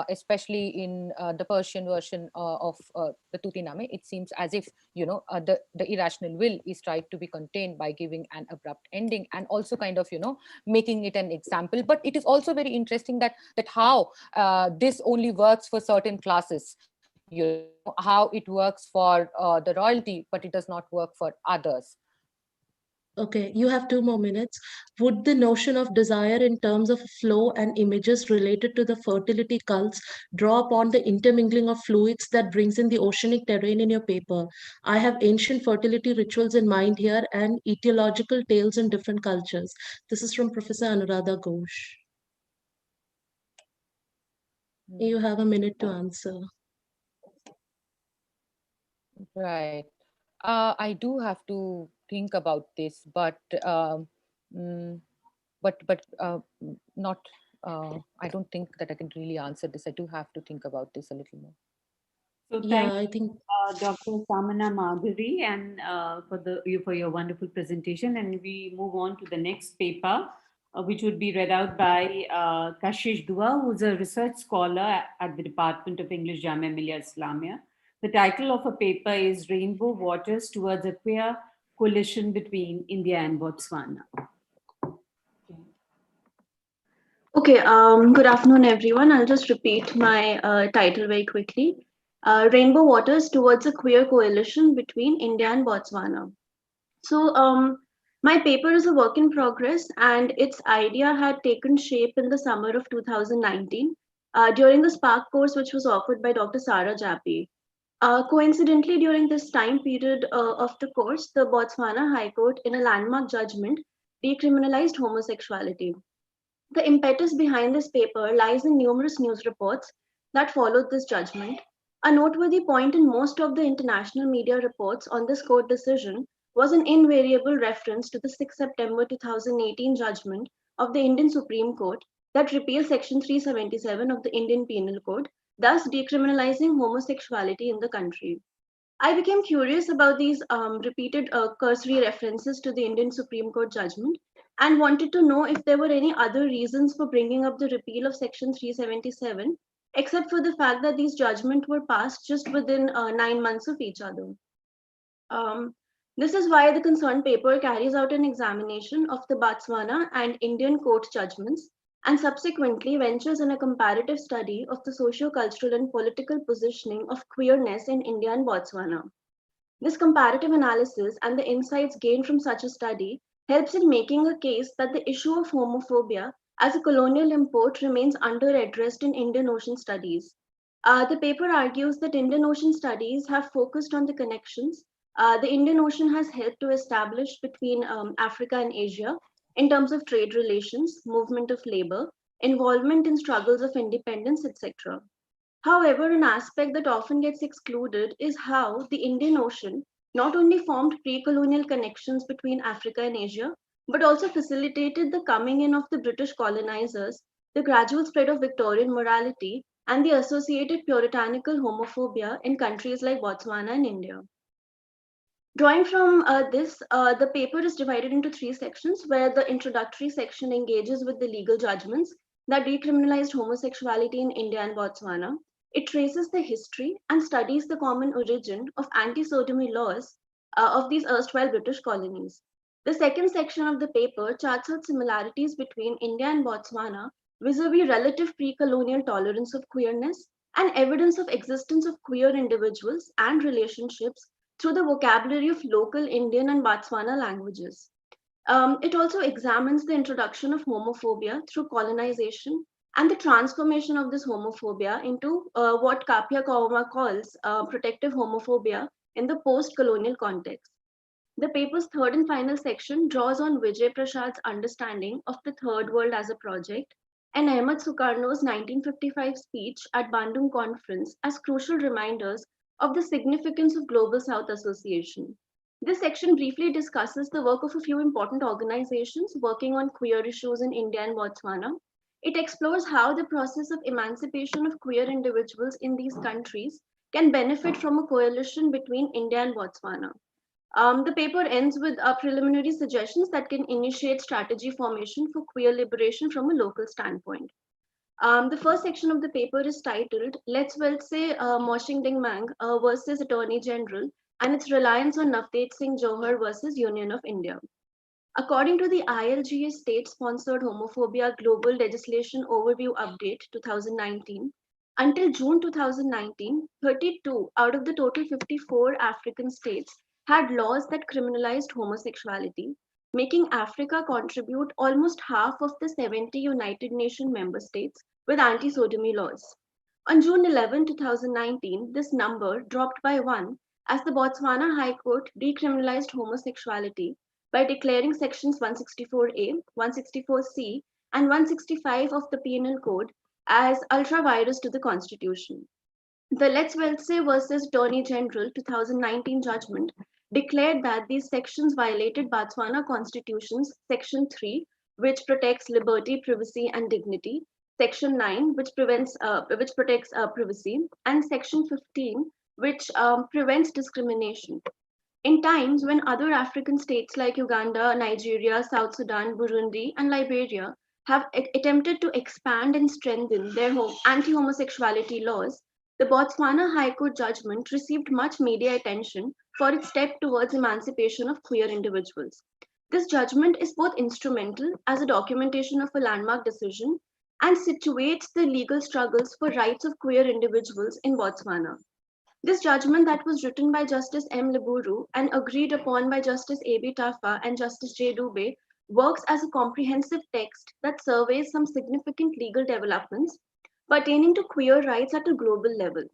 especially in the Persian version of the Tutiname, it seems as if the irrational will is tried to be contained by giving an abrupt ending and also kind of making it an example. But it is also very interesting that how this only works for certain classes. how it works for the royalty, but it does not work for others. Okay, you have 2 more minutes. Would the notion of desire in terms of flow and images related to the fertility cults draw upon the intermingling of fluids that brings in the oceanic terrain in your paper? I have ancient fertility rituals in mind here and etiological tales in different cultures. This is from Professor Anuradha Ghosh. You have a minute to answer. Right. I do have to think about this, but mm, not. I don't think that I can really answer this. I do have to think about this a little more. So Yeah, thank I think Dr. Samana Madhuri and for your wonderful presentation. And we move on to the next paper, which would be read out by Kashish Dua, who's a research scholar at the Department of English, Jamia Millia Islamia. The title of a paper is Rainbow Waters Towards a Queer Coalition Between India and Botswana. Okay, good afternoon, everyone. I'll just repeat my title very quickly. Rainbow Waters Towards a Queer Coalition Between India and Botswana. So, my paper is a work in progress, and its idea had taken shape in the summer of 2019 during the Spark course, which was offered by Dr. Sarah Jappi. Coincidentally, during this time period of the course, the Botswana High Court, in a landmark judgment, decriminalized homosexuality. The impetus behind this paper lies in numerous news reports that followed this judgment. A noteworthy point in most of the international media reports on this court decision was an invariable reference to the 6 September 2018 judgment of the Indian Supreme Court that repealed Section 377 of the Indian Penal Code, thus decriminalizing homosexuality in the country. I became curious about these repeated cursory references to the Indian Supreme Court judgment and wanted to know if there were any other reasons for bringing up the repeal of Section 377, except for the fact that these judgments were passed just within 9 months of each other. This is why the concerned paper carries out an examination of the Botswana and Indian court judgments and subsequently ventures in a comparative study of the socio-cultural and political positioning of queerness in India and Botswana. This comparative analysis and the insights gained from such a study helps in making a case that the issue of homophobia as a colonial import remains under-addressed in Indian Ocean studies. The paper argues that Indian Ocean studies have focused on the connections the Indian Ocean has helped to establish between Africa and Asia in terms of trade relations, movement of labor, involvement in struggles of independence, etc. However, an aspect that often gets excluded is how the Indian Ocean not only formed pre-colonial connections between Africa and Asia, but also facilitated the coming in of the British colonizers, the gradual spread of Victorian morality, and the associated puritanical homophobia in countries like Botswana and India. Drawing from this, the paper is divided into 3 sections, where the introductory section engages with the legal judgments that decriminalized homosexuality in India and Botswana. It traces the history and studies the common origin of anti-sodomy laws of these erstwhile British colonies. The second section of the paper charts out similarities between India and Botswana vis-a-vis relative pre-colonial tolerance of queerness and evidence of existence of queer individuals and relationships through the vocabulary of local Indian and Botswana languages. It also examines the introduction of homophobia through colonization and the transformation of this homophobia into what Kapia Kauma calls protective homophobia in the post-colonial context. The paper's third and final section draws on Vijay Prasad's understanding of the Third World as a project and Ahmad Sukarno's 1955 speech at Bandung Conference as crucial reminders of the significance of Global South Association. This section briefly discusses the work of a few important organizations working on queer issues in India and Botswana. It explores how the process of emancipation of queer individuals in these countries can benefit from a coalition between India and Botswana. The paper ends with preliminary suggestions that can initiate strategy formation for queer liberation from a local standpoint. The first section of the paper is titled Let's Well Say Moshing Ding Mang versus Attorney General and its reliance on Navteej Singh Johar versus Union of India. According to the ILGA state-sponsored Homophobia Global Legislation Overview Update 2019, Until June 2019, 32 out of the total 54 African states had laws that criminalized homosexuality, making Africa contribute almost half of the 70 United Nations member states with anti-sodomy laws. On June 11, 2019, this number dropped by one as the Botswana High Court decriminalized homosexuality by declaring sections 164A, 164C, and 165 of the Penal Code as ultra-virus to the Constitution. The Let's Welse versus Attorney General 2019 judgment declared that these sections violated Botswana Constitution's Section 3, which protects liberty, privacy, and dignity, Section 9, which protects privacy, and Section 15, which prevents discrimination. In times when other African states like Uganda, Nigeria, South Sudan, Burundi, and Liberia have attempted to expand and strengthen their anti-homosexuality laws, the Botswana High Court judgment received much media attention for its step towards emancipation of queer individuals. This judgment is both instrumental as a documentation of a landmark decision and situates the legal struggles for rights of queer individuals in Botswana. This judgment that was written by Justice M. Liburu and agreed upon by Justice A.B. Tafa and Justice J. Dubey works as a comprehensive text that surveys some significant legal developments pertaining to queer rights at a global level.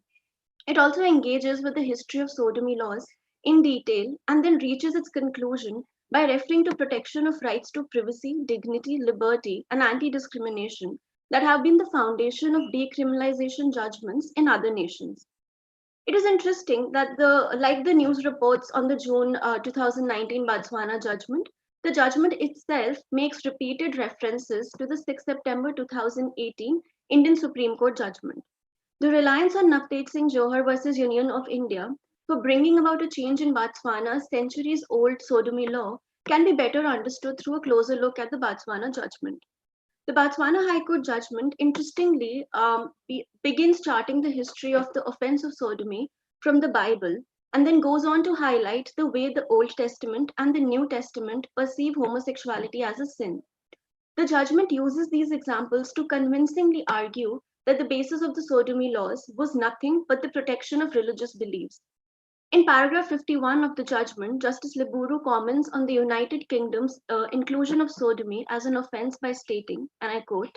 It also engages with the history of sodomy laws in detail and then reaches its conclusion by referring to protection of rights to privacy, dignity, liberty, and anti-discrimination that have been the foundation of decriminalization judgments in other nations. It is interesting that like the news reports on the June 2019 Botswana judgment, the judgment itself makes repeated references to the 6 September 2018 Indian Supreme Court judgment. The reliance on Navtej Singh Johar versus Union of India for bringing about a change in Botswana's centuries-old sodomy law can be better understood through a closer look at the Botswana judgment. The Botswana High Court judgment, interestingly, begins charting the history of the offense of sodomy from the Bible and then goes on to highlight the way the Old Testament and the New Testament perceive homosexuality as a sin. The judgment uses these examples to convincingly argue that the basis of the sodomy laws was nothing but the protection of religious beliefs. In paragraph 51 of the judgment, Justice Liburu comments on the United Kingdom's inclusion of sodomy as an offense by stating, and I quote,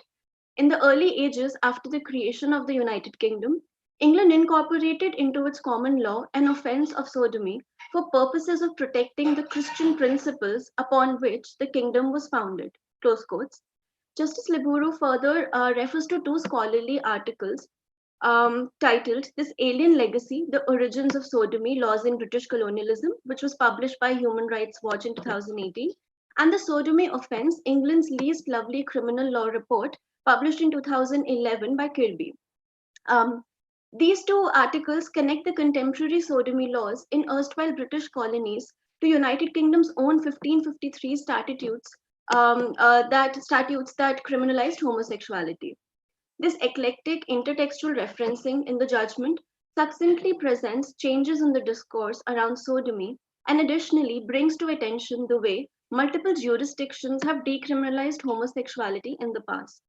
"In the early ages after the creation of the United Kingdom, England incorporated into its common law an offense of sodomy for purposes of protecting the Christian principles upon which the kingdom was founded." Close quotes. Justice Liburu further refers to two scholarly articles titled "This Alien Legacy, The Origins of Sodomy Laws in British Colonialism," which was published by Human Rights Watch in 2018, and "The Sodomy Offence, England's Least Lovely Criminal Law Report," published in 2011 by Kirby. These two articles connect the contemporary sodomy laws in erstwhile British colonies to United Kingdom's own 1553 statutes that criminalized homosexuality. This eclectic intertextual referencing in the judgment succinctly presents changes in the discourse around sodomy and additionally brings to attention the way multiple jurisdictions have decriminalized homosexuality in the past.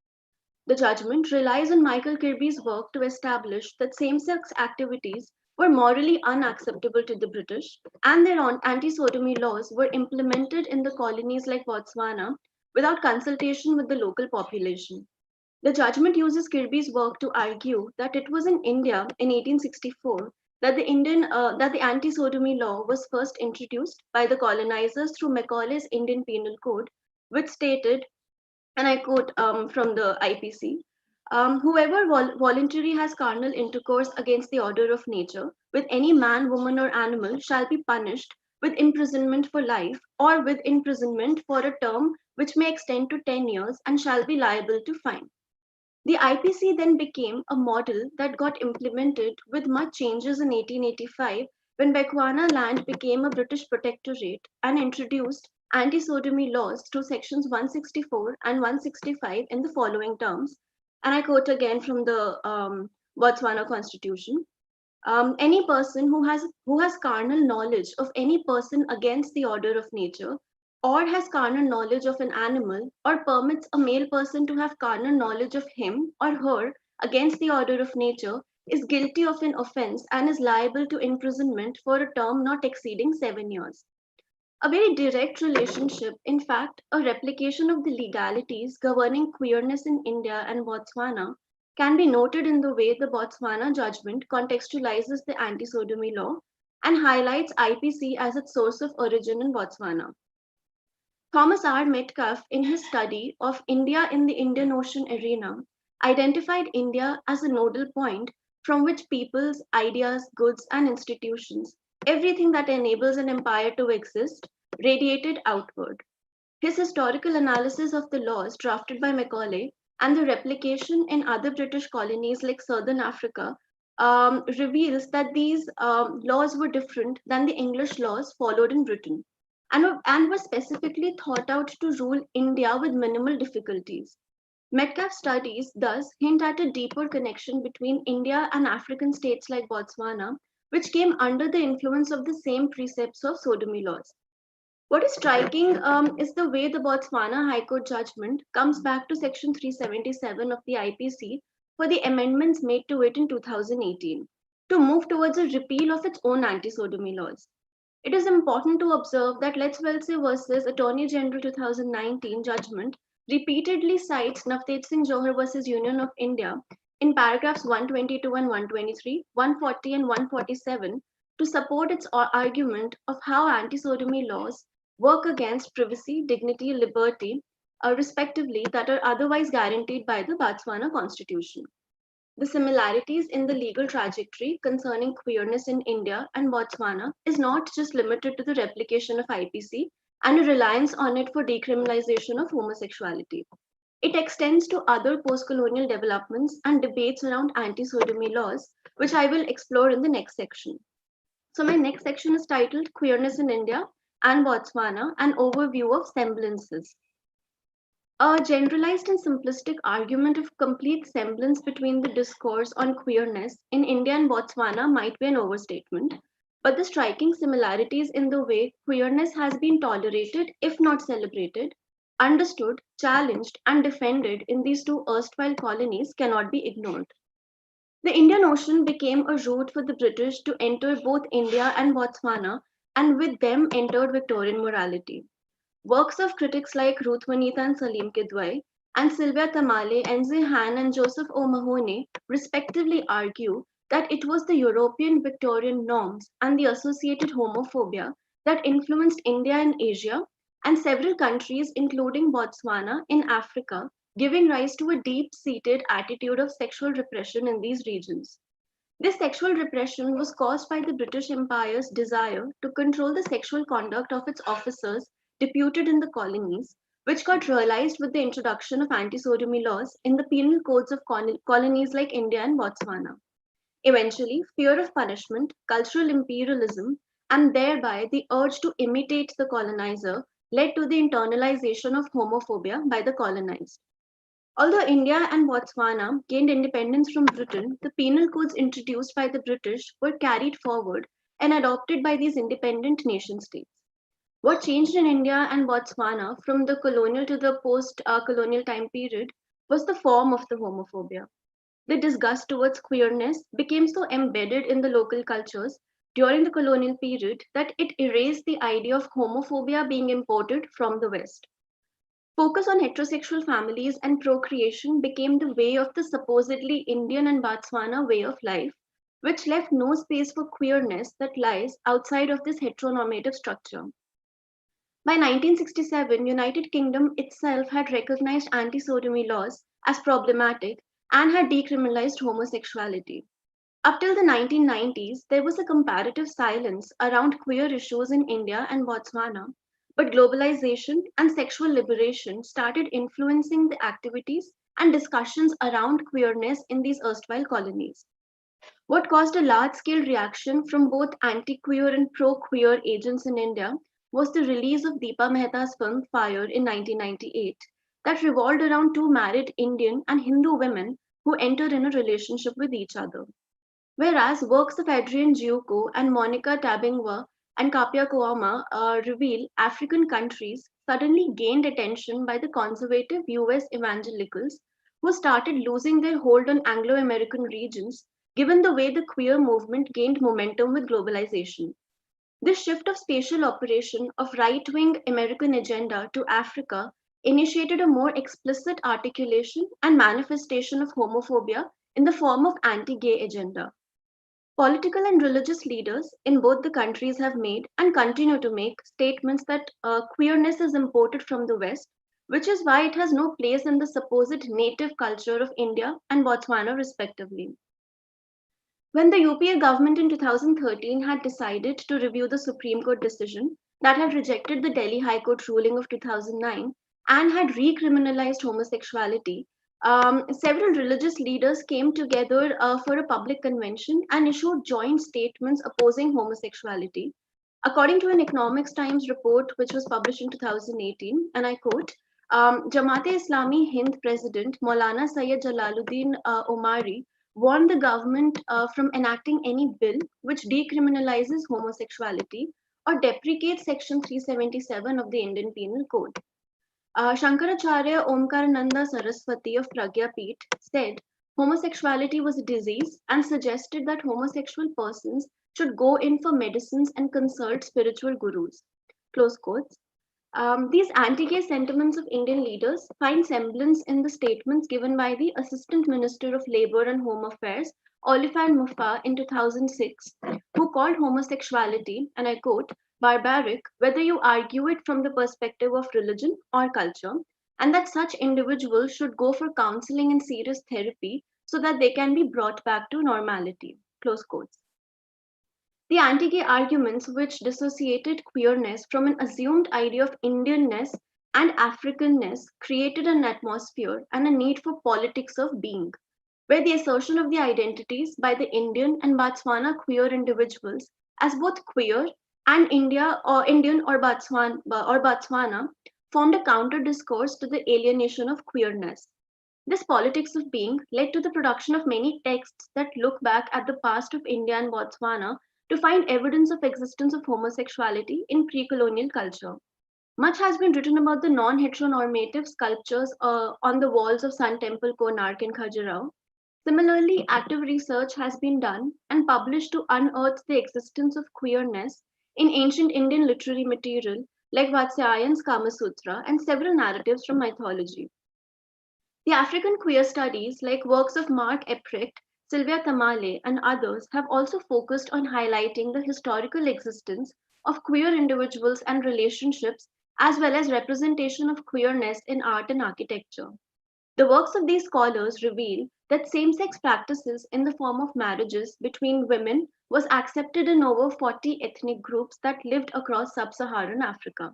The judgment relies on Michael Kirby's work to establish that same-sex activities were morally unacceptable to the British, and their anti-sodomy laws were implemented in the colonies like Botswana without consultation with the local population. The judgment uses Kirby's work to argue that it was in India in 1864 that the anti-sodomy law was first introduced by the colonizers through Macaulay's Indian Penal Code, which stated, and I quote from the IPC, "Whoever voluntarily has carnal intercourse against the order of nature with any man, woman, or animal shall be punished with imprisonment for life or with imprisonment for a term which may extend to 10 years and shall be liable to fine." The IPC then became a model that got implemented with much changes in 1885 when Bechuana land became a British protectorate and introduced anti-sodomy laws through sections 164 and 165 in the following terms. And I quote again from the Botswana Constitution. Any person who has carnal knowledge of any person against the order of nature, or has carnal knowledge of an animal, or permits a male person to have carnal knowledge of him or her against the order of nature is guilty of an offense and is liable to imprisonment for a term not exceeding 7 years. A very direct relationship, in fact, a replication of the legalities governing queerness in India and Botswana, can be noted in the way the Botswana judgment contextualizes the anti-sodomy law and highlights IPC as its source of origin in Botswana. Thomas R. Metcalfe, in his study of India in the Indian Ocean arena, identified India as a nodal point from which peoples, ideas, goods, and institutions, everything that enables an empire to exist, radiated outward. His historical analysis of the laws drafted by Macaulay and the replication in other British colonies like Southern Africa reveals that these laws were different than the English laws followed in Britain and were specifically thought out to rule India with minimal difficulties. Metcalfe's studies thus hint at a deeper connection between India and African states like Botswana, which came under the influence of the same precepts of sodomy laws. What is striking is the way the Botswana High Court judgment comes back to Section 377 of the IPC for the amendments made to it in 2018 to move towards a repeal of its own anti-sodomy laws. It is important to observe that Let's Welsey versus Attorney General 2019 judgment repeatedly cites Navtej Singh Johar versus Union of India in paragraphs 122 and 123, 140 and 147 to support its argument of how anti-sodomy laws work against privacy, dignity, liberty, respectively, that are otherwise guaranteed by the Botswana Constitution. The similarities in the legal trajectory concerning queerness in India and Botswana is not just limited to the replication of IPC and a reliance on it for decriminalization of homosexuality. It extends to other post-colonial developments and debates around anti-sodomy laws, which I will explore in the next section. So my next section is titled Queerness in India and Botswana, an overview of semblances. A generalized and simplistic argument of complete semblance between the discourse on queerness in India and Botswana might be an overstatement, but the striking similarities in the way queerness has been tolerated, if not celebrated, understood, challenged, and defended in these two erstwhile colonies cannot be ignored. The Indian Ocean became a route for the British to enter both India and Botswana, and with them entered Victorian morality. Works of critics like Ruth Vanitha and Salim Kidwai and Sylvia Tamale, Enze Han, and Joseph O'Mahony respectively argue that it was the European Victorian norms and the associated homophobia that influenced India and Asia and several countries, including Botswana, in Africa, giving rise to a deep-seated attitude of sexual repression in these regions. This sexual repression was caused by the British Empire's desire to control the sexual conduct of its officers deputed in the colonies, which got realized with the introduction of anti-sodomy laws in the penal codes of colonies like India and Botswana. Eventually, fear of punishment, cultural imperialism, and thereby the urge to imitate the colonizer led to the internalization of homophobia by the colonized. Although India and Botswana gained independence from Britain, the penal codes introduced by the British were carried forward and adopted by these independent nation states. What changed in India and Botswana from the colonial to the post-colonial time period was the form of the homophobia. The disgust towards queerness became so embedded in the local cultures during the colonial period that it erased the idea of homophobia being imported from the West. Focus on heterosexual families and procreation became the way of the supposedly Indian and Botswana way of life, which left no space for queerness that lies outside of this heteronormative structure. By 1967, United Kingdom itself had recognized anti-sodomy laws as problematic and had decriminalized homosexuality. Up till the 1990s, there was a comparative silence around queer issues in India and Botswana, but globalization and sexual liberation started influencing the activities and discussions around queerness in these erstwhile colonies. What caused a large-scale reaction from both anti-queer and pro-queer agents in India was the release of Deepa Mehta's film Fire in 1998 that revolved around two married Indian and Hindu women who entered in a relationship with each other. Whereas works of Adrian Giuco and Monica Tabingwa and Kapia Kouama reveal African countries suddenly gained attention by the conservative US evangelicals who started losing their hold on Anglo-American regions, given the way the queer movement gained momentum with globalization. This shift of spatial operation of right-wing American agenda to Africa initiated a more explicit articulation and manifestation of homophobia in the form of anti-gay agenda. Political and religious leaders in both the countries have made and continue to make statements that queerness is imported from the West, which is why it has no place in the supposed native culture of India and Botswana, respectively. When the UPA government in 2013 had decided to review the Supreme Court decision that had rejected the Delhi High Court ruling of 2009 and had recriminalized homosexuality, several religious leaders came together for a public convention and issued joint statements opposing homosexuality. According to an Economics Times report, which was published in 2018, and I quote, Jamaat-e-Islami Hind President Maulana Sayyid Jalaluddin Omari warned the government from enacting any bill which decriminalizes homosexuality or deprecates Section 377 of the Indian Penal Code. Shankaracharya Omkarananda Saraswati of Pragya Peeth said homosexuality was a disease and suggested that homosexual persons should go in for medicines and consult spiritual gurus. Close quotes. These anti-gay sentiments of Indian leaders find semblance in the statements given by the Assistant Minister of Labour and Home Affairs, Olifant Mufa, in 2006, who called homosexuality, and I quote, barbaric, whether you argue it from the perspective of religion or culture, and that such individuals should go for counseling and serious therapy so that they can be brought back to normality. Close quotes. The anti-gay arguments, which dissociated queerness from an assumed idea of Indianness and Africanness, created an atmosphere and a need for politics of being, where the assertion of the identities by the Indian and Botswana queer individuals as both queer and Indian or Botswana formed a counter discourse to the alienation of queerness. This politics of being led to the production of many texts that look back at the past of India and Botswana to find evidence of existence of homosexuality in pre-colonial culture. Much has been written about the non-heteronormative sculptures on the walls of Sun Temple Konark in Khajuraho. Similarly, active research has been done and published to unearth the existence of queerness in ancient Indian literary material like Vatsyayan's Kama Sutra and several narratives from mythology. The African queer studies, like works of Mark Eprecht, Sylvia Tamale, and others, have also focused on highlighting the historical existence of queer individuals and relationships, as well as representation of queerness in art and architecture. The works of these scholars reveal that same-sex practices in the form of marriages between women was accepted in over 40 ethnic groups that lived across sub-Saharan Africa.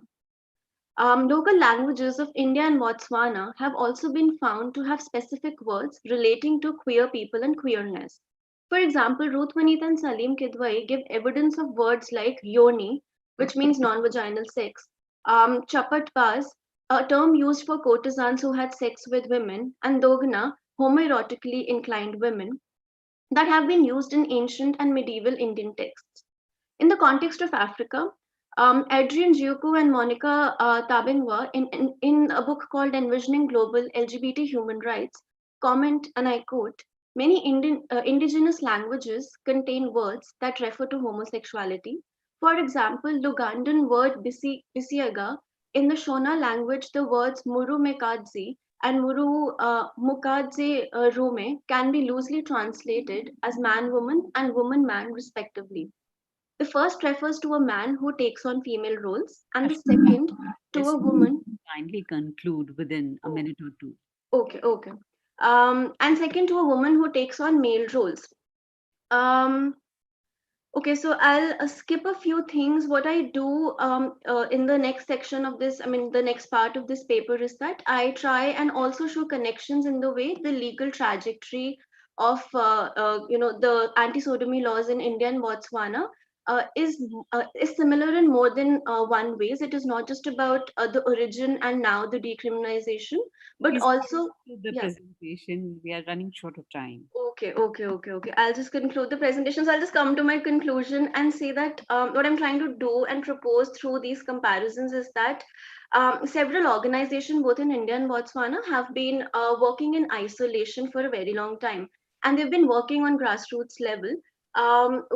Local languages of India and Botswana have also been found to have specific words relating to queer people and queerness. For example, Ruth Manith and Salim Kidwai give evidence of words like yoni, which means non-vaginal sex, chapatbaz, a term used for courtesans who had sex with women, and dogna, homoerotically inclined women, that have been used in ancient and medieval Indian texts. In the context of Africa, Adrian Giucu and Monica Tabingwa, in a book called Envisioning Global LGBT Human Rights, comment, and I quote, many indigenous languages contain words that refer to homosexuality. For example, Lugandan word bisiaga, in the Shona language, the words muru mekadzi and muru mukadze rome can be loosely translated as man-woman and woman-man, respectively. The first refers to a man who takes on female roles, and the second to a woman. Kindly conclude within a minute or two. Okay. And second to a woman who takes on male roles. Okay, so I'll skip a few things. What I do in the next section of this, the next part of this paper is that I try and also show connections in the way the legal trajectory of the anti-sodomy laws in India and Botswana is similar in more than one ways. It is not just about the origin and now the decriminalization, but Please also the presentation. We are running short of time. Okay. I'll just conclude the presentation. So I'll just come to my conclusion and say that what I'm trying to do and propose through these comparisons is that several organizations, both in India and Botswana, have been working in isolation for a very long time. And they've been working on grassroots level,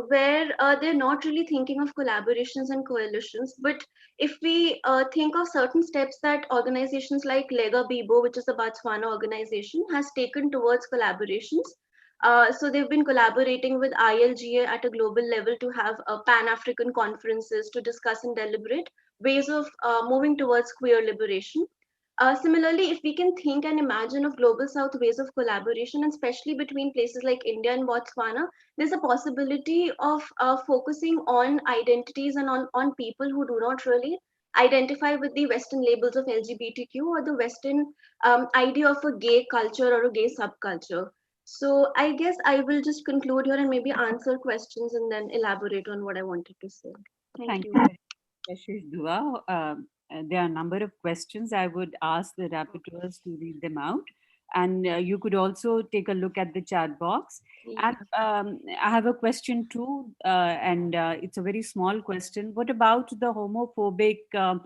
where they're not really thinking of collaborations and coalitions. But if we think of certain steps that organizations like Lega Bibo, which is a Botswana organization, has taken towards collaborations. So they've been collaborating with ILGA at a global level to have Pan-African conferences to discuss and deliberate ways of moving towards queer liberation. Similarly, if we can think and imagine of global south ways of collaboration, and especially between places like India and Botswana, there's a possibility of focusing on identities and on people who do not really identify with the Western labels of LGBTQ or the Western idea of a gay culture or a gay subculture. So I guess I will just conclude here and maybe answer questions and then elaborate on what I wanted to say. Thank you. Precious Dua. There are a number of questions. I would ask the rapporteurs to read them out. And you could also take a look at the chat box. And I have a question too, and it's a very small question. What about the homophobic, the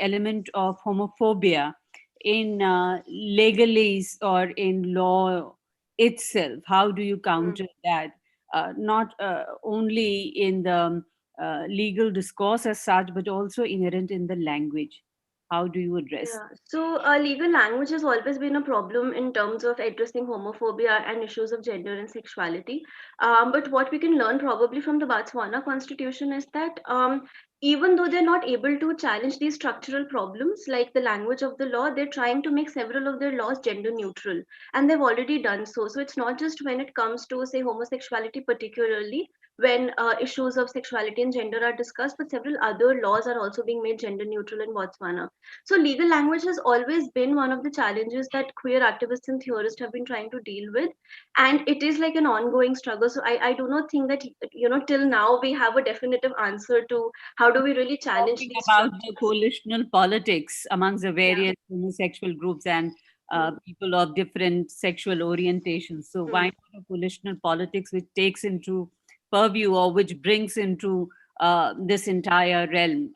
element of homophobia in legalese or in law itself? How do you counter that? Not only in the legal discourse as such, but also inherent in the language. How do you address? Yeah, so legal language has always been a problem in terms of addressing homophobia and issues of gender and sexuality. But what we can learn probably from the Botswana constitution is that even though they're not able to challenge these structural problems like the language of the law, they're trying to make several of their laws gender neutral. And they've already done so. So it's not just when it comes to, say, homosexuality, particularly when issues of sexuality and gender are discussed, but several other laws are also being made gender neutral in Botswana. So legal language has always been one of the challenges that queer activists and theorists have been trying to deal with. And it is like an ongoing struggle. So I do not think that, till now we have a definitive answer to how do we really challenge Talking these about the coalitional politics amongst the various homosexual groups and people of different sexual orientations. So why not a coalitional politics which takes into purview or which brings into this entire realm?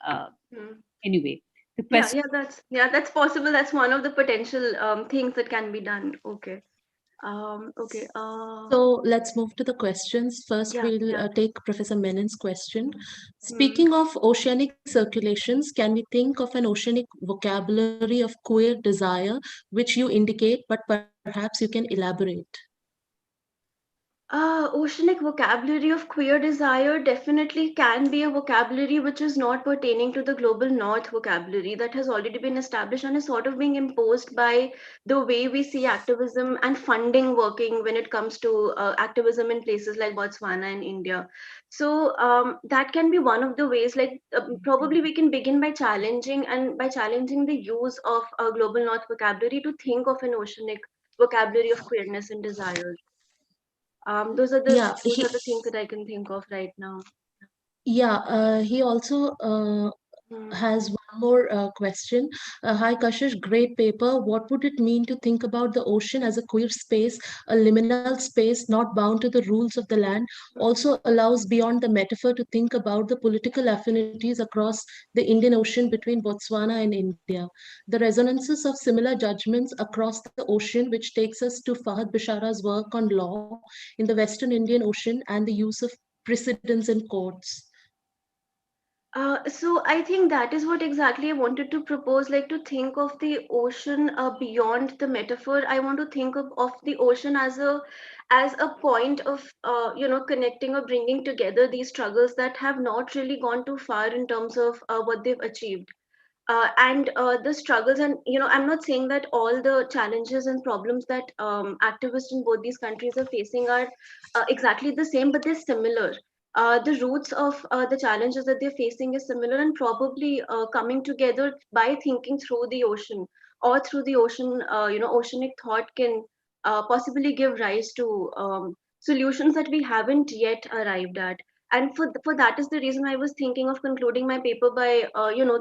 Anyway, the question. That's possible. That's one of the potential things that can be done. Okay. So let's move to the questions. First, we'll take Professor Menon's question. Speaking of oceanic circulations, can we think of an oceanic vocabulary of queer desire, which you indicate, but perhaps you can elaborate? Oceanic vocabulary of queer desire definitely can be a vocabulary which is not pertaining to the global north vocabulary that has already been established and is sort of being imposed by the way we see activism and funding working when it comes to activism in places like Botswana and India. So that can be one of the ways, like probably we can begin by challenging the use of a global north vocabulary to think of an oceanic vocabulary of queerness and desire. Those are the things that I can think of right now. He also has one more question. Hi, Kashish, great paper. What would it mean to think about the ocean as a queer space, a liminal space not bound to the rules of the land, also allows beyond the metaphor to think about the political affinities across the Indian Ocean between Botswana and India. The resonances of similar judgments across the ocean, which takes us to Fahad Bishara's work on law in the Western Indian Ocean and the use of precedents in courts. So I think that is what exactly I wanted to propose, like to think of the ocean beyond the metaphor. I want to think of the ocean as a point of connecting or bringing together these struggles that have not really gone too far in terms of what they've achieved. And the struggles, and I'm not saying that all the challenges and problems that activists in both these countries are facing are exactly the same, but they're similar. The roots of the challenges that they're facing is similar, and probably coming together by thinking through the ocean or through the ocean, oceanic thought can possibly give rise to solutions that we haven't yet arrived at. And for that is the reason I was thinking of concluding my paper by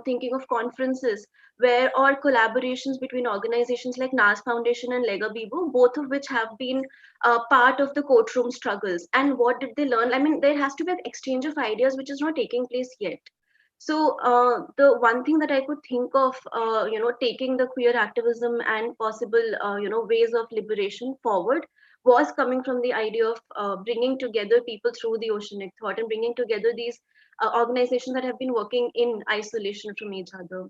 thinking of conferences where, or collaborations between organizations like NAS Foundation and Lega Bibo, both of which have been part of the courtroom struggles. And what did they learn? I mean, there has to be an exchange of ideas which is not taking place yet. So the one thing that I could think of, taking the queer activism and possible, ways of liberation forward, was coming from the idea of bringing together people through the oceanic thought and bringing together these organizations that have been working in isolation from each other.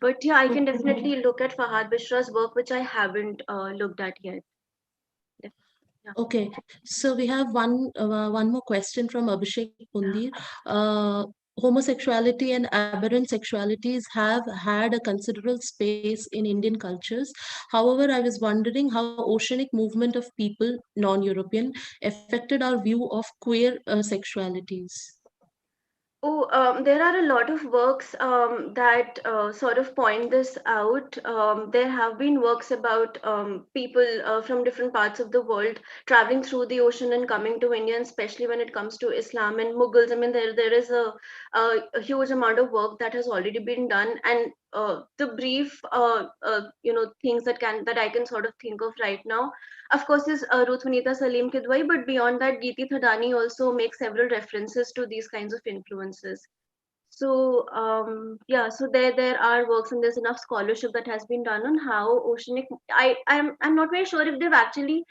But yeah, I can definitely look at Fahad Bishra's work, which I haven't looked at yet. Yeah. Okay, so we have one more question from Abhishek Pundir. Homosexuality and aberrant sexualities have had a considerable space in Indian cultures. However, I was wondering how oceanic movement of people, non-European, affected our view of queer sexualities. Oh, there are a lot of works that sort of point this out. There have been works about people from different parts of the world traveling through the ocean and coming to India, and especially when it comes to Islam and Mughals. I mean, there is a huge amount of work that has already been done, and the brief things that I can sort of think of right now, of course, is Ruth Vanita Salim Kidwai, but beyond that, Geeti Thadani also makes several references to these kinds of influences. So yeah, so there are works, and there's enough scholarship that has been done on how oceanic. I'm not very sure if they've actually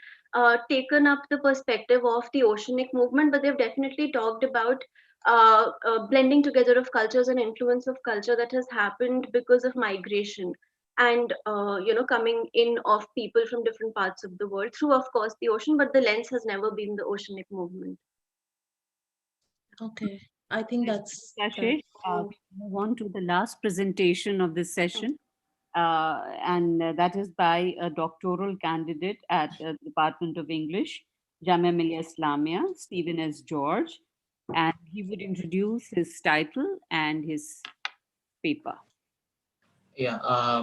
taken up the perspective of the oceanic movement, but they've definitely talked about blending together of cultures and influence of culture that has happened because of migration and coming in of people from different parts of the world through, of course, the ocean, but the lens has never been the oceanic movement. Okay, I think that's Kashish, we move on to the last presentation of this session, and that is by a doctoral candidate at the Department of English, Jamia Millia Islamia, Stephen S. George, and he would introduce his title and his paper. Yeah,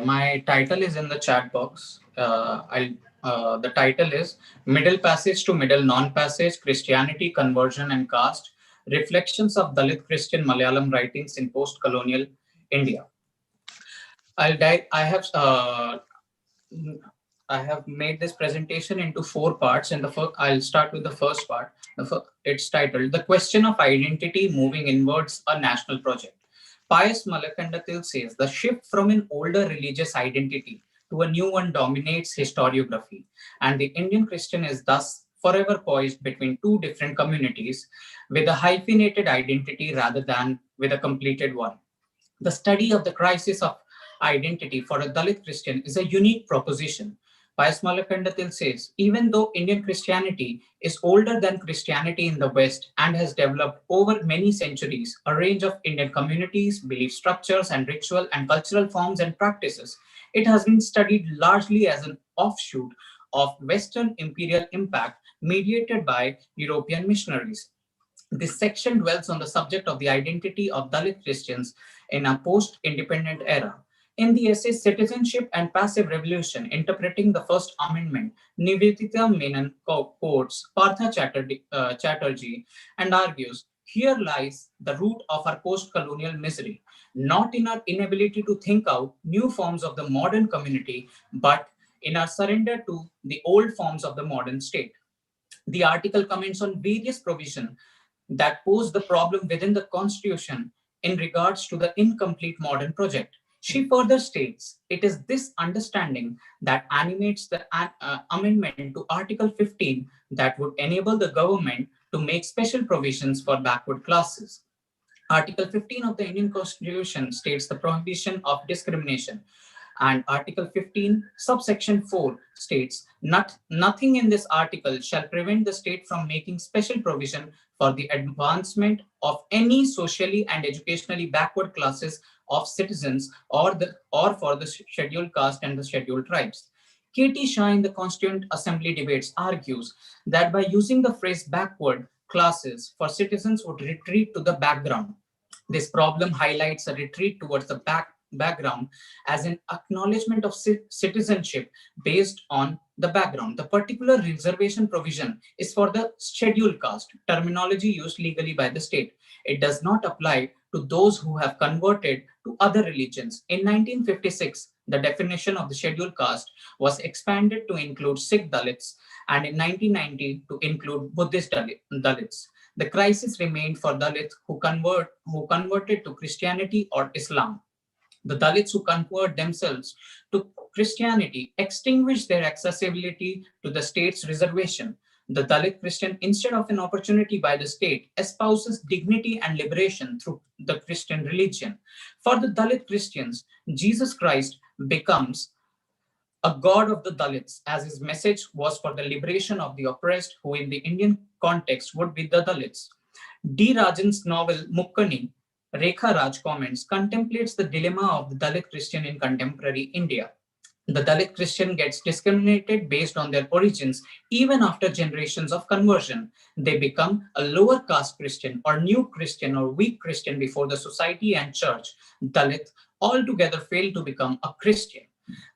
my title is in the chat box. The title is Middle Passage to Middle Non-Passage, Christianity, Conversion and Caste, Reflections of Dalit Christian Malayalam Writings in Post-Colonial India. I have made this presentation into 4 parts, and I'll start with the first part. It's titled The Question of Identity Moving Inwards, a National Project. Pius Malakandathil says the shift from an older religious identity to a new one dominates historiography, and the Indian Christian is thus forever poised between 2 different communities with a hyphenated identity rather than with a completed one. The study of the crisis of identity for a Dalit Christian is a unique proposition. Pius Malakandathil says, even though Indian Christianity is older than Christianity in the West and has developed over many centuries a range of Indian communities, belief structures, and ritual and cultural forms and practices, it has been studied largely as an offshoot of Western imperial impact mediated by European missionaries. This section dwells on the subject of the identity of Dalit Christians in a post-independent era. In the essay Citizenship and Passive Revolution, interpreting the First Amendment, Nivedita Menon quotes Partha Chatterjee and argues, here lies the root of our post-colonial misery, not in our inability to think out new forms of the modern community, but in our surrender to the old forms of the modern state. The article comments on various provisions that pose the problem within the Constitution in regards to the incomplete modern project. She further states, it is this understanding that animates the amendment to Article 15 that would enable the government to make special provisions for backward classes. Article 15 of the Indian Constitution states the prohibition of discrimination. And Article 15, subsection 4 states, nothing in this article shall prevent the state from making special provision for the advancement of any socially and educationally backward classes of citizens or for the scheduled caste and the scheduled tribes. K.T. Shah in the Constituent Assembly debates argues that by using the phrase backward classes for citizens would retreat to the background. This problem highlights a retreat towards the background as an acknowledgement of citizenship based on the background. The particular reservation provision is for the scheduled caste, terminology used legally by the state. It does not apply to those who have converted to other religions. In 1956, the definition of the scheduled caste was expanded to include Sikh Dalits, and in 1990 to include Buddhist Dalits. The crisis remained for Dalits who converted to Christianity or Islam. The Dalits who convert themselves to Christianity extinguish their accessibility to the state's reservation. The Dalit Christian, instead of an opportunity by the state, espouses dignity and liberation through the Christian religion. For the Dalit Christians, Jesus Christ becomes a god of the Dalits, as his message was for the liberation of the oppressed, who in the Indian context would be the Dalits. D. Rajan's novel Mukkani, Rekha Raj comments, contemplates the dilemma of the Dalit Christian in contemporary India. The Dalit Christian gets discriminated based on their origins even after generations of conversion. They become a lower caste Christian or new Christian or weak Christian before the society and church. Dalit altogether fail to become a Christian.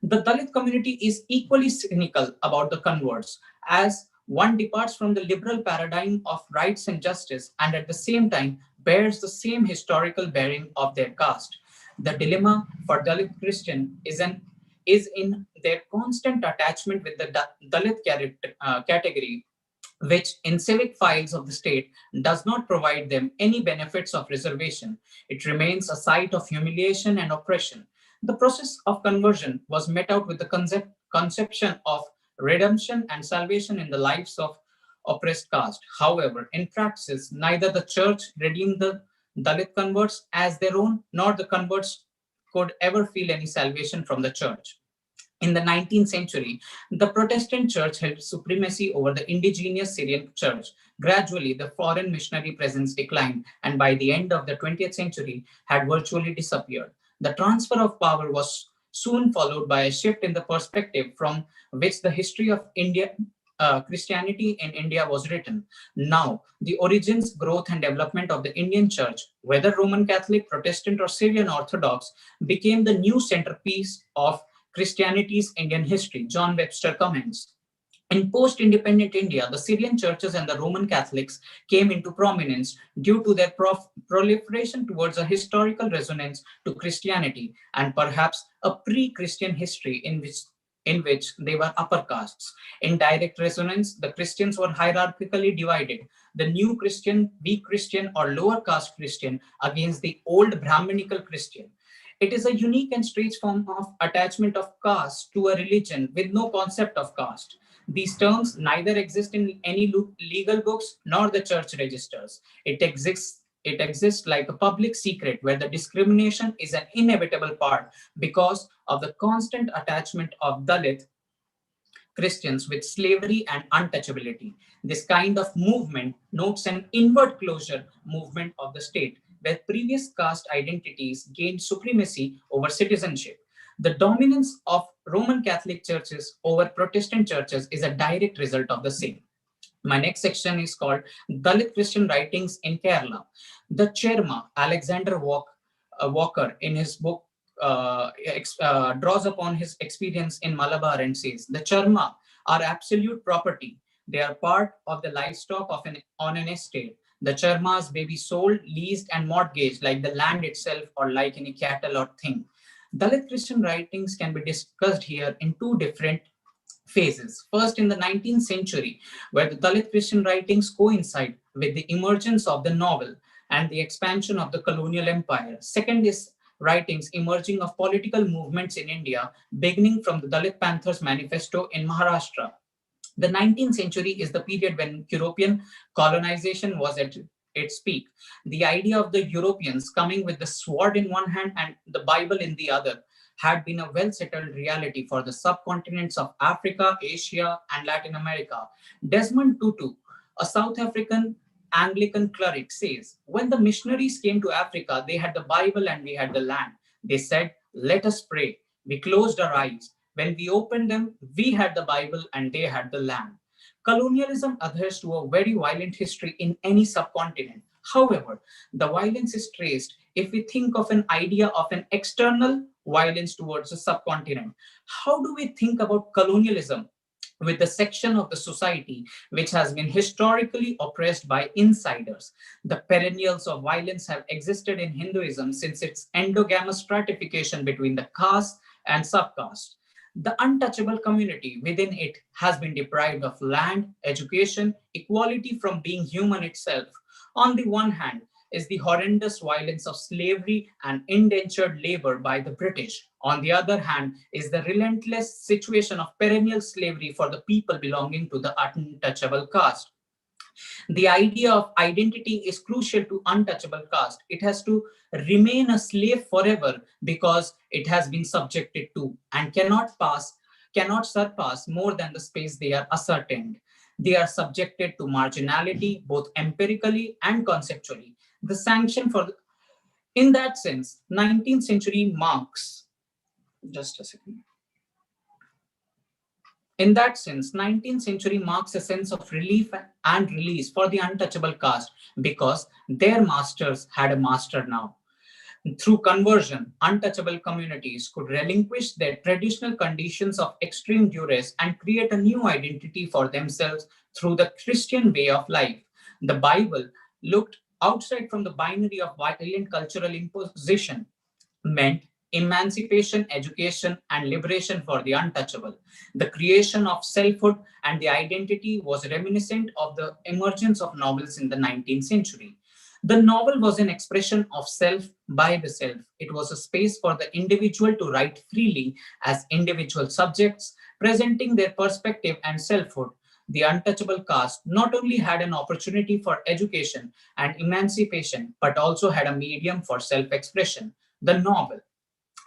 The Dalit community is equally cynical about the converts, as one departs from the liberal paradigm of rights and justice and at the same time bears the same historical bearing of their caste. The dilemma for Dalit Christian is in their constant attachment with the Dalit category, which in civic files of the state does not provide them any benefits of reservation. It remains a site of humiliation and oppression. The process of conversion was met out with the conception of redemption and salvation in the lives of oppressed caste. However, in practice, neither the church redeemed the Dalit converts as their own, nor the converts could ever feel any salvation from the church. In the 19th century, the Protestant church held supremacy over the indigenous Syrian church. Gradually, the foreign missionary presence declined, and by the end of the 20th century, had virtually disappeared. The transfer of power was soon followed by a shift in the perspective from which the history of Christianity in India was written. Now, the origins, growth, and development of the Indian church, whether Roman Catholic, Protestant, or Syrian Orthodox, became the new centerpiece of Christianity's Indian history. John Webster comments. In post-independent India, the Syrian churches and the Roman Catholics came into prominence due to their proliferation towards a historical resonance to Christianity and perhaps a pre-Christian history in which they were upper castes. In direct resonance, the Christians were hierarchically divided. The new Christian, weak Christian, or lower caste Christian against the old Brahminical Christian. It is a unique and strange form of attachment of caste to a religion with no concept of caste. These terms neither exist in any legal books nor the church registers. It exists like a public secret where the discrimination is an inevitable part because of the constant attachment of Dalit Christians with slavery and untouchability. This kind of movement notes an inward closure movement of the state, where previous caste identities gained supremacy over citizenship. The dominance of Roman Catholic churches over Protestant churches is a direct result of the same. My next section is called Dalit Christian Writings in Kerala. The Sharma, Alexander Walker, in his book, draws upon his experience in Malabar and says, the Sharma are absolute property. They are part of the livestock on an estate. The Sharmas may be sold, leased, and mortgaged like the land itself or like any cattle or thing. Dalit Christian writings can be discussed here in two different phases. First, in the 19th century, where the Dalit Christian writings coincide with the emergence of the novel and the expansion of the colonial empire. Second is writings emerging of political movements in India, beginning from the Dalit Panthers Manifesto in Maharashtra. The 19th century is the period when European colonization was at its peak. The idea of the Europeans coming with the sword in one hand and the Bible in the other had been a well-settled reality for the subcontinents of Africa, Asia, and Latin America. Desmond Tutu, a South African Anglican cleric, says, when the missionaries came to Africa, they had the Bible and we had the land. They said, let us pray. We closed our eyes. When we opened them, we had the Bible and they had the land. Colonialism adheres to a very violent history in any subcontinent. However, the violence is traced if we think of an idea of an external violence towards the subcontinent. How do we think about colonialism with the section of the society which has been historically oppressed by insiders? The perennials of violence have existed in Hinduism since its endogamous stratification between the caste and subcaste. The untouchable community within it has been deprived of land, education, equality from being human itself. On the one hand, is the horrendous violence of slavery and indentured labor by the British. On the other hand, is the relentless situation of perennial slavery for the people belonging to the untouchable caste. The idea of identity is crucial to untouchable caste. It has to remain a slave forever because it has been subjected to and cannot surpass more than the space they are ascertained. They are subjected to marginality, both empirically and conceptually. The sanction for, in that sense, 19th century marks, just a second. In that sense, 19th century marks a sense of relief and release for the untouchable caste because their masters had a master now. Through conversion, untouchable communities could relinquish their traditional conditions of extreme duress and create a new identity for themselves through the Christian way of life. The Bible looked outside from the binary of violent cultural imposition, meant emancipation, education, and liberation for the untouchable. The creation of selfhood and the identity was reminiscent of the emergence of novels in the 19th century. The novel was an expression of self by the self. It was a space for the individual to write freely as individual subjects, presenting their perspective and selfhood. The untouchable caste not only had an opportunity for education and emancipation, but also had a medium for self-expression, the novel.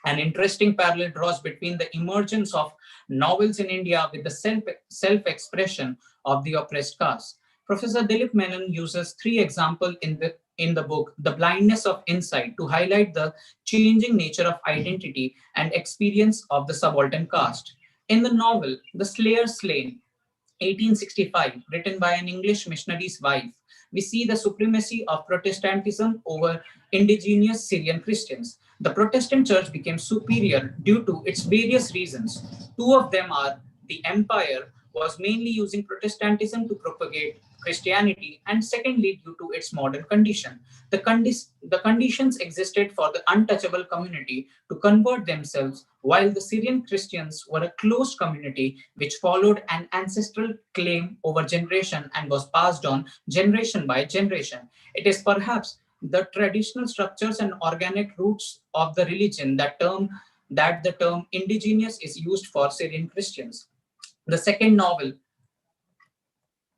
An interesting parallel draws between the emergence of novels in India with the self-expression of the oppressed caste. Professor Dalit Menon uses three examples in the book, The Blindness of Insight, to highlight the changing nature of identity and experience of the subaltern caste. In the novel, The Slayer Slain, 1865, written by an English missionary's wife, we see the supremacy of Protestantism over indigenous Syrian Christians. The Protestant church became superior due to its various reasons. Two of them are the empire was mainly using Protestantism to propagate Christianity, and secondly, due to its modern condition. The conditions existed for the untouchable community to convert themselves, while the Syrian Christians were a closed community which followed an ancestral claim over generation and was passed on generation by generation. It is perhaps the traditional structures and organic roots of the religion that the term indigenous is used for Syrian Christians. The second novel,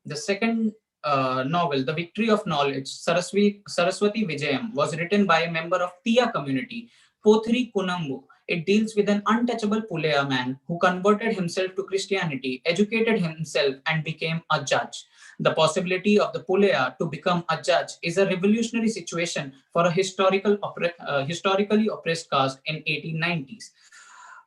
The Victory of Knowledge, Saraswati Vijayam, was written by a member of Tiya community, Pothri Kunambu. It deals with an untouchable Pulaya man who converted himself to Christianity, educated himself, and became a judge. The possibility of the Pulaya to become a judge is a revolutionary situation for a historically oppressed caste in 1890s.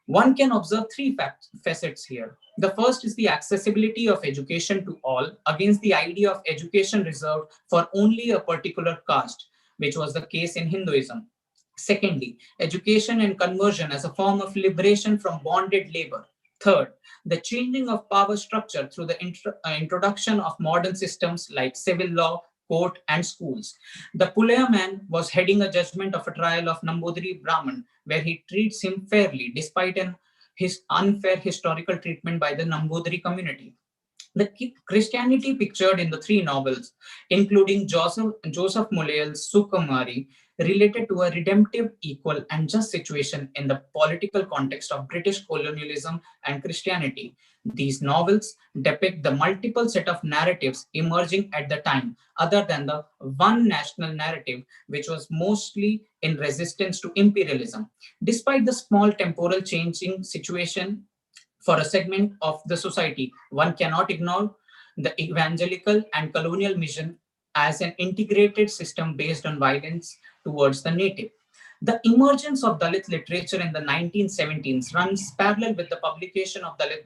One can observe three facets here. The first is the accessibility of education to all against the idea of education reserved for only a particular caste, which was the case in Hinduism. Secondly, education and conversion as a form of liberation from bonded labor. Third, the changing of power structure through the introduction of modern systems like civil law, court, and schools. The Pulaya man was heading a judgment of a trial of Nambudiri Brahman, where he treats him fairly despite his unfair historical treatment by the Nambudiri community. The Christianity pictured in the three novels, including Joseph Moliel's Sukumari, related to a redemptive, equal, and just situation in the political context of British colonialism and Christianity. These novels depict the multiple set of narratives emerging at the time, other than the one national narrative, which was mostly in resistance to imperialism. Despite the small temporal changing situation for a segment of the society, one cannot ignore the evangelical and colonial mission as an integrated system based on violence towards the native. The emergence of Dalit literature in the 1970s runs parallel with the publication of Dalit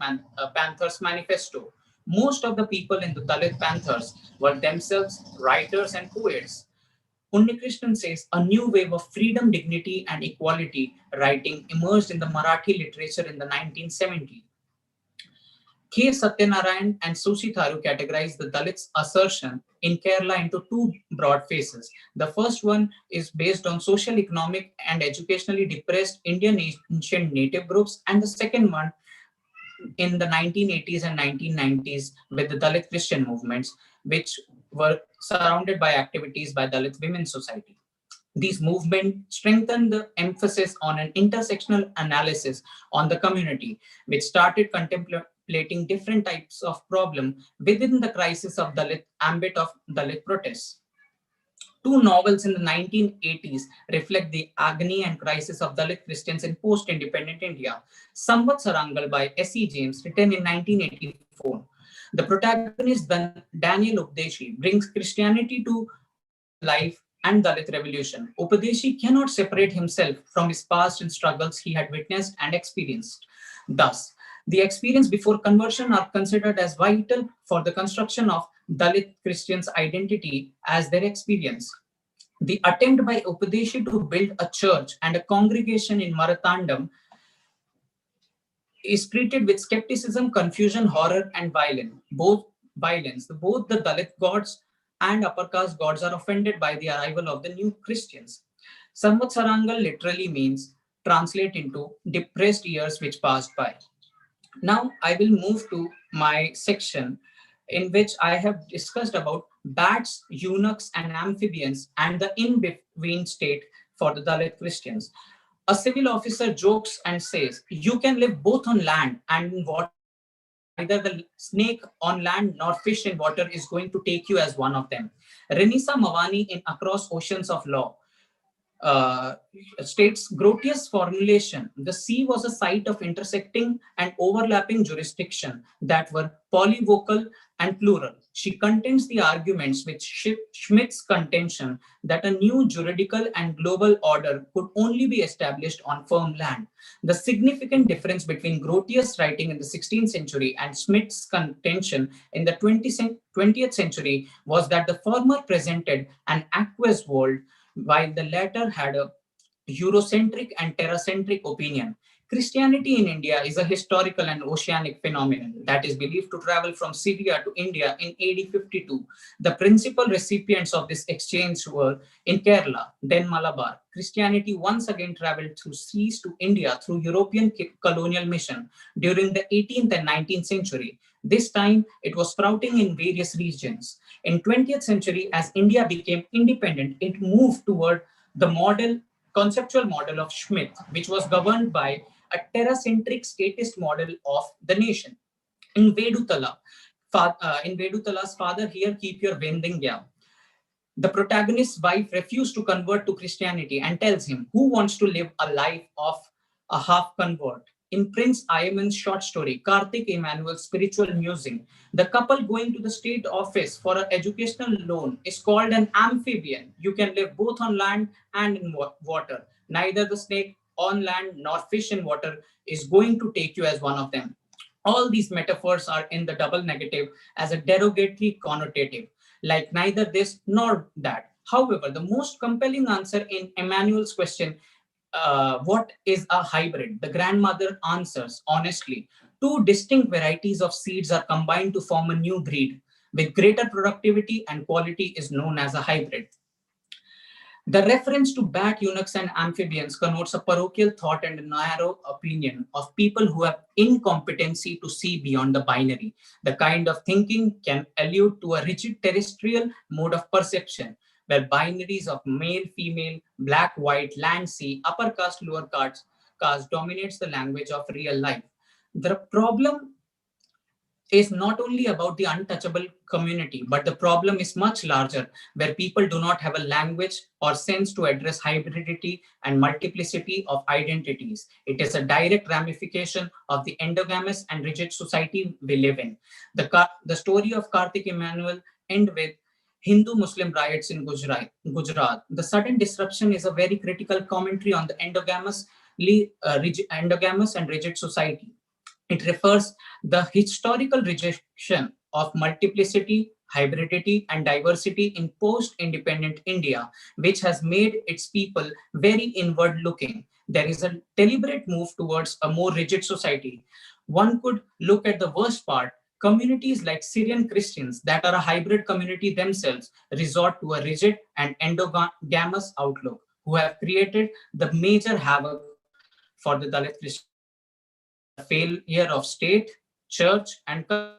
Panthers Manifesto. Most of the people in the Dalit Panthers were themselves writers and poets. Unnikrishnan says, a new wave of freedom, dignity, and equality writing emerged in the Marathi literature in the 1970s. K. Satyanarayan and Sushi Tharu categorize the Dalits' assertion in Kerala into two broad phases. The first one is based on social, economic, and educationally depressed Indian ancient native groups, and the second one in the 1980s and 1990s with the Dalit Christian movements, which were surrounded by activities by Dalit Women's Society. These movements strengthened the emphasis on an intersectional analysis on the community, which started contemplating different types of problem within the crisis of Dalit ambit of Dalit protests. Two novels in the 1980s reflect the agony and crisis of Dalit Christians in post-independent India. Samvat Sarangal by S.E. James, written in 1984. The protagonist, Daniel Updeshi, brings Christianity to life and Dalit revolution. Upadeshi cannot separate himself from his past and struggles he had witnessed and experienced. Thus, the experience before conversion are considered as vital for the construction of Dalit Christians' identity as their experience. The attempt by Upadeshi to build a church and a congregation in Maratandam is treated with skepticism, confusion, horror, and violence. Both the Dalit gods and upper caste gods are offended by the arrival of the new Christians. Samvat Sarangal literally means translate into depressed years which passed by. Now I will move to my section in which I have discussed about bats, eunuchs, and amphibians and the in-between state for the Dalit Christians. A civil officer jokes and says, you can live both on land and in water. Neither the snake on land nor fish in water is going to take you as one of them. Renisa Mawani in Across Oceans of Law states Grotius formulation. The sea was a site of intersecting and overlapping jurisdiction that were polyvocal and plural. She contends the arguments with Schmidt's contention that a new juridical and global order could only be established on firm land. The significant difference between Grotius' writing in the 16th century and Schmidt's contention in the 20th century was that the former presented an aqueous world, while the latter had a Eurocentric and Terracentric opinion. Christianity in India is a historical and oceanic phenomenon that is believed to travel from Syria to India in AD 52. The principal recipients of this exchange were in Kerala, then Malabar. Christianity once again traveled through seas to India through European colonial mission during the 18th and 19th century. This time, it was sprouting in various regions. In 20th century, as India became independent, it moved toward the conceptual model of Schmidt, which was governed by a terracentric statist model of the nation. In Vedutala's father, here keep your vendingya. The protagonist's wife refused to convert to Christianity and tells him, who wants to live a life of a half convert? In Prince Ayaman's short story, Karthik Emmanuel's Spiritual Musing, the couple going to the state office for an educational loan is called an amphibian. You can live both on land and in water. Neither the snake on land nor fish in water is going to take you as one of them. All these metaphors are in the double negative as a derogatory connotative, like neither this nor that. However, the most compelling answer in Emmanuel's question, what is a hybrid? The grandmother answers honestly, two distinct varieties of seeds are combined to form a new breed with greater productivity and quality is known as a hybrid. The reference to bat, eunuchs, and amphibians connotes a parochial thought and a narrow opinion of people who have incompetency to see beyond the binary. The kind of thinking can allude to a rigid terrestrial mode of perception, where binaries of male, female, black, white, land, sea, upper caste, lower caste dominates the language of real life. The problem is not only about the untouchable community, but the problem is much larger, where people do not have a language or sense to address hybridity and multiplicity of identities. It is a direct ramification of the endogamous and rigid society we live in. The story of Karthik Emmanuel ends with Hindu-Muslim riots in Gujarat. The sudden disruption is a very critical commentary on the endogamous and rigid society. It refers the historical rejection of multiplicity, hybridity, and diversity in post-independent India, which has made its people very inward-looking. There is a deliberate move towards a more rigid society. One could look at the worst part. Communities like Syrian Christians, that are a hybrid community themselves, resort to a rigid and endogamous outlook, who have created the major havoc for the Dalit Christian community. The failure of state, church, and community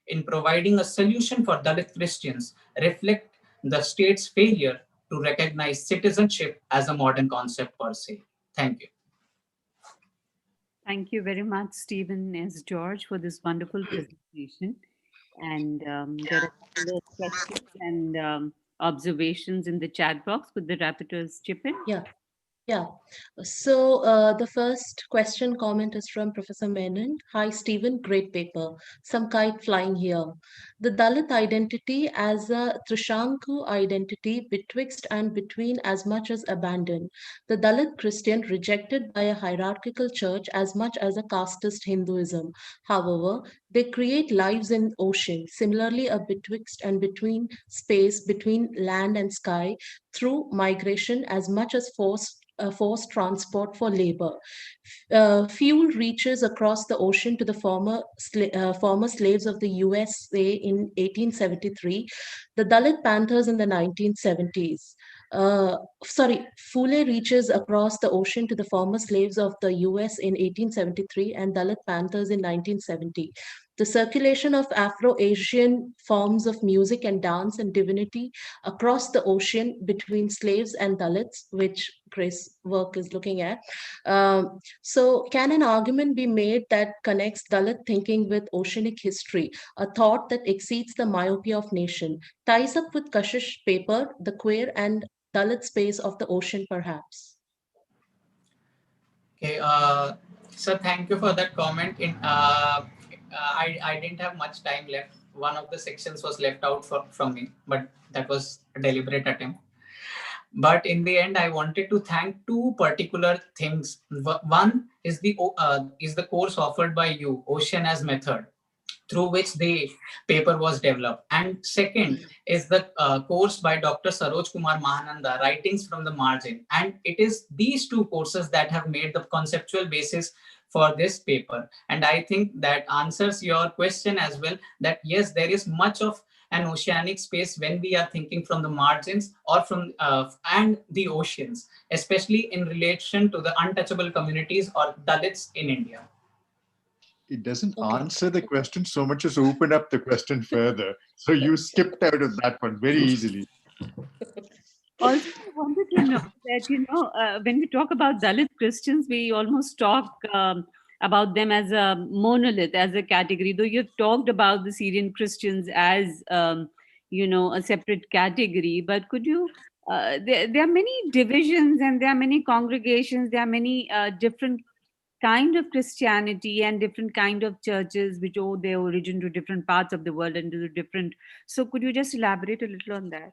in providing a solution for Dalit Christians reflect the state's failure to recognize citizenship as a modern concept per se. Thank you. Thank you very much, Stephen S. George, for this wonderful presentation. And there are a couple of questions and observations in the chat box. Could the rapporteurs chip in? Yeah. Yeah. So the first question comment is from Professor Menon. Hi, Stephen. Great paper. Some kite flying here. The Dalit identity as a Trishanku identity betwixt and between as much as abandoned. The Dalit Christian rejected by a hierarchical church as much as a casteist Hinduism. However, they create lives in ocean, similarly a betwixt and between space between land and sky through migration as much as forced transport for labor. Fuel reaches across the ocean to the former slaves of the USA in 1873, the Dalit Panthers in the 1970s. Fule reaches across the ocean to the former slaves of the US in 1873 and Dalit Panthers in 1970. The circulation of Afro-Asian forms of music and dance and divinity across the ocean between slaves and Dalits, which Grace's work is looking at. So can an argument be made that connects Dalit thinking with oceanic history, a thought that exceeds the myopia of nation, ties up with Kashish paper, the queer and Dalit space of the ocean, perhaps? Okay, so thank you for that comment. I didn't have much time left. One of the sections was left out from me, but that was a deliberate attempt. But in the end, I wanted to thank two particular things. One is the course offered by you, Ocean as Method, through which the paper was developed. And second is the course by Dr. Saroj Kumar Mahananda, Writings from the Margin. And it is these two courses that have made the conceptual basis for this paper. And I think that answers your question as well, that yes, there is much of an oceanic space when we are thinking from the margins or from and the oceans, especially in relation to the untouchable communities or Dalits in India. It doesn't answer the question so much as open up the question further. So you skipped out of that one very easily. Also, I wanted to know that, when we talk about Dalit Christians, we almost talk about them as a monolith, as a category, though you've talked about the Syrian Christians as, a separate category. But could you, there are many divisions and there are many congregations, there are many different kind of Christianity and different kind of churches which owe their origin to different parts of the world and to the different. So could you just elaborate a little on that?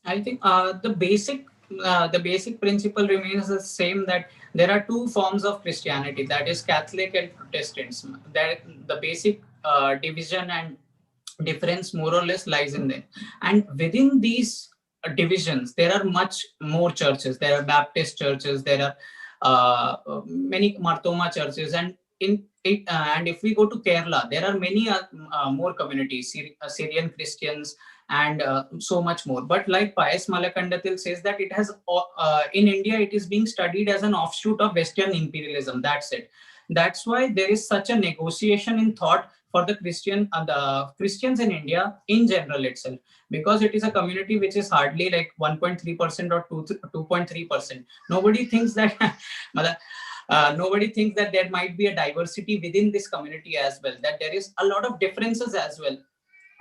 I think the basic principle remains the same, that there are two forms of Christianity, that is Catholic and Protestants. That the basic division and difference more or less lies in there. And within these divisions, there are much more churches. There are Baptist churches, there are many Martoma churches, and and if we go to Kerala, there are many more communities, Syrian Christians, and so much more. But like Pius Malakandathil says, that it has in India, it is being studied as an offshoot of Western imperialism. That's it. That's why there is such a negotiation in thought for the Christians in India in general itself, because it is a community which is hardly like 1.3% or 2.3%. Nobody thinks that nobody thinks that there might be a diversity within this community as well, that there is a lot of differences as well.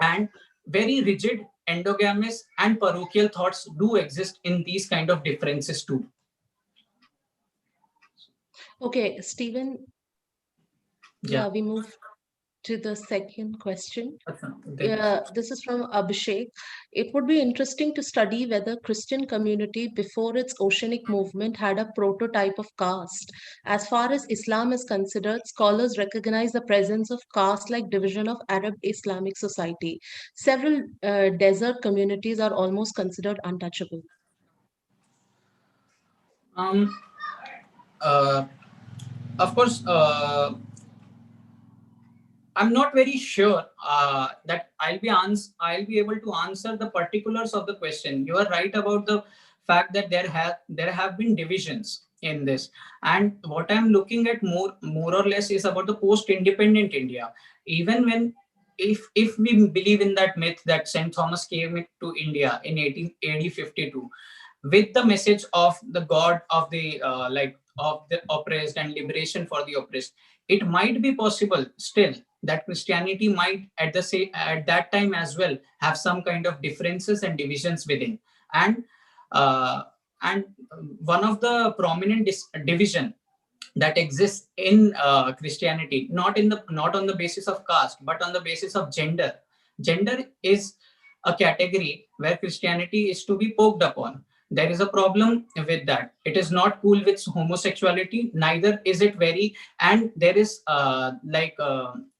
And very rigid, endogamous and parochial thoughts do exist in these kind of differences too. Okay, Stephen. Yeah, we move. to the second question. Then- This is from Abhishek. It would be interesting to study whether Christian community before its Oceanic movement had a prototype of caste. As far as Islam is considered, scholars recognize the presence of caste-like division of Arab Islamic society. Several desert communities are almost considered untouchable. Um, uh, of course, I'm not very sure that I'll be able to answer the particulars of the question. You are right about the fact that there have been divisions in this, and what I'm looking at more or less is about the post-independent India. Even when, if we believe in that myth that Saint Thomas came to India in 1852 with the message of the God of the of the oppressed and liberation for the oppressed, it might be possible still that Christianity might at that time as well have some kind of differences and divisions within. And uh, and one of the prominent division that exists in Christianity, not on the basis of caste, but on the basis of gender. Gender is a category where Christianity is to be poked upon. There is a problem with that. It is not cool with homosexuality, neither is it very, and there is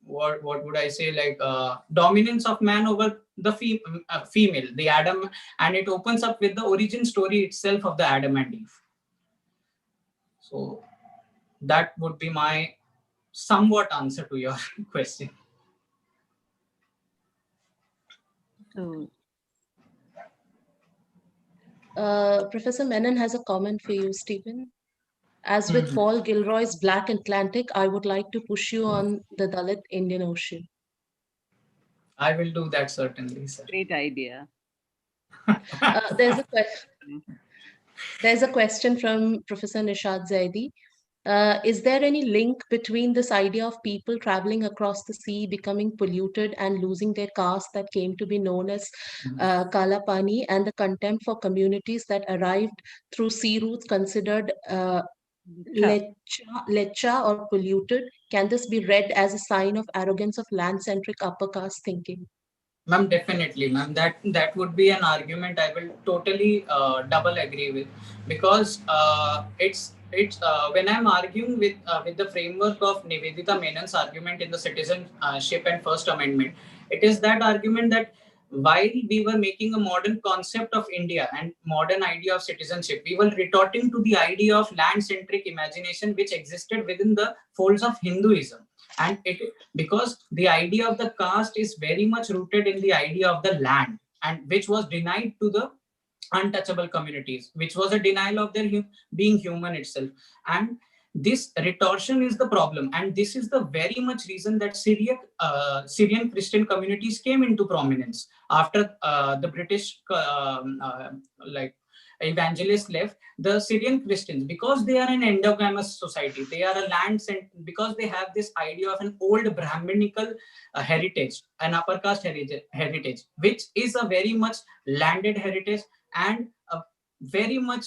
what would I say, dominance of man over the female, the Adam, and it opens up with the origin story itself of the Adam and Eve. So that would be my somewhat answer to your question. So, Professor Menon has a comment for you, Stephen. As with Paul Gilroy's Black Atlantic, I would like to push you on the Dalit Indian Ocean. I will do that certainly, sir. Great idea. There's a question from Professor Nishad Zaidi. Is there any link between this idea of people traveling across the sea, becoming polluted and losing their caste that came to be known as Kala Pani, and the contempt for communities that arrived through sea routes considered lecha or polluted? Can this be read as a sign of arrogance of land-centric upper caste thinking? Ma'am, definitely, ma'am. That would be an argument I will totally double agree with, because it's when I'm arguing with the framework of Nivedita Menon's argument in the Citizenship and First Amendment, it is that argument that while we were making a modern concept of India and modern idea of citizenship, we were retorting to the idea of land-centric imagination which existed within the folds of Hinduism. And because the idea of the caste is very much rooted in the idea of the land, and which was denied to the untouchable communities, which was a denial of their being human itself. And this retortion is the problem, and this is the very much reason that Syrian Christian communities came into prominence after the British evangelists left. The Syrian Christians, because they are an endogamous society, they are a because they have this idea of an old Brahminical heritage, an upper caste heritage, which is a very much landed heritage and very much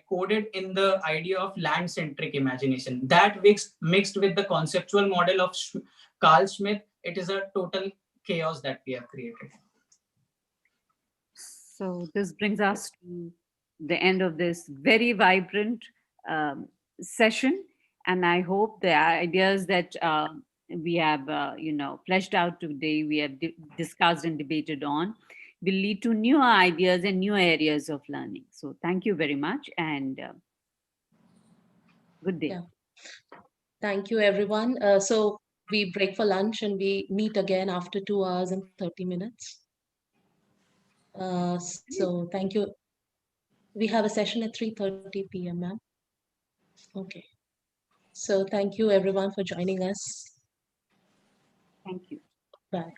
coded in the idea of land-centric imagination. That mixed with the conceptual model of Carl Schmitt, it is a total chaos that we have created. So this brings us to the end of this very vibrant session, and I hope the ideas that we have, fleshed out today, we have discussed and debated on, will lead to new ideas and new areas of learning. So thank you very much, and good day. Yeah. Thank you, everyone. So we break for lunch and we meet again after 2 hours and 30 minutes. So thank you. We have a session at 3:30 p.m., ma'am. Okay. So thank you, everyone, for joining us. Thank you. Bye.